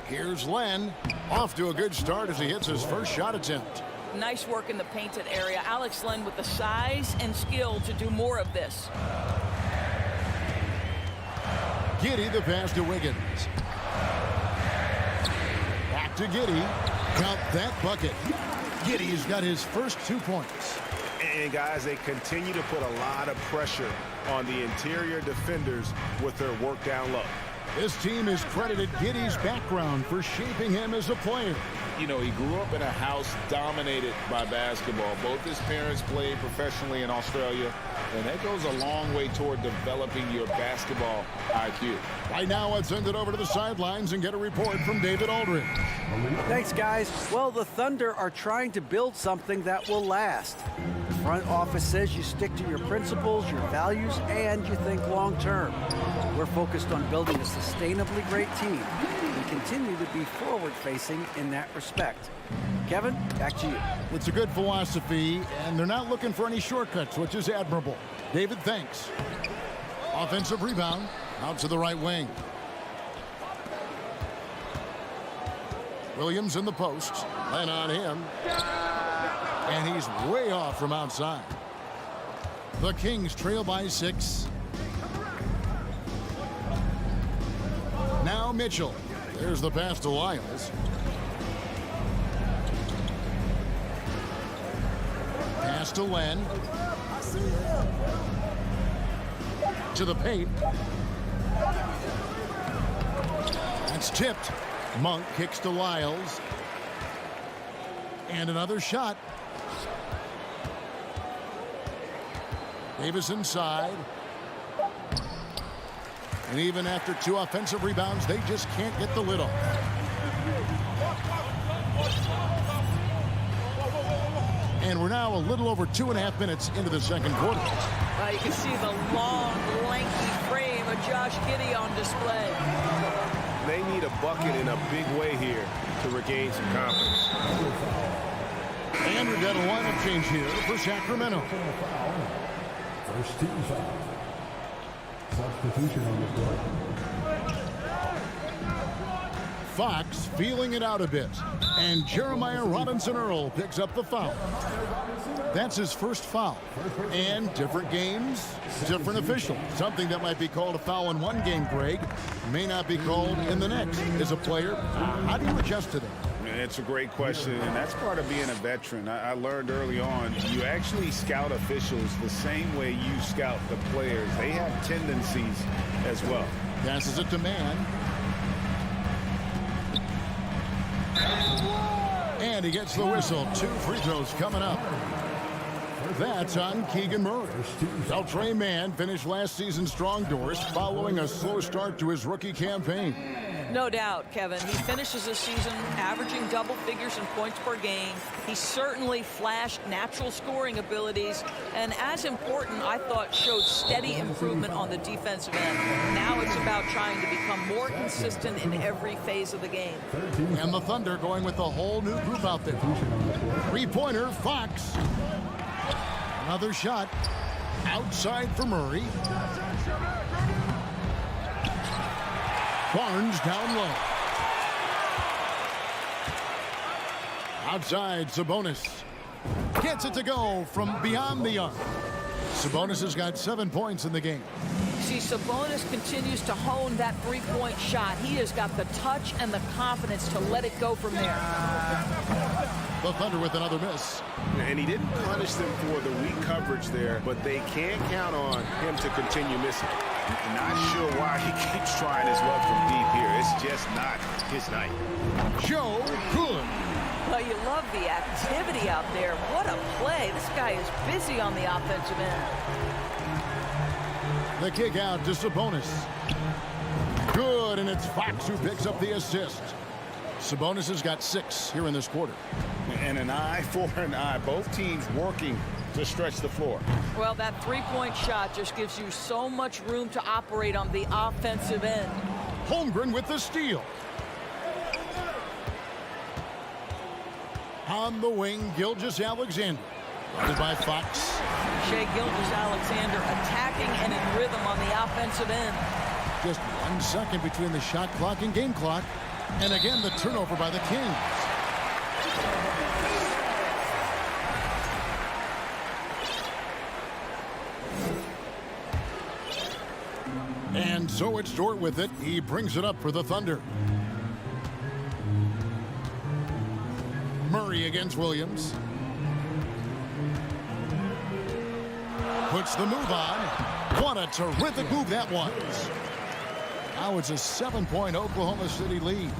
Here's Len, off to a good start as he hits his first shot attempt. Nice work in the painted area. Alex Len with the size and skill to do more of this. Giddey the pass to Wiggins. Back to Giddey. Count that bucket. Giddey's got his first 2 points. And guys, they continue to put a lot of pressure on the interior defenders with their work down low. This team has credited Giddey's background for shaping him as a player. You know, he grew up in a house dominated by basketball. Both his parents played professionally in Australia, and that goes a long way toward developing your basketball IQ. Right now, let's send it over to the sidelines and get a report from David Aldridge. Thanks, guys. Well, the Thunder are trying to build something that will last. The front office says you stick to your principles, your values, and you think long term. We're focused on building a sustainably great team. We continue to be forward-facing in that respect. Kevin, back to you. It's a good philosophy, and they're not looking for any shortcuts, which is admirable. David, thanks. Offensive rebound, out to the right wing. Williams in the post, and on him. And he's way off from outside. The Kings trail by 6. Now Mitchell. There's the pass to Lyles. Pass to Len. To the paint. That's tipped. Monk kicks to Lyles. And another shot. Davis inside. And even after 2 offensive rebounds, they just can't get the lid off. And we're now a little over 2.5 minutes into the second quarter. You can see the long, lengthy frame of Josh Giddey on display. They need a bucket in a big way here to regain some confidence. And we've got a lineup change here for Sacramento. First team foul. Substitution on the court. Fox feeling it out a bit. And Jeremiah Robinson-Earl picks up the foul. That's his first foul. And different games, different official. Something that might be called a foul in one game, Greg, may not be called in the next. As a player, how do you adjust to that? It's a great question, and that's part of being a veteran. I learned early on, you actually scout officials the same way you scout the players. They have tendencies as well. Passes it to man. And he gets the whistle. 2 free throws coming up. That's on Keegan Murray. Beltray Mann finished last season's strong doors following a slow start to his rookie campaign. No doubt, Kevin. He finishes the season averaging double figures in points per game. He certainly flashed natural scoring abilities, and as important, I thought, showed steady improvement on the defensive end. Now it's about trying to become more consistent in every phase of the game. And the Thunder going with a whole new group out there. Three-pointer, Fox. Another shot outside for Murray. Barnes down low. Outside, Sabonis. Gets it to go from beyond the arc. Sabonis has got 7 points in the game. See, Sabonis continues to hone that three-point shot. He has got the touch and the confidence to let it go from there. The Thunder with another miss. And he didn't punish them for the weak coverage there, but they can't count on him to continue missing. Not sure why he keeps trying his luck from deep here. It's just not his night. Joe Good. Well, you love the activity out there. What a play. This guy is busy on the offensive end. The kick out to Sabonis. Good, and it's Fox who picks up the assist. Sabonis has got 6 here in this quarter. And an eye for an eye. Both teams working to stretch the floor. Well, that three-point shot just gives you so much room to operate on the offensive end. Holmgren with the steal. On the wing, Gilgeous-Alexander. Guarded by Fox. Shai Gilgeous-Alexander attacking and in rhythm on the offensive end. Just 1 second between the shot clock and game clock. And again, the turnover by the Kings. And so it's Dort with it. He brings it up for the Thunder. Murray against Williams. Puts the move on. What a terrific move that was. Now it's a 7-point Oklahoma City lead.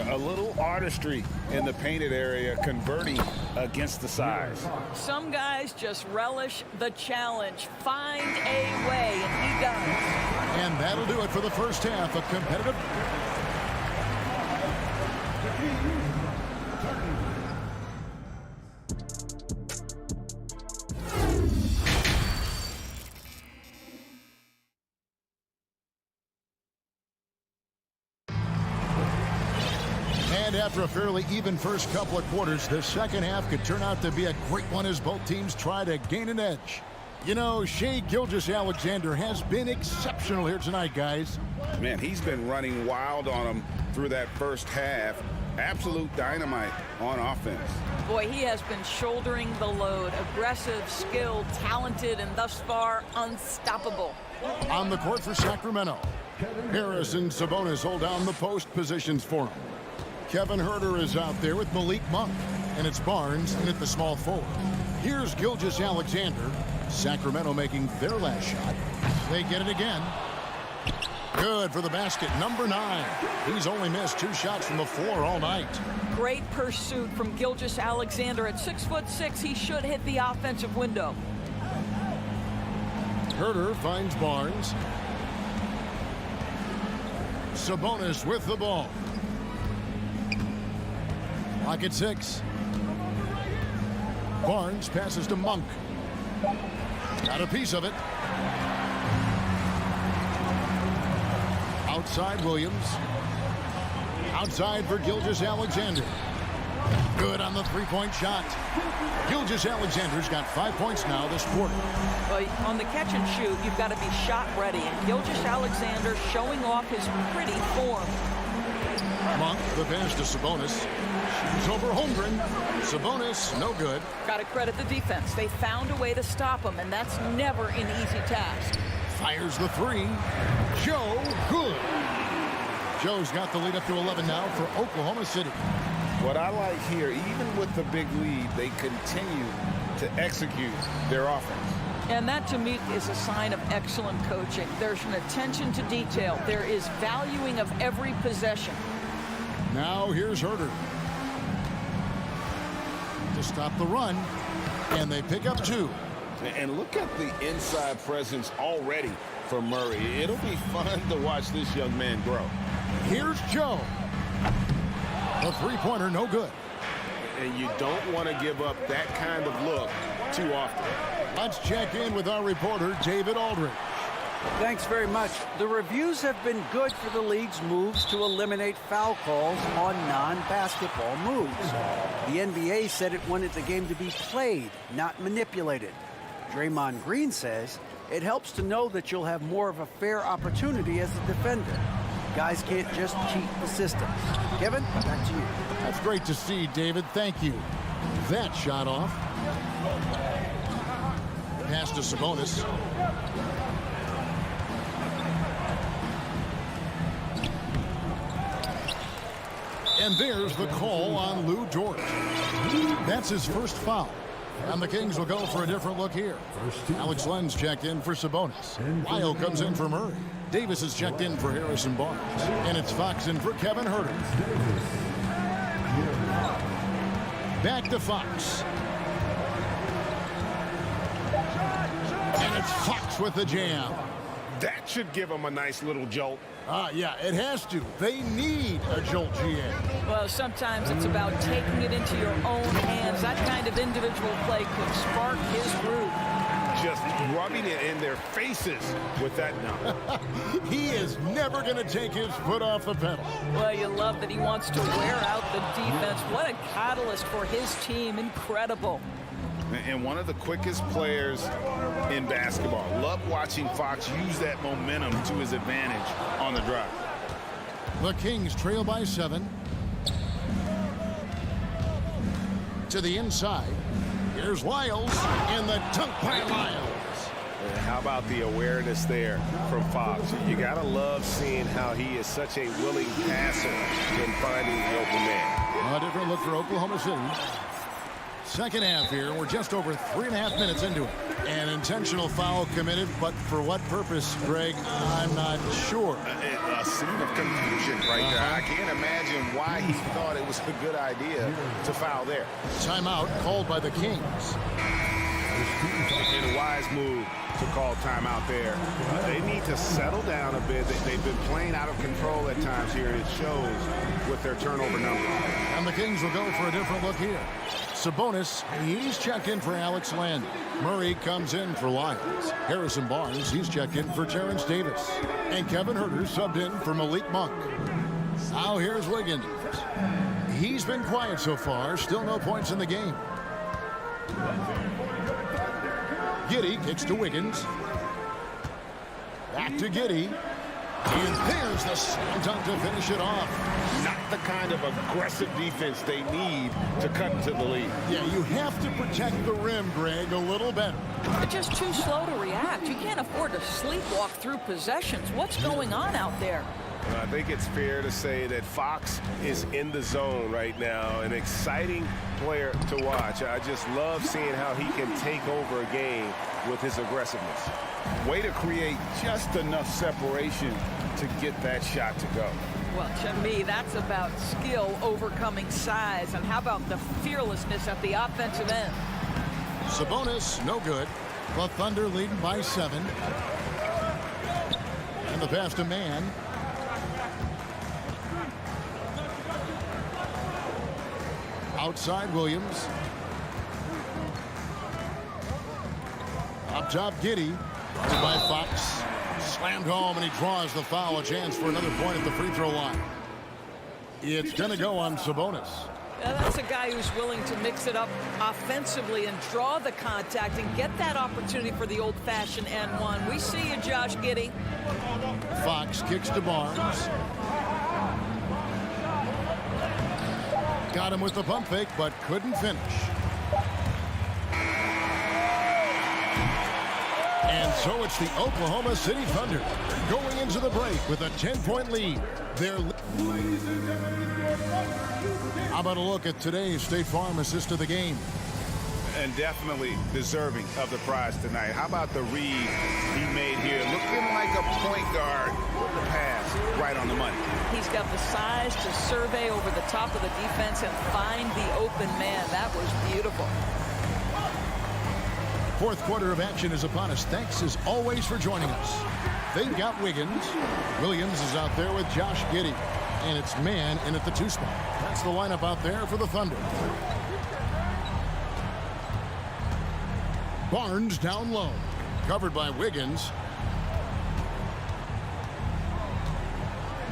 A little artistry in the painted area, converting against the size. Some guys just relish the challenge. Find a way, and he does. And that'll do it for the first half of competitive. And after a fairly even first couple of quarters, the second half could turn out to be a great one as both teams try to gain an edge. You know, Shai Gilgeous-Alexander has been exceptional here tonight, guys. Man, he's been running wild on them through that first half. Absolute dynamite on offense. Boy, he has been shouldering the load. Aggressive, skilled, talented, and thus far unstoppable. On the court for Sacramento, Harris and Sabonis hold down the post positions for him. Kevin Huerter is out there with Malik Monk, and it's Barnes in at the small forward. Here's Gilgeous-Alexander. Sacramento making their last shot. They get it again. Good for the basket, number 9. He's only missed 2 shots from the floor all night. Great pursuit from Gilgeous-Alexander. At 6'6", he should hit the offensive window. Huerter finds Barnes. Sabonis with the ball. Lock at 6. Barnes passes to Monk. Got a piece of it. Outside Williams. Outside for Gilgeous-Alexander. Good on the three-point shot. Gilgeous-Alexander's got 5 points now this quarter. Well, on the catch and shoot, you've got to be shot ready. And Gilgeous-Alexander showing off his pretty form. Monk, the pass to Sabonis. Shoots over Holmgren. Sabonis, no good. Got to credit the defense. They found a way to stop him, and that's never an easy task. Fires the 3. Joe Good. Joe's got the lead up to 11 now for Oklahoma City. What I like here, even with the big lead, they continue to execute their offense. And that, to me, is a sign of excellent coaching. There's an attention to detail. There is valuing of every possession. Now here's Huerter to stop the run, and they pick up 2. And look at the inside presence already for Murray. It'll be fun to watch this young man grow. Here's Joe. The three-pointer, no good. And you don't want to give up that kind of look too often. Let's check in with our reporter, David Aldridge. Thanks very much. The reviews have been good for the league's moves to eliminate foul calls on non-basketball moves. The NBA said it wanted the game to be played, not manipulated. Draymond Green says it helps to know that you'll have more of a fair opportunity as a defender. Guys can't just cheat the system. Kevin, back to you. That's great to see, David. Thank you. That shot off. Pass to Sabonis. And there's the call on Lou Dort. That's his first foul. And the Kings will go for a different look here. Alex Len's checked in for Sabonis. Lyle comes in for Murray. Davis is checked in for Harrison Barnes. And it's Fox in for Kevin Huerter. Back to Fox. And it's Fox with the jam. That should give them a nice little jolt. Yeah, it has to. They need a jolt, GA. Well, sometimes it's about taking it into your own hands. That kind of individual play could spark his groove. Just rubbing it in their faces with that number. He is never going to take his foot off the pedal. Well, you love that he wants to wear out the defense. What a catalyst for his team. Incredible. And one of the quickest players in basketball. Love watching Fox use that momentum to his advantage on the drive. The Kings trail by 7. To the inside. Here's Lyles, and the dunk by Lyles. How about the awareness there from Fox? You got to love seeing how he is such a willing passer in finding the open man. A different look for Oklahoma City. Second half here. We're just over 3.5 minutes into it. An intentional foul committed, but for what purpose, Greg? I'm not sure. A scene of confusion right there. I can't imagine why he thought it was a good idea to foul there. Timeout called by the Kings. And a wise move to call timeout there. They need to settle down a bit. They've been playing out of control at times here. It shows with their turnover number. And the Kings will go for a different look here. Sabonis, he's checked in for Alex Len. Murray comes in for Lyles. Harrison Barnes, he's checked in for Terrence Davis. And Kevin Huerter subbed in for Malik Monk. Now here's Wiggins. He's been quiet so far. Still no points in the game. Giddey kicks to Wiggins. Back to Giddey. And there's the slam dunk to finish it off. Not the kind of aggressive defense they need to cut into the lead. Yeah, you have to protect the rim, Greg, a little better. They're just too slow to react. You can't afford to sleepwalk through possessions. What's going on out there? I think it's fair to say that Fox is in the zone right now. An exciting player to watch. I just love seeing how he can take over a game with his aggressiveness. Way to create just enough separation to get that shot to go. Well, to me, that's about skill overcoming size. And how about the fearlessness at the offensive end? Sabonis, no good. The Thunder leading by 7. And the pass to Mann. Outside Williams. Up top, Giddey. Guarded by Fox. Slammed home, and he draws the foul. A chance for another point at the free throw line. It's going to go on Sabonis. That's a guy who's willing to mix it up offensively and draw the contact and get that opportunity for the old-fashioned N1. We see you, Josh Giddey. Fox kicks to Barnes. Got him with the pump fake, but couldn't finish. And so it's the Oklahoma City Thunder going into the break with a 10-point lead. How about a look at today's State Farm assist of the game? And definitely deserving of the prize tonight. How about the read he made here? Looking like a point guard with the pass right on the money. He's got the size to survey over the top of the defense and find the open man. That was beautiful. Fourth quarter of action is upon us. Thanks as always for joining us. They've got Wiggins. Williams is out there with Josh Giddey. And it's man in at the 2 spot. That's the lineup out there for the Thunder. Barnes down low. Covered by Wiggins.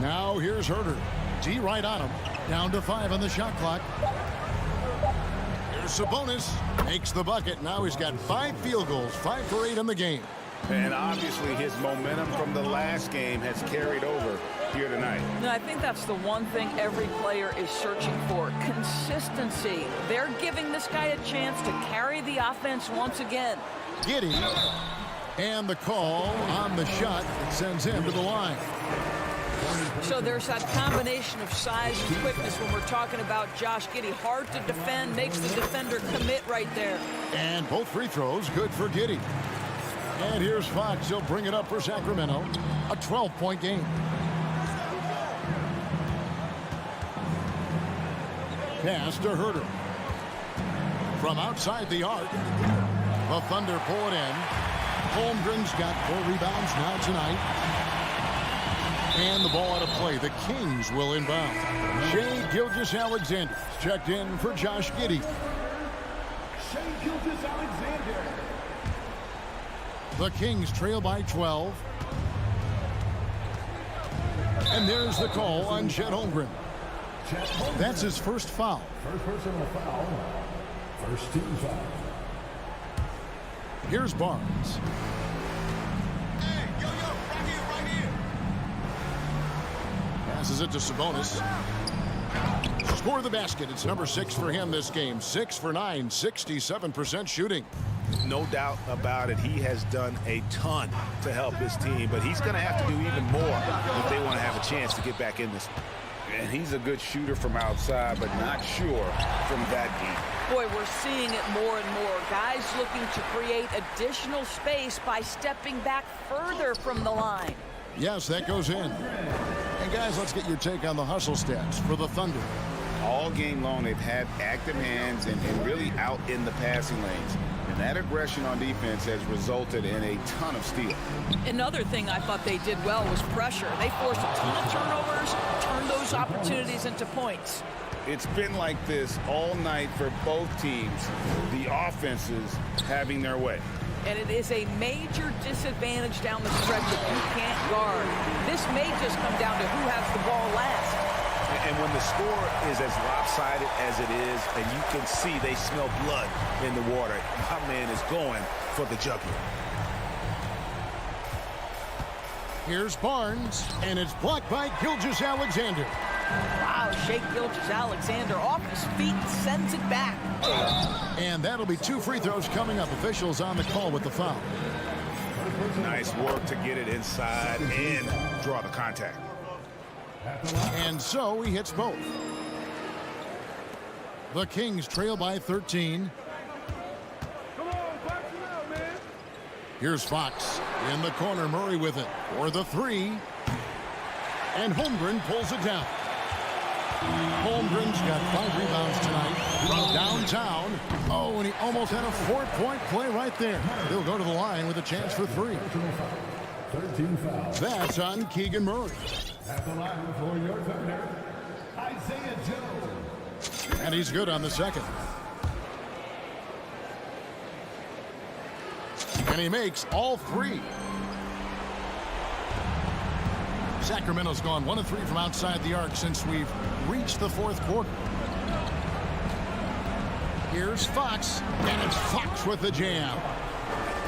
Now here's Herter. D right on him. Down to 5 on the shot clock. Here's Sabonis. Makes the bucket. Now he's got 5 field goals. 5 for 8 in the game. And obviously his momentum from the last game has carried over here tonight. And I think that's the one thing every player is searching for. Consistency. They're giving this guy a chance to carry the offense once again. Giddey. And the call on the shot that sends him to the line. So there's that combination of size and quickness when we're talking about Josh Giddey. Hard to defend, makes the defender commit right there. And both free throws good for Giddey. And here's Fox. He'll bring it up for Sacramento. A 12-point game. Pass to Herter. From outside the arc. The Thunder pull it in. Holmgren's got 4 rebounds now tonight. And the ball out of play. The Kings will inbound. Shai Gilgeous-Alexander checked in for Josh Giddey. Shai Gilgeous-Alexander. The Kings trail by 12. And there's the call on Chet Holmgren. That's his first foul. First personal foul. First team foul. Here's Barnes. Passes it to Sabonis. Score the basket. It's number 6 for him this game. 6 for 9, 67% shooting. No doubt about it. He has done a ton to help his team, but he's going to have to do even more if they want to have a chance to get back in this. And he's a good shooter from outside, but not sure from that deep. Boy, we're seeing it more and more. Guys looking to create additional space by stepping back further from the line. Yes, that goes in. And guys, let's get your take on the hustle stats for the Thunder. All game long, they've had active hands and really out in the passing lanes. And that aggression on defense has resulted in a ton of steals. Another thing I thought they did well was pressure. They forced a ton of turnovers, turned those opportunities into points. It's been like this all night for both teams, the offenses having their way. And it is a major disadvantage down the stretch if you can't guard. This may just come down to who has the ball last. And when the score is as lopsided as it is, and you can see they smell blood in the water, my man is going for the jugular. Here's Barnes, and it's blocked by Gilgeous-Alexander. Wow, Shai Gilgeous-Alexander off his feet, sends it back. And that'll be 2 free throws coming up. Officials on the call with the foul. Nice work to get it inside and draw the contact. And so he hits both. The Kings trail by 13. Come on, box it out, man. Here's Fox in the corner. Murray with it for the 3. And Holmgren pulls it down. Holmgren's got 5 rebounds tonight from downtown. Oh, and he almost had a 4-point play right there. He'll go to the line with a chance for 3. 13 fouls. That's on Keegan Murray. At the line for your Thunder, Isaiah Joe. And he's good on the second. And he makes all 3. Sacramento's gone 1 of 3 from outside the arc since we've reached the 4th quarter. Here's Fox, and it's Fox with the jam.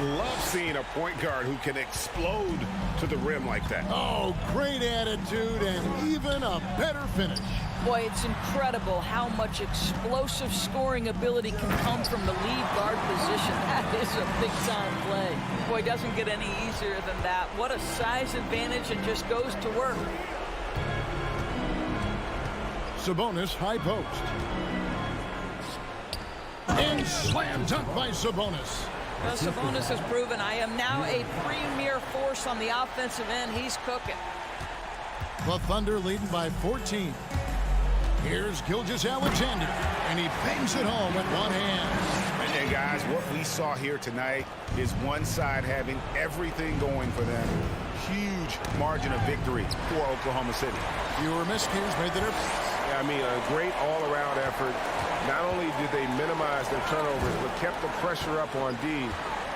Love seeing a point guard who can explode to the rim like that. Oh, great attitude and even a better finish. Boy, it's incredible how much explosive scoring ability can come from the lead guard position. That is a big-time play. Boy, it doesn't get any easier than that. What a size advantage, and just goes to work. Sabonis, high post. And slam dunk by Sabonis. Well, Sabonis has proven I am now a premier force on the offensive end. He's cooking. The Thunder leading by 14. Here's Gilgeous-Alexander, and he bangs it home with one hand. And And guys, what we saw here tonight is one side having everything going for them. Huge margin of victory for Oklahoma City. Fewer miscues made the difference. Yeah, I mean, a great all-around effort. Not only did they minimize their turnovers, but kept the pressure up on D,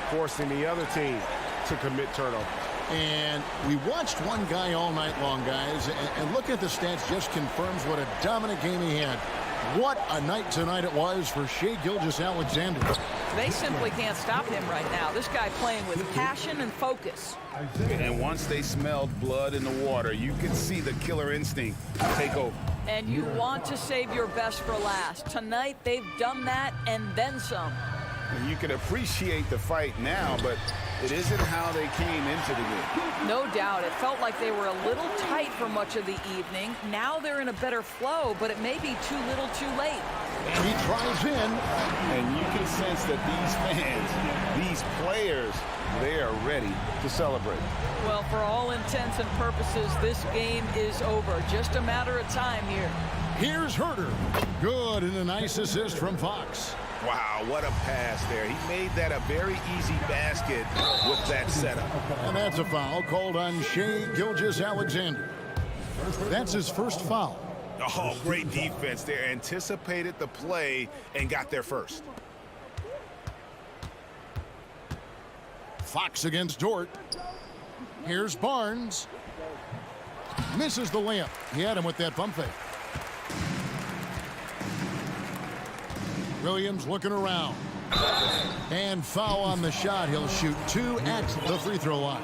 forcing the other team to commit turnovers. And we watched one guy all night long, guys, and looking at the stats just confirms what a dominant game he had. What a night tonight it was for Shai Gilgeous-Alexander. They simply can't stop him right now. This guy playing with passion and focus. And once they smelled blood in the water, you could see the killer instinct take over. And you want to save your best for last. Tonight, they've done that and then some. And you can appreciate the fight now, but it isn't how they came into the game. No doubt. It felt like they were a little tight for much of the evening. Now they're in a better flow, but it may be too little too late. And he drives in. And you can sense that these fans, these players, they are ready to celebrate. Well, for all intents and purposes, this game is over. Just a matter of time here. Here's Herter. Good, and a nice assist from Fox. Wow, what a pass there. He made that a very easy basket with that setup. And that's a foul called on Shai Gilgeous-Alexander. That's his first foul. Oh, great defense there. Anticipated the play and got there first. Fox against Dort. Here's Barnes. Misses the layup. He had him with that bump fake. Williams looking around. And foul on the shot. He'll shoot 2 at the free throw line.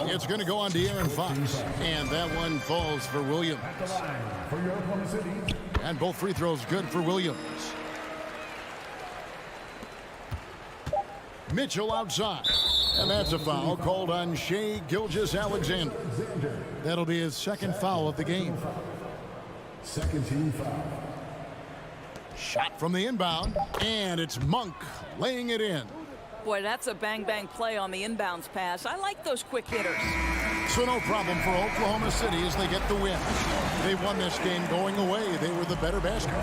It's going to go on to Aaron Fox. And that one falls for Williams. And both free throws good for Williams. Mitchell outside. And that's a foul called on Shai Gilgeous-Alexander. That'll be his second foul of the game. Second team foul. Shot from the inbound, and it's Monk laying it in. Boy, that's a bang-bang play on the inbounds pass. I like those quick hitters. So no problem for Oklahoma City as they get the win. They won this game going away. They were the better basket.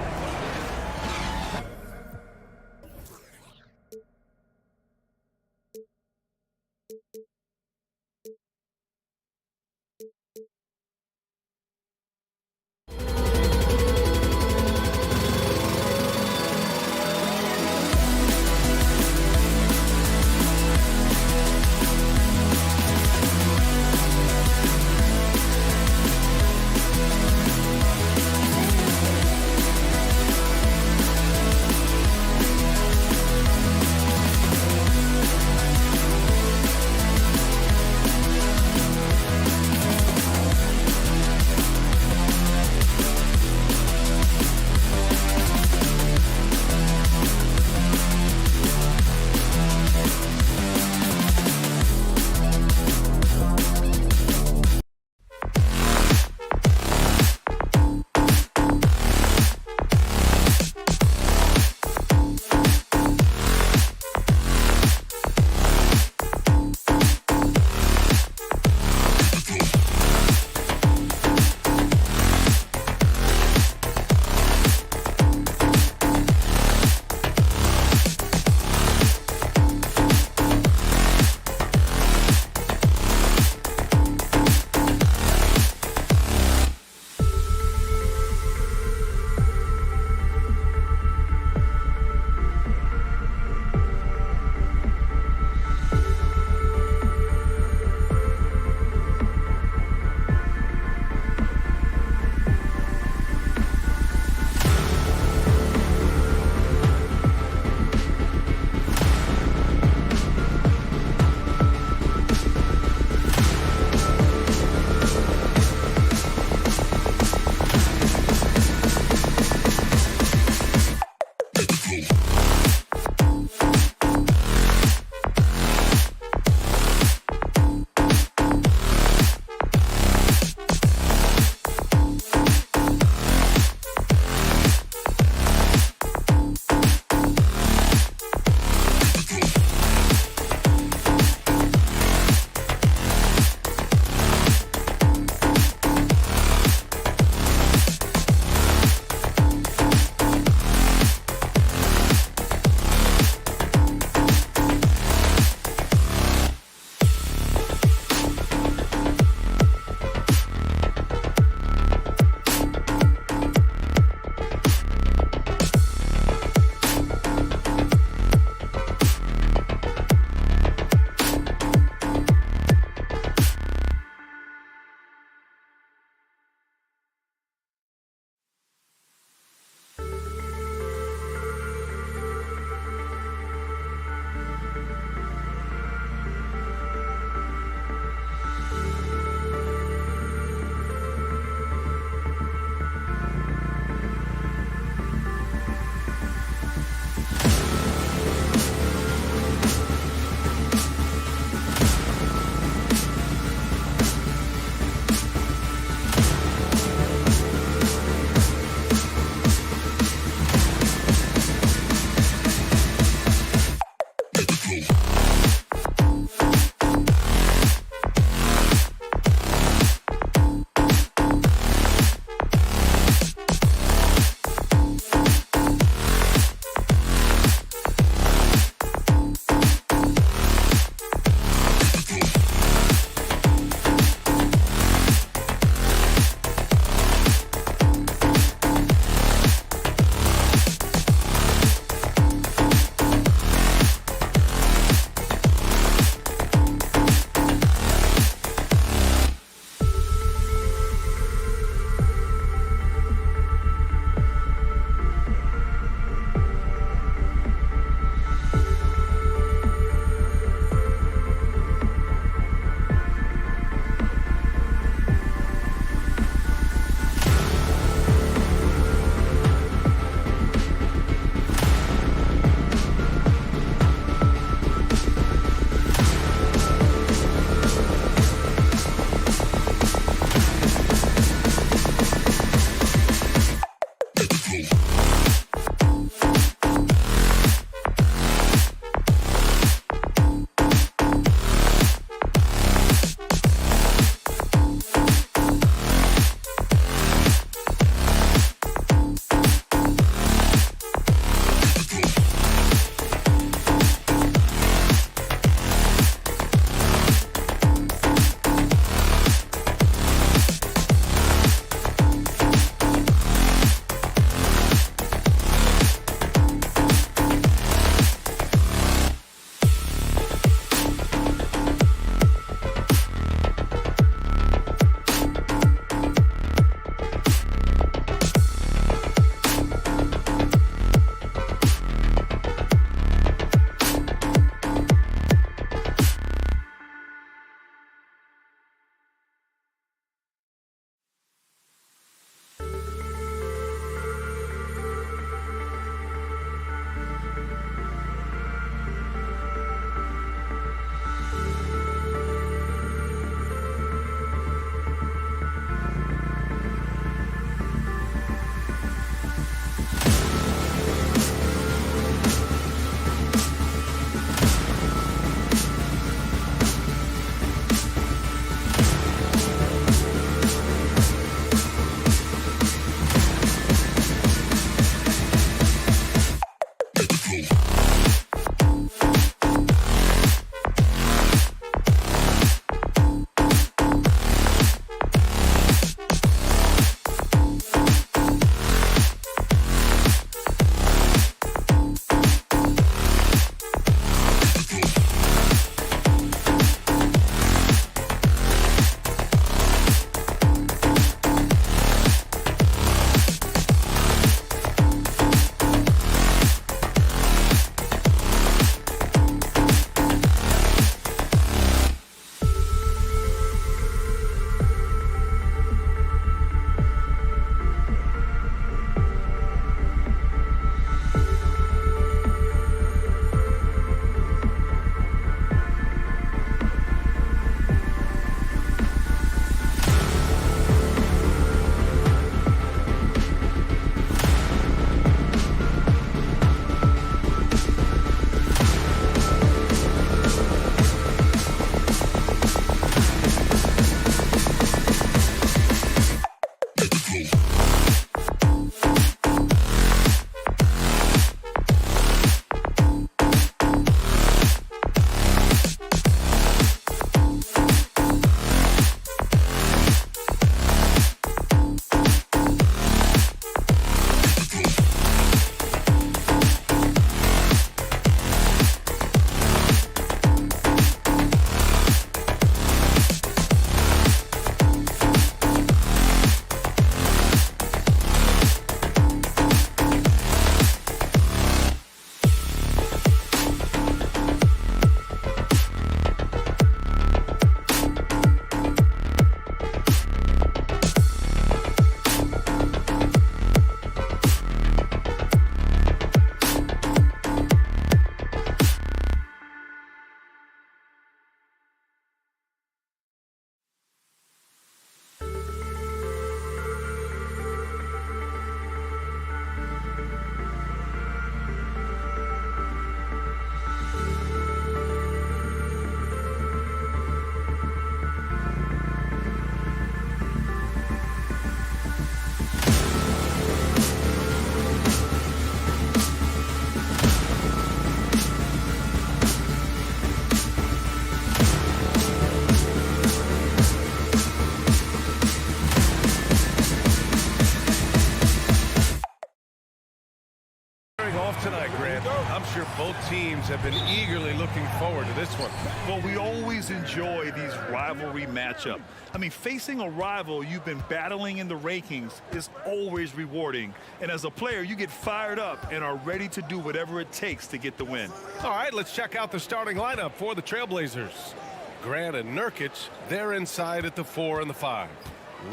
Tonight, Grant. I'm sure both teams have been eagerly looking forward to this one. Well, we always enjoy these rivalry matchups. I mean, facing a rival you've been battling in the rankings is always rewarding. And as a player, you get fired up and are ready to do whatever it takes to get the win. All right, let's check out the starting lineup for the Trailblazers. Grant and Nurkic, they're inside at the 4 and the 5.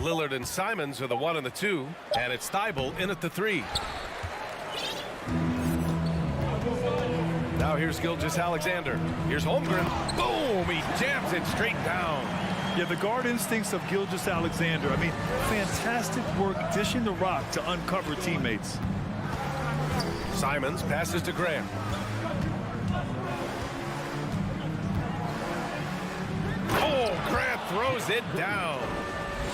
Lillard and Simons are the 1 and the 2, and it's Thibault in at the 3. Now here's Gilgeous-Alexander. Here's Holmgren. Boom! He jams it straight down. Yeah, the guard instincts of Gilgeous-Alexander. I mean, fantastic work dishing the rock to uncover teammates. Simons passes to Grant. Oh, Grant throws it down.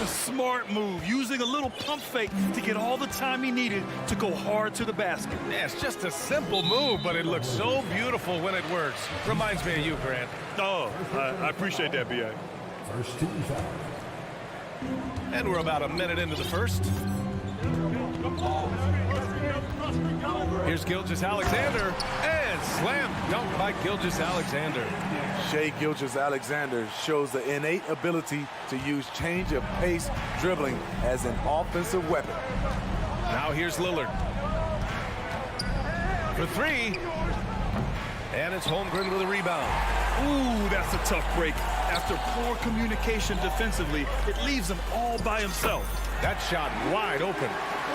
A smart move, using a little pump fake to get all the time he needed to go hard to the basket. Yeah, it's just a simple move, but it looks so beautiful when it works. Reminds me of you, Grant. Oh, I appreciate that, B.A. First team foul. And we're about a minute into the first. Here's Gilgeous-Alexander, and slam dunk by Gilgeous-Alexander. Shai Gilgeous-Alexander shows the innate ability to use change of pace dribbling as an offensive weapon. Now here's Lillard. For 3. And it's Holmgren with a rebound. Ooh, that's a tough break. After poor communication defensively, it leaves him all by himself. That shot wide open.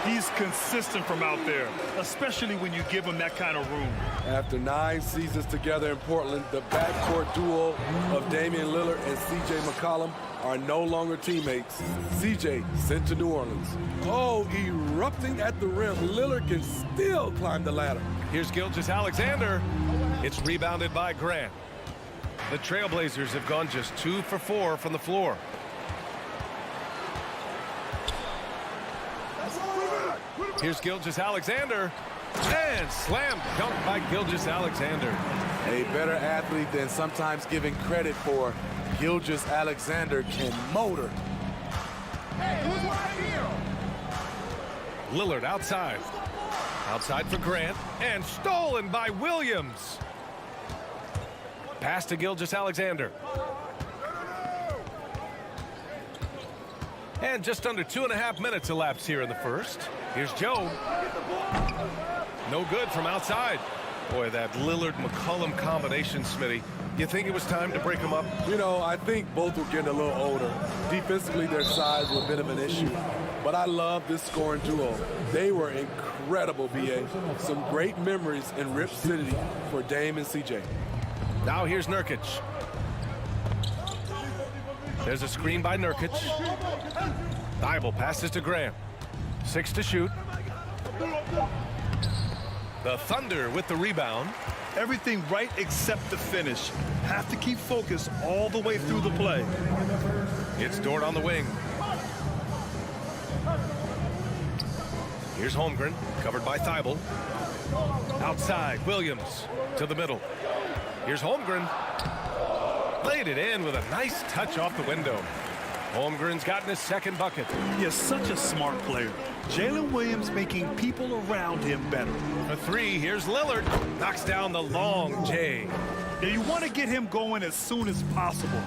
He's consistent from out there, especially when you give him that kind of room. After 9 seasons together in Portland, the backcourt duo of Damian Lillard and C.J. McCollum are no longer teammates. C.J. sent to New Orleans. Oh, erupting at the rim. Lillard can still climb the ladder. Here's Gilgeous-Alexander. It's rebounded by Grant. The Trailblazers have gone just 2 for 4 from the floor. Here's Gilgeous-Alexander. And slam dunk by Gilgeous-Alexander. A better athlete than sometimes given credit for. Gilgeous-Alexander can motor. Lillard outside. Outside for Grant. And stolen by Williams. Pass to Gilgeous-Alexander. And just under 2.5 minutes elapsed here in the first. Here's Joe. No good from outside. Boy, that Lillard-McCollum combination, Smitty. You think it was time to break them up? You know, I think both were getting a little older. Defensively, their size was a bit of an issue. But I love this scoring duo. They were incredible, BA. Some great memories in Rip City for Dame and CJ. Now here's Nurkic. There's a screen by Nurkic. Thibault passes to Grant. 6 to shoot. The Thunder with the rebound. Everything right except the finish. Have to keep focused all the way through the play. It's Dort on the wing. Here's Holmgren, covered by Thibault. Outside, Williams to the middle. Here's Holmgren. Laid it in with a nice touch off the window. Holmgren's gotten his second bucket. He is such a smart player. Jalen Williams making people around him better. For 3, here's Lillard. Knocks down the long J. Yeah, you want to get him going as soon as possible.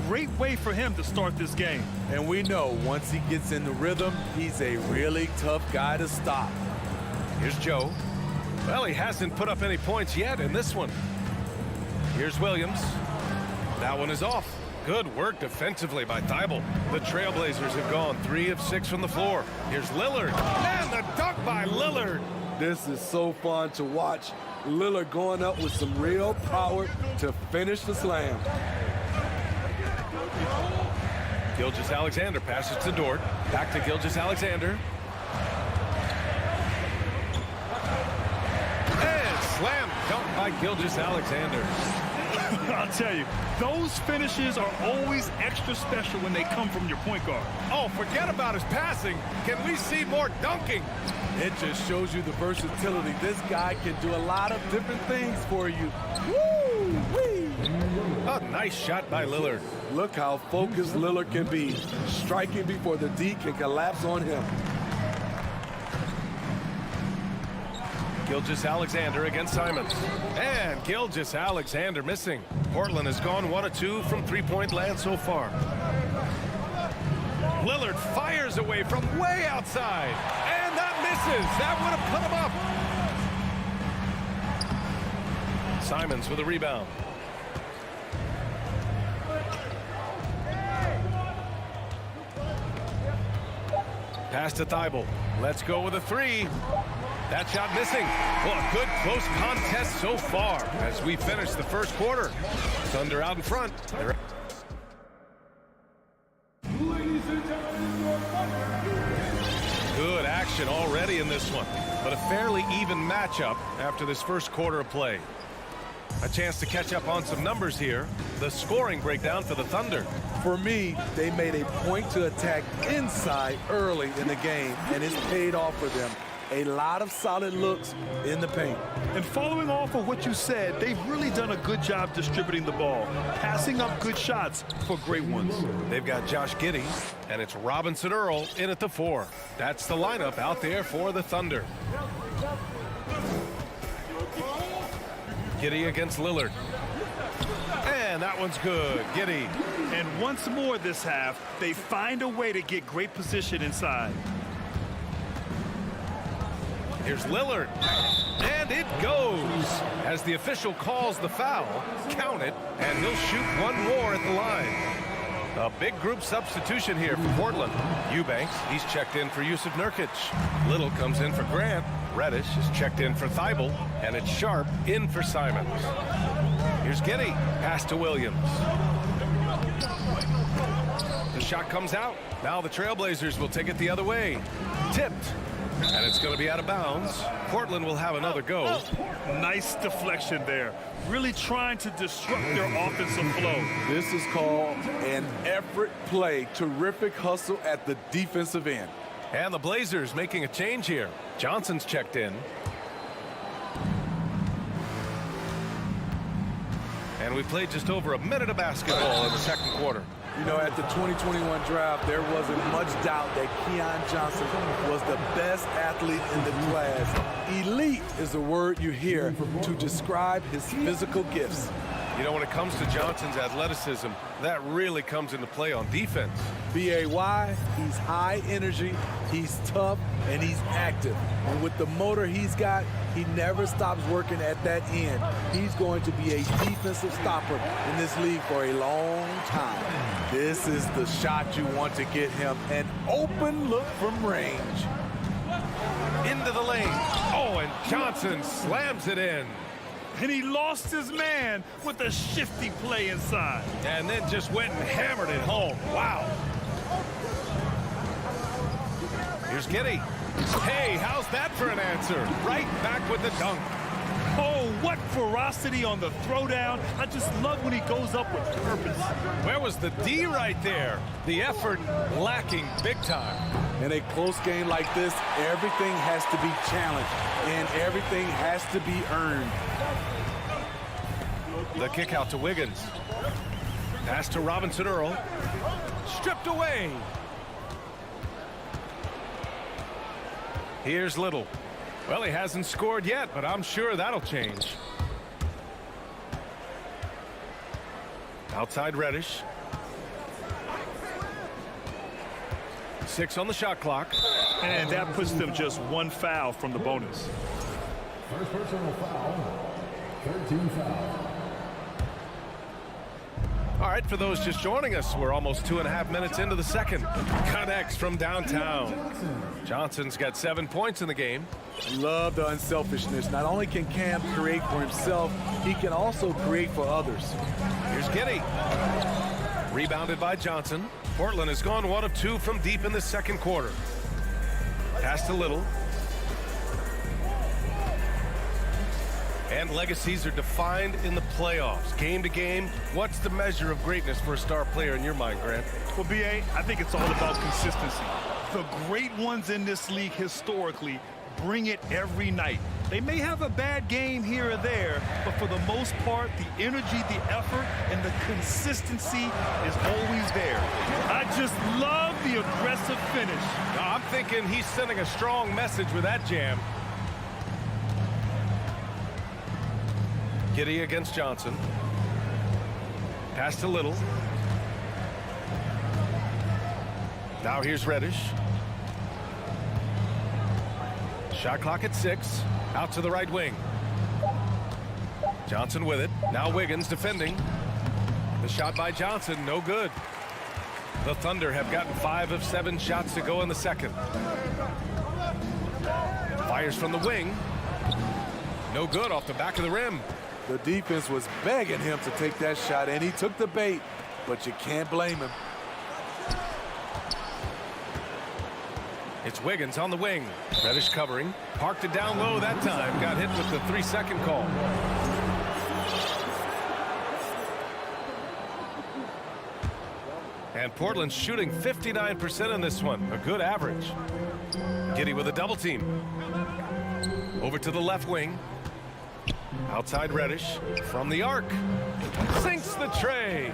Great way for him to start this game. And we know once he gets in the rhythm, he's a really tough guy to stop. Here's Joe. Well, he hasn't put up any points yet in this one. Here's Williams. That one is off. Good work defensively by Thibault. The Trailblazers have gone 3 of 6 from the floor. Here's Lillard. And the dunk by Lillard. This is so fun to watch. Lillard going up with some real power to finish the slam. Gilgeous-Alexander passes to Dort. Back to Gilgeous-Alexander. And slam dunk by Gilgeous-Alexander. I'll tell you, those finishes are always extra special when they come from your point guard. Oh, forget about his passing. Can we see more dunking? It just shows you the versatility. This guy can do a lot of different things for you. Woo-wee! A nice shot by Lillard. Look how focused Lillard can be. Striking before the D can collapse on him. Gilgeous-Alexander against Simons. And Gilgeous-Alexander missing. Portland has gone 1 of 2 from three-point land so far. Lillard fires away from way outside. And that misses. That would have put him up. Simons with a rebound. Pass to Thibault. Let's go with a 3. That shot missing. Well, a good close contest so far as we finish the first quarter. Thunder out in front. Good action already in this one, but a fairly even matchup after this first quarter of play. A chance to catch up on some numbers here. The scoring breakdown for the Thunder. For me, they made a point to attack inside early in the game, and it's paid off for them. A lot of solid looks in the paint. And following off of what you said, they've really done a good job distributing the ball, passing up good shots for great ones. They've got Josh Giddey, and it's Robinson Earl in at the 4. That's the lineup out there for the Thunder. Giddey against Lillard. And that one's good. Giddey. And once more this half, they find a way to get great position inside. Here's Lillard. And it goes. As the official calls the foul, count it, and he'll shoot one more at the line. A big group substitution here for Portland. Eubanks, he's checked in for Yusuf Nurkic. Little comes in for Grant. Reddish is checked in for Thibault. And it's Sharp in for Simons. Here's Giddey. Pass to Williams. The shot comes out. Now the Trailblazers will take it the other way. Tipped. And it's going to be out of bounds. Portland will have another go. Nice deflection there. Really trying to disrupt their offensive flow. This is called an effort play. Terrific hustle at the defensive end. And the Blazers making a change here. Johnson's checked in. And we played just over a minute of basketball in the second quarter. You know, at the 2021 draft, there wasn't much doubt that Keon Johnson was the best athlete in the class. Elite is the word you hear to describe his physical gifts. You know, when it comes to Johnson's athleticism, that really comes into play on defense. B-A-Y, he's high energy, he's tough, and he's active. And with the motor he's got, he never stops working at that end. He's going to be a defensive stopper in this league for a long time. This is the shot you want to get him, an open look from range. Into the lane. Oh, and Johnson slams it in. And he lost his man with a shifty play inside. And then just went and hammered it home. Wow. Here's Giddey. Hey, how's that for an answer? Right back with the dunk. Oh, what ferocity on the throwdown. I just love when he goes up with purpose. Where was the D right there? The effort lacking big time. In a close game like this, everything has to be challenged and everything has to be earned. The kick out to Wiggins. Pass to Robinson Earl. Stripped away. Here's Little. Well, he hasn't scored yet, but I'm sure that'll change. Outside Reddish. 6 on the shot clock. And that puts them just one foul from the bonus. First personal foul. 13 foul. All right, for those just joining us, we're almost 2.5 minutes into the second. Connects from downtown. Johnson's got 7 points in the game. Love the unselfishness. Not only can Cam create for himself, he can also create for others. Here's Giddey. Rebounded by Johnson. Portland has gone 1 of 2 from deep in the second quarter. Pass to Little. And legacies are defined in the playoffs. Game to game, what's the measure of greatness for a star player in your mind, Grant? Well, B.A., I think it's all about consistency. The great ones in this league historically bring it every night. They may have a bad game here or there, but for the most part, the energy, the effort, and the consistency is always there. I just love the aggressive finish. I'm thinking he's sending a strong message with that jam. Giddey against Johnson. Pass to Little. Now here's Reddish. Shot clock at 6. Out to the right wing. Johnson with it. Now Wiggins defending. The shot by Johnson, no good. The Thunder have gotten 5 of 7 shots to go in the second. Fires from the wing. No good off the back of the rim. The defense was begging him to take that shot, and he took the bait, but you can't blame him. It's Wiggins on the wing. Reddish covering. Parked it down low that time. Got hit with the 3-second call. And Portland shooting 59% in this one. A good average. Giddey with a double team. Over to the left wing. Outside Reddish from the arc. Sinks the tray.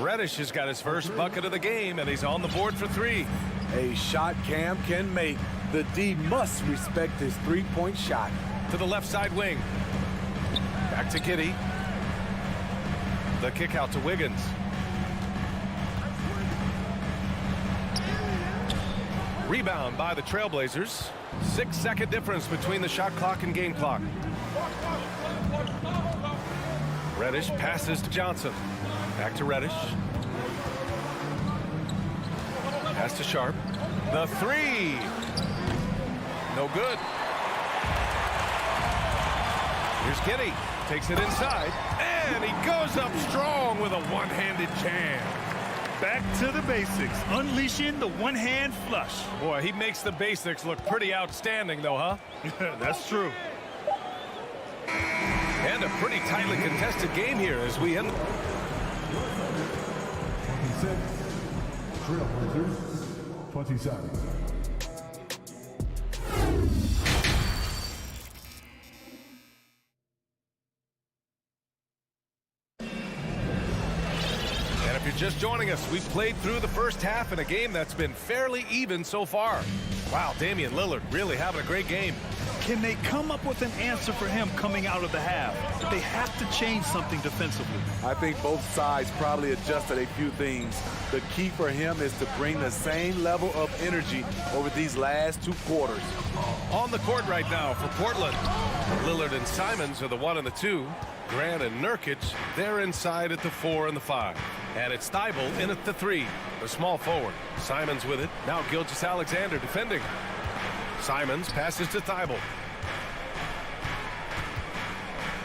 Reddish has got his first bucket of the game, and he's on the board for 3. A shot Cam can make. The D must respect his three-point shot. To the left side wing. Back to Giddey. The kick out to Wiggins. Rebound by the Trailblazers. 6-second difference between the shot clock and game clock. Reddish passes to Johnson. Back to Reddish. Pass to Sharp. The 3. No good. Here's Giddey. Takes it inside. And he goes up strong with a one-handed jam. Back to the basics. Unleashing the one-hand flush. Boy, he makes the basics look pretty outstanding, though, huh? That's true. And a pretty tightly contested game here as we end. 26. Trailblazers, 27. if you're just joining us, we've played through the first half in a game that's been fairly even so far. Wow, Damian Lillard really having a great game. Can they come up with an answer for him coming out of the half? They have to change something defensively. I think both sides probably adjusted a few things. The key for him is to bring the same level of energy over these last 2 quarters. On the court right now for Portland. Lillard and Simons are the 1 and the 2. Grant and Nurkic, they're inside at the 4 and the 5. And it's Thibault in at the 3, the small forward. Simons with it. Now Gilgeous-Alexander defending. Simons passes to Thibault.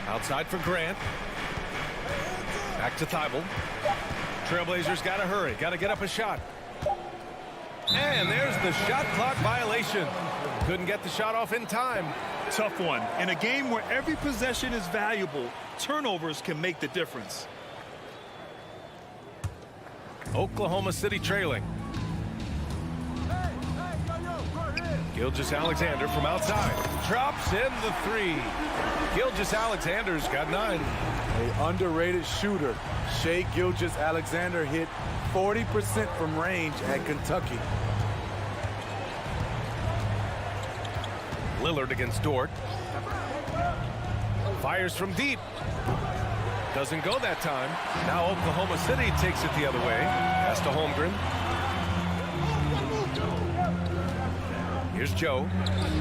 Outside for Grant. Back to Thibault. Trailblazers got to hurry. Got to get up a shot. And there's the shot clock violation. Couldn't get the shot off in time. Tough one. In a game where every possession is valuable, turnovers can make the difference. Oklahoma City trailing. Gilgeous-Alexander from outside. Drops in the 3. Gilgeous-Alexander's got 9. An underrated shooter. Shai Gilgeous-Alexander hit 40% from range at Kentucky. Lillard against Dort. Fires from deep. Doesn't go that time. Now Oklahoma City takes it the other way. Pass to Holmgren. Here's Joe.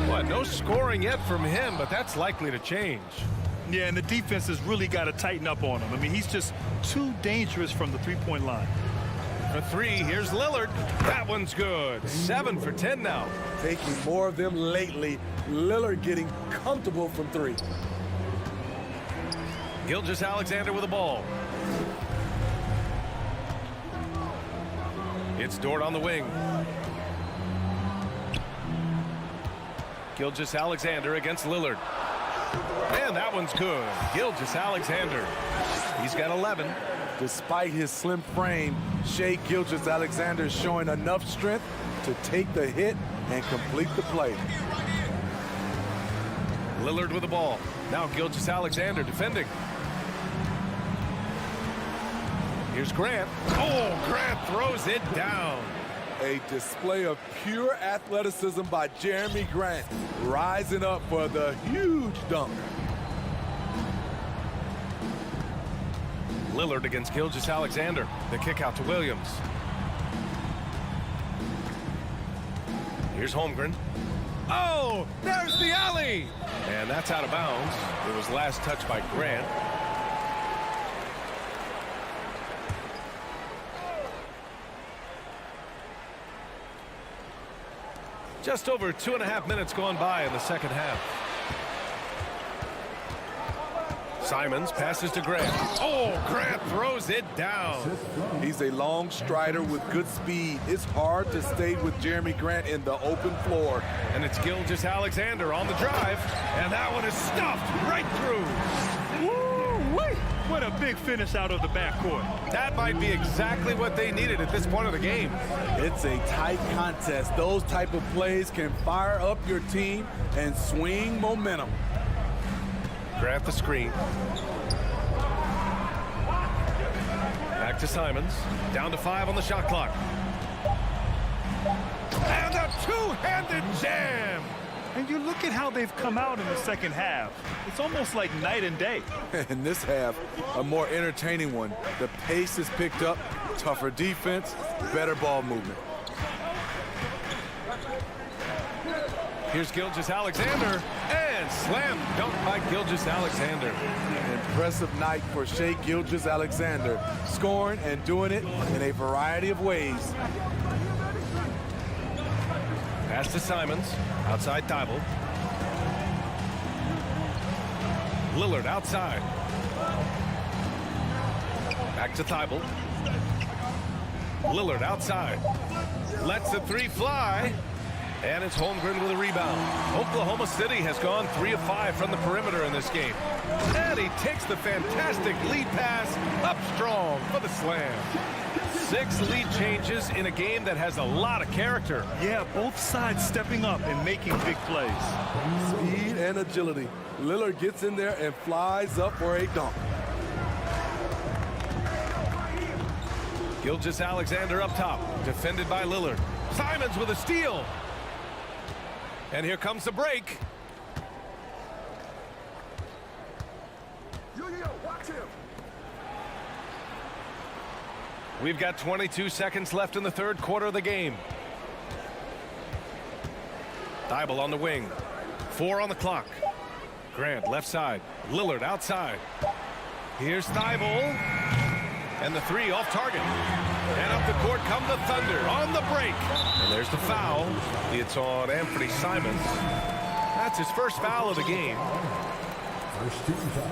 What, no scoring yet from him, but that's likely to change. Yeah, and the defense has really got to tighten up on him. I mean, he's just too dangerous from the three-point line. For 3, here's Lillard. That one's good. 7 for 10 now. Taking more of them lately. Lillard getting comfortable from 3. Gilgeous-Alexander with the ball. It's Dort on the wing. Gilgeous-Alexander against Lillard. And that one's good. Gilgeous-Alexander. He's got 11. Despite his slim frame, Shai Gilgeous-Alexander is showing enough strength to take the hit and complete the play. Lillard with the ball. Now Gilgeous-Alexander defending. Here's Grant. Oh, Grant throws it down. A display of pure athleticism by Jeremy Grant, rising up for the huge dunk. Lillard against Gilgeous-Alexander. The kick out to Williams. Here's Holmgren. Oh, there's the alley. And that's out of bounds. It was last touched by Grant. Just over 2.5 minutes gone by in the second half. Simons passes to Grant. Oh, Grant throws it down. He's a long strider with good speed. It's hard to stay with Jeremy Grant in the open floor. And it's Gilgeous-Alexander on the drive. And that one is stuffed right through. Woo-wee! What a big finish out of the backcourt. That might be exactly what they needed at this point of the game. It's a tight contest. Those type of plays can fire up your team and swing momentum. Grant the screen. Back to Simons. Down to 5 on the shot clock. And a two-handed jam. And you look at how they've come out in the second half. It's almost like night and day. In this half, a more entertaining one. The pace is picked up, tougher defense, better ball movement. Here's Gilgeous-Alexander, and slam dunk by Gilgeous-Alexander. Impressive night for Shai Gilgeous-Alexander, scoring and doing it in a variety of ways. Pass to Simons, outside Thibault. Lillard outside. Back to Thibault. Lillard outside. Lets the 3 fly. And it's Holmgren with a rebound. Oklahoma City has gone 3 of 5 from the perimeter in this game. And he takes the fantastic lead pass up strong for the slam. 6 lead changes in a game that has a lot of character. Yeah, both sides stepping up and making big plays. Speed and agility. Lillard gets in there and flies up for a dunk. Gilgeous-Alexander up top, defended by Lillard. Simons with a steal. And here comes the break. Watch him. We've got 22 seconds left in the third quarter of the game. Thibault on the wing. 4 on the clock. Grant left side. Lillard outside. Here's Thibault. And the 3 off target. And up the court come the Thunder on the break. And there's the foul. It's on Anthony Simons. That's his first foul of the game. First team foul.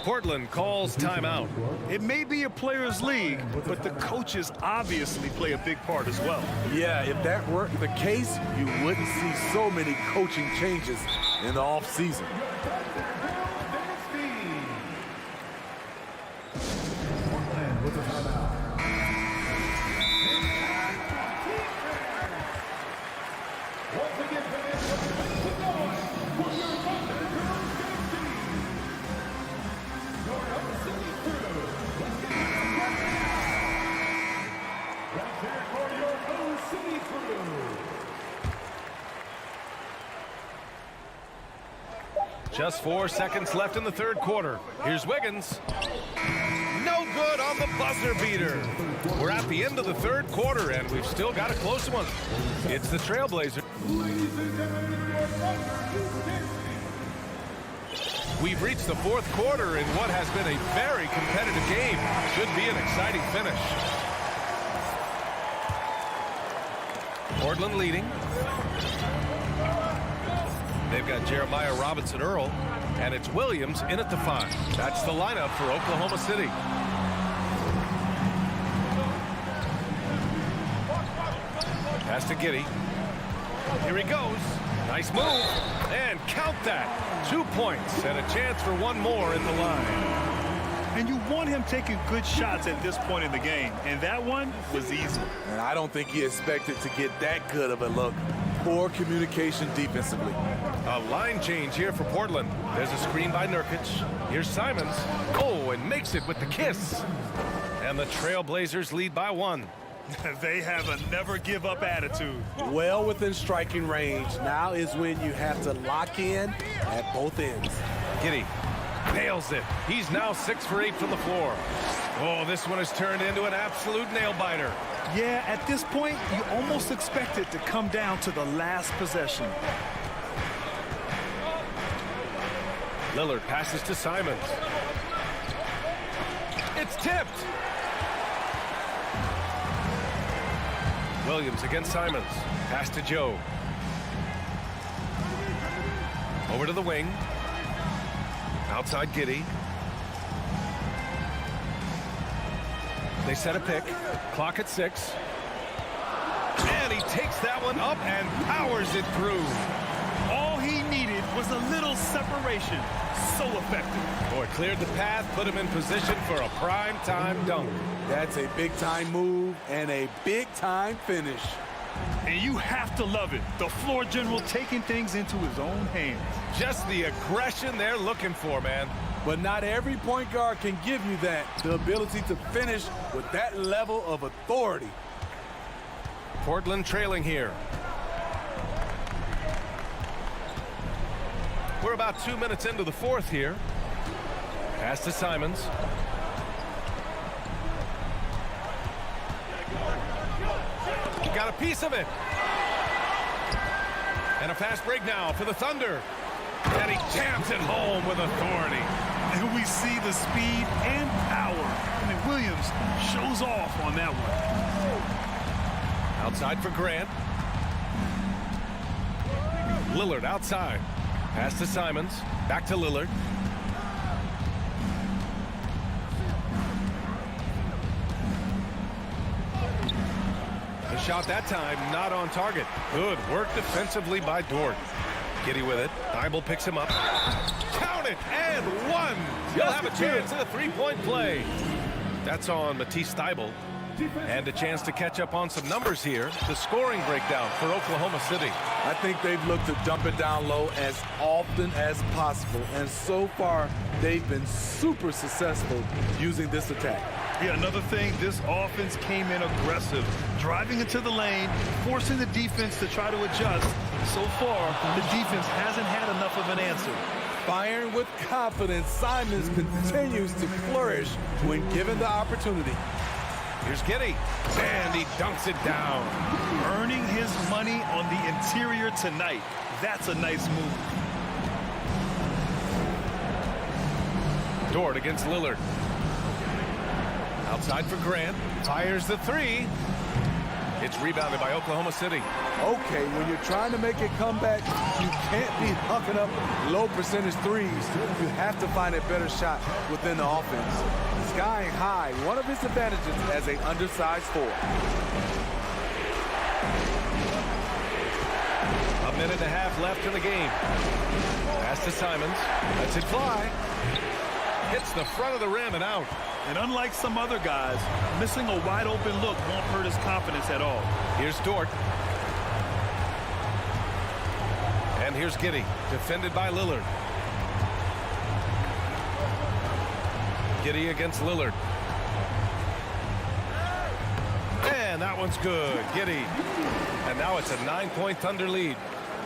Portland calls timeout. It may be a players' league, but the coaches obviously play a big part as well. Yeah, if that were the case, you wouldn't see so many coaching changes in the offseason. Portland with a timeout. Just 4 seconds left in the third quarter. Here's Wiggins. No good on the buzzer beater. We're at the end of the third quarter, and we've still got a close one. It's the Trailblazers. We've reached the fourth quarter in what has been a very competitive game. Should be an exciting finish. Portland leading. They've got Jeremiah Robinson-Earl, and it's Williams in at the 5. That's the lineup for Oklahoma City. Pass to Giddey. Here he goes. Nice move. And count that. 2 points and a chance for one more in the line. And you want him taking good shots at this point in the game, and that one was easy. And I don't think he expected to get that good of a look. Poor communication defensively. A line change here for Portland. There's a screen by Nurkic. Here's Simons. Oh, and makes it with the kiss. And the Trailblazers lead by 1. They have a never-give-up attitude. Well within striking range. Now is when you have to lock in at both ends. Giddey nails it. He's now 6 for 8 from the floor. Oh, this one has turned into an absolute nail-biter. Yeah, at this point, you almost expect it to come down to the last possession. Lillard passes to Simons. It's tipped. Williams against Simons. Pass to Joe. Over to the wing. Outside Giddey. They set a pick. Clock at 6. And he takes that one up and powers it through. All he needed was a little separation. So effective. Boy, cleared the path, put him in position for a prime-time dunk. That's a big-time move and a big-time finish. And you have to love it. The floor general taking things into his own hands. Just the aggression they're looking for, man. But not every point guard can give you that. The ability to finish with that level of authority. Portland trailing here. We're about 2 minutes into the fourth here. Pass to Simons. Got a piece of it. And a fast break now for the Thunder. And he jams it home with authority. And we see the speed and power. I mean, Williams shows off on that one. Outside for Grant. Lillard outside. Pass to Simons. Back to Lillard. The shot that time not on target. Good work defensively by Dort. Giddey with it. Thibault picks him up. Count it and 1. He'll have a chance at a three-point play. That's on Matisse Thibault. And a chance to catch up on some numbers here. The scoring breakdown for Oklahoma City. I think they've looked to dump it down low as often as possible. And so far, they've been super successful using this attack. Yeah, another thing, this offense came in aggressive, driving into the lane, forcing the defense to try to adjust. So far, the defense hasn't had enough of an answer. Firing with confidence, Simons continues to flourish when given the opportunity. Here's Giddey, and he dunks it down. Earning his money on the interior tonight. That's a nice move. Dort against Lillard. Outside for Grant. Fires the three. It's rebounded by Oklahoma City. Okay, when you're trying to make a comeback, you can't be hucking up low percentage threes. You have to find a better shot within the offense. Skying high, one of his advantages as an undersized forward. A minute and a half left in the game. Pass to Simons. Lets it fly. Hits the front of the rim and out. And unlike some other guys, missing a wide open look won't hurt his confidence at all. Here's Dort. And here's Giddey, defended by Lillard. Giddey against Lillard. And that one's good. Giddey. And now it's a 9-point Thunder lead.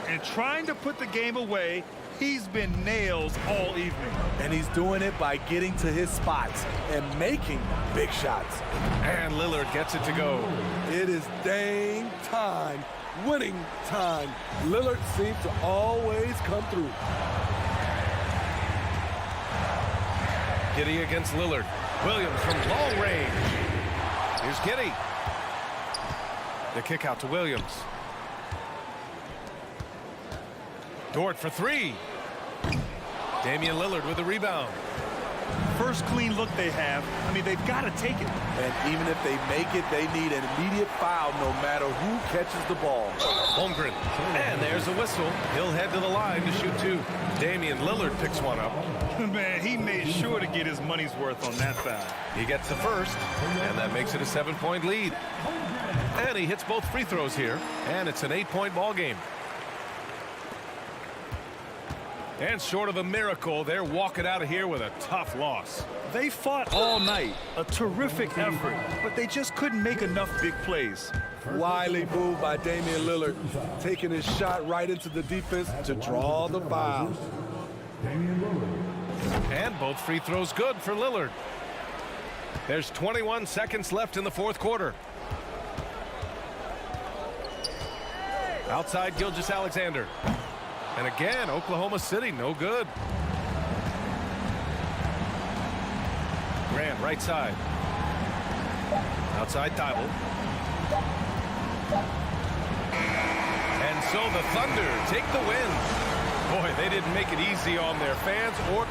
And trying to put the game away, he's been nails all evening. And he's doing it by getting to his spots and making big shots. And Lillard gets it to go. It is dang time, winning time. Lillard seems to always come through. Giddey against Lillard. Williams from long range. Here's Giddey. The kick out to Williams. Dort for three. Damian Lillard with the rebound. First clean look they have. I mean, they've got to take it. And even if they make it, they need an immediate foul no matter who catches the ball. Holmgren. And there's a whistle. He'll head to the line to shoot two. Damian Lillard picks one up. Man, he made sure to get his money's worth on that foul. He gets the first, and that makes it a 7-point lead. And he hits both free throws here, and it's an 8-point ball game. And short of a miracle, they're walking out of here with a tough loss. They fought all night, a terrific effort, but they just couldn't make enough big plays. Wily move by Damian Lillard, taking his shot right into the defense to draw the foul. And both free throws good for Lillard. There's 21 seconds left in the fourth quarter. Outside Gilgeous-Alexander. And again, Oklahoma City, no good. Grant, right side. Outside Thibault. And so the Thunder take the win. Boy, they didn't make it easy on their fans or